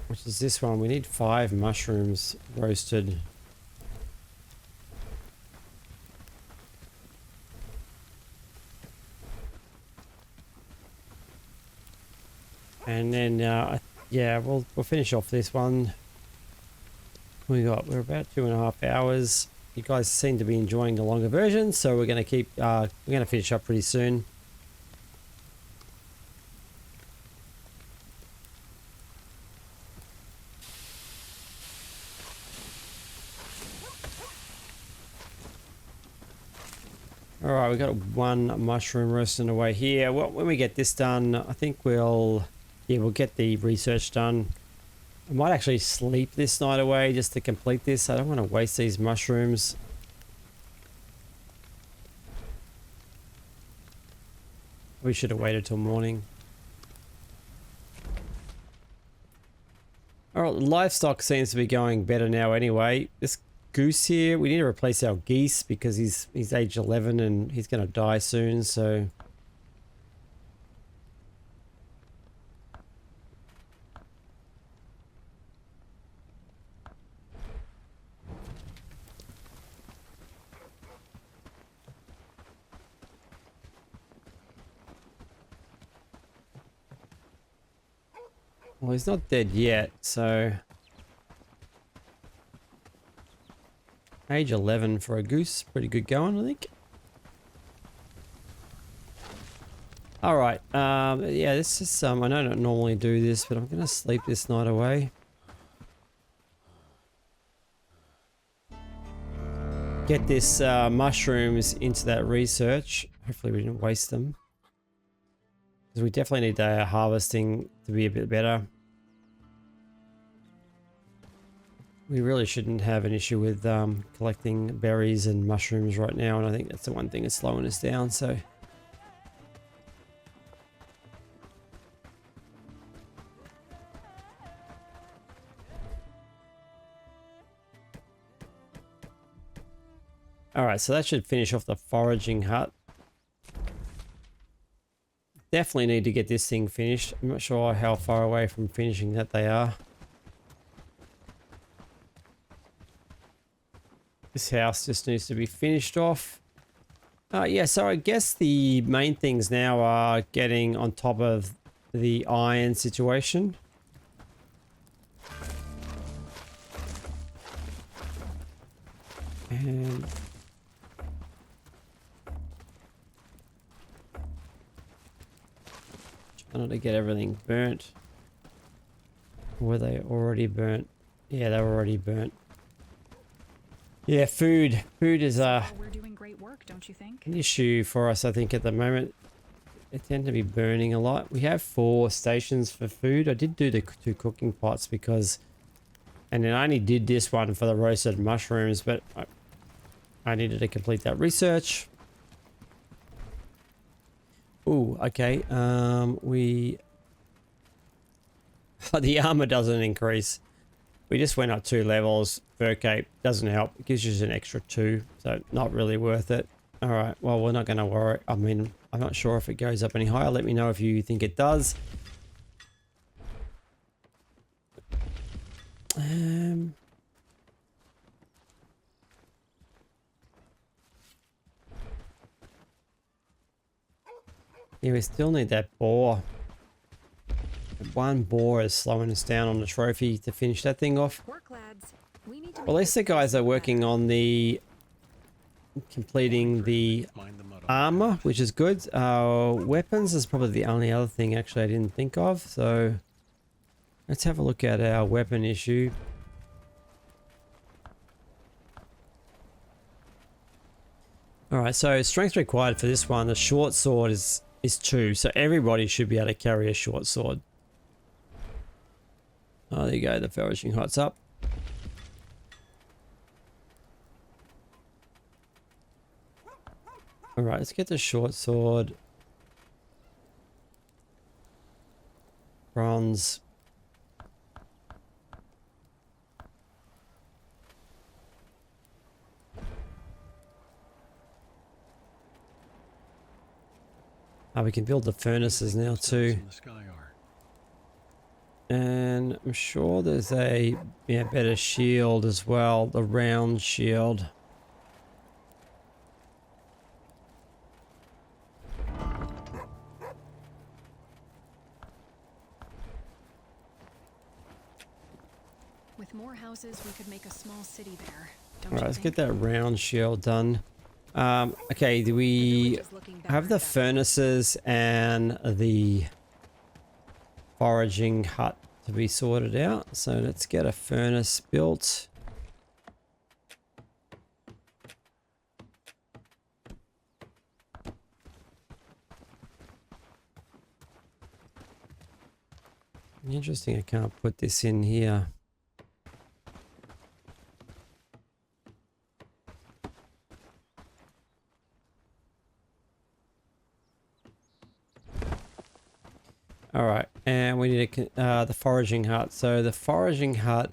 Which is this one. We need 5 mushrooms roasted. And then, yeah, we'll finish off this one. We're about 2.5 hours. You guys seem to be enjoying the longer version, so we're going to keep, we're going to finish up pretty soon. Alright, we got 1 mushroom roasting away here. Well, when we get this done, I think we'll get the research done. I might actually sleep this night away just to complete this. I don't want to waste these mushrooms. We should have waited till morning. Alright, livestock seems to be going better now anyway. This goose here, we need to replace our geese because he's age 11 and he's going to die soon, so... Well, he's not dead yet, so... Age 11 for a goose. Pretty good going, I think. Alright, yeah, this is, I don't normally do this, but I'm going to sleep this night away. Get this mushrooms into that research. Hopefully we didn't waste them. Because we definitely need the harvesting to be a bit better. We really shouldn't have an issue with collecting berries and mushrooms right now, and I think that's the one thing that's slowing us down, so... Alright, so that should finish off the foraging hut. Definitely need to get this thing finished. I'm not sure how far away from finishing that they are. This house just needs to be finished off. Yeah, so I guess the main things now are getting on top of the iron situation. And... trying to get everything burnt. Were they already burnt? Yeah, they were already burnt. Yeah, food. Food is we're doing great work, don't you think? an issue for us, I think, at the moment. They tend to be burning a lot. We have 4 stations for food. I did do the 2 cooking pots because... and then I only did this one for the roasted mushrooms, but I needed to complete that research. Ooh, okay. We... the armor doesn't increase. We just went up 2 levels. Fur cape doesn't help. It gives you an extra 2, so not really worth it. Alright, well, we're not going to worry. I mean, I'm not sure if it goes up any higher. Let me know if you think it does. Yeah, we still need that boar. 1 boar is slowing us down on the trophy to finish that thing off. Work, lads. We need to Well, at least the guys are working on the completing the armor, which is good. Weapons is probably the only other thing actually I didn't think of. So let's have a look at our weapon issue. Alright, so strength required for this one, the short sword is 2, so everybody should be able to carry a short sword. Oh, there you go, the foraging hut's up. Alright, let's get the short sword. Bronze. We can build the furnaces now too. And I'm sure there's a better shield as well, the round shield. With more houses, we could make a small city there. All right, let's get that round shield done. Okay, do we have the furnaces and the foraging hut to be sorted out? So let's get a furnace built. Interesting, I can't put this in here. All right, and we need the foraging hut. So the foraging hut,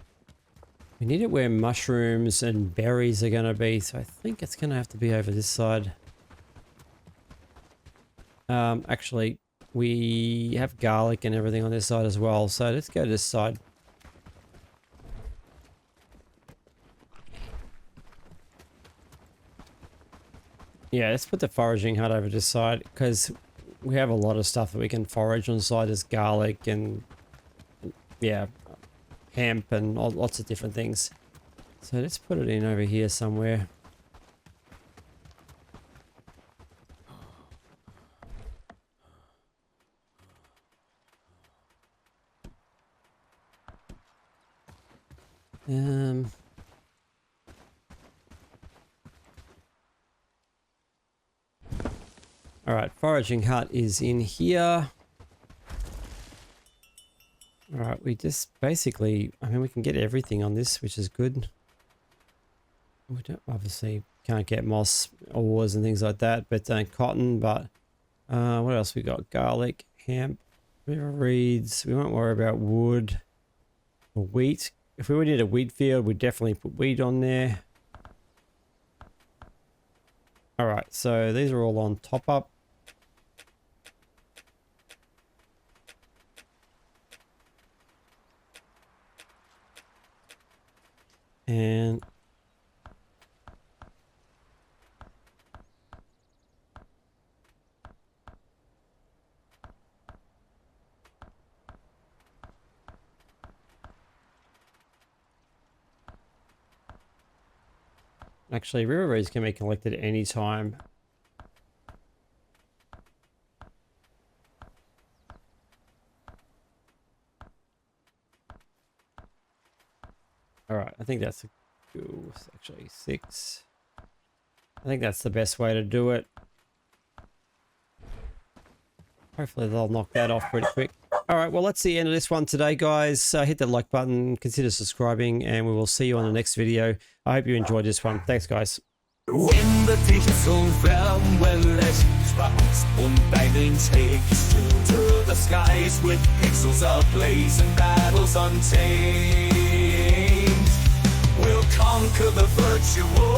we need it where mushrooms and berries are going to be. So I think it's going to have to be over this side. Actually, we have garlic and everything on this side as well. So let's go to this side. Yeah, let's put the foraging hut over this side because we have a lot of stuff that we can forage on the side. There's garlic and yeah, hemp and lots of different things. So let's put it in over here somewhere. All right, foraging hut is in here. All right, we just basically, I mean, we can get everything on this, which is good. We don't, obviously can't get moss ores and things like that, but cotton, but what else we got? Garlic, hemp, river reeds. We won't worry about wood or wheat. If we did a wheat field, we'd definitely put wheat on there. All right, so these are all on top up. And actually, river reeds can be collected at any time. All right, I think that's actually 6. I think that's the best way to do it. Hopefully they'll knock that off pretty quick. All right, well, that's the end of this one today, guys. Hit that like button, consider subscribing, and we will see you on the next video. I hope you enjoyed this one. Thanks, guys. When the tinsel fell, well, as sparks und lightning takes to the skies with pixels ablaze and battles untamed, we'll conquer the virtual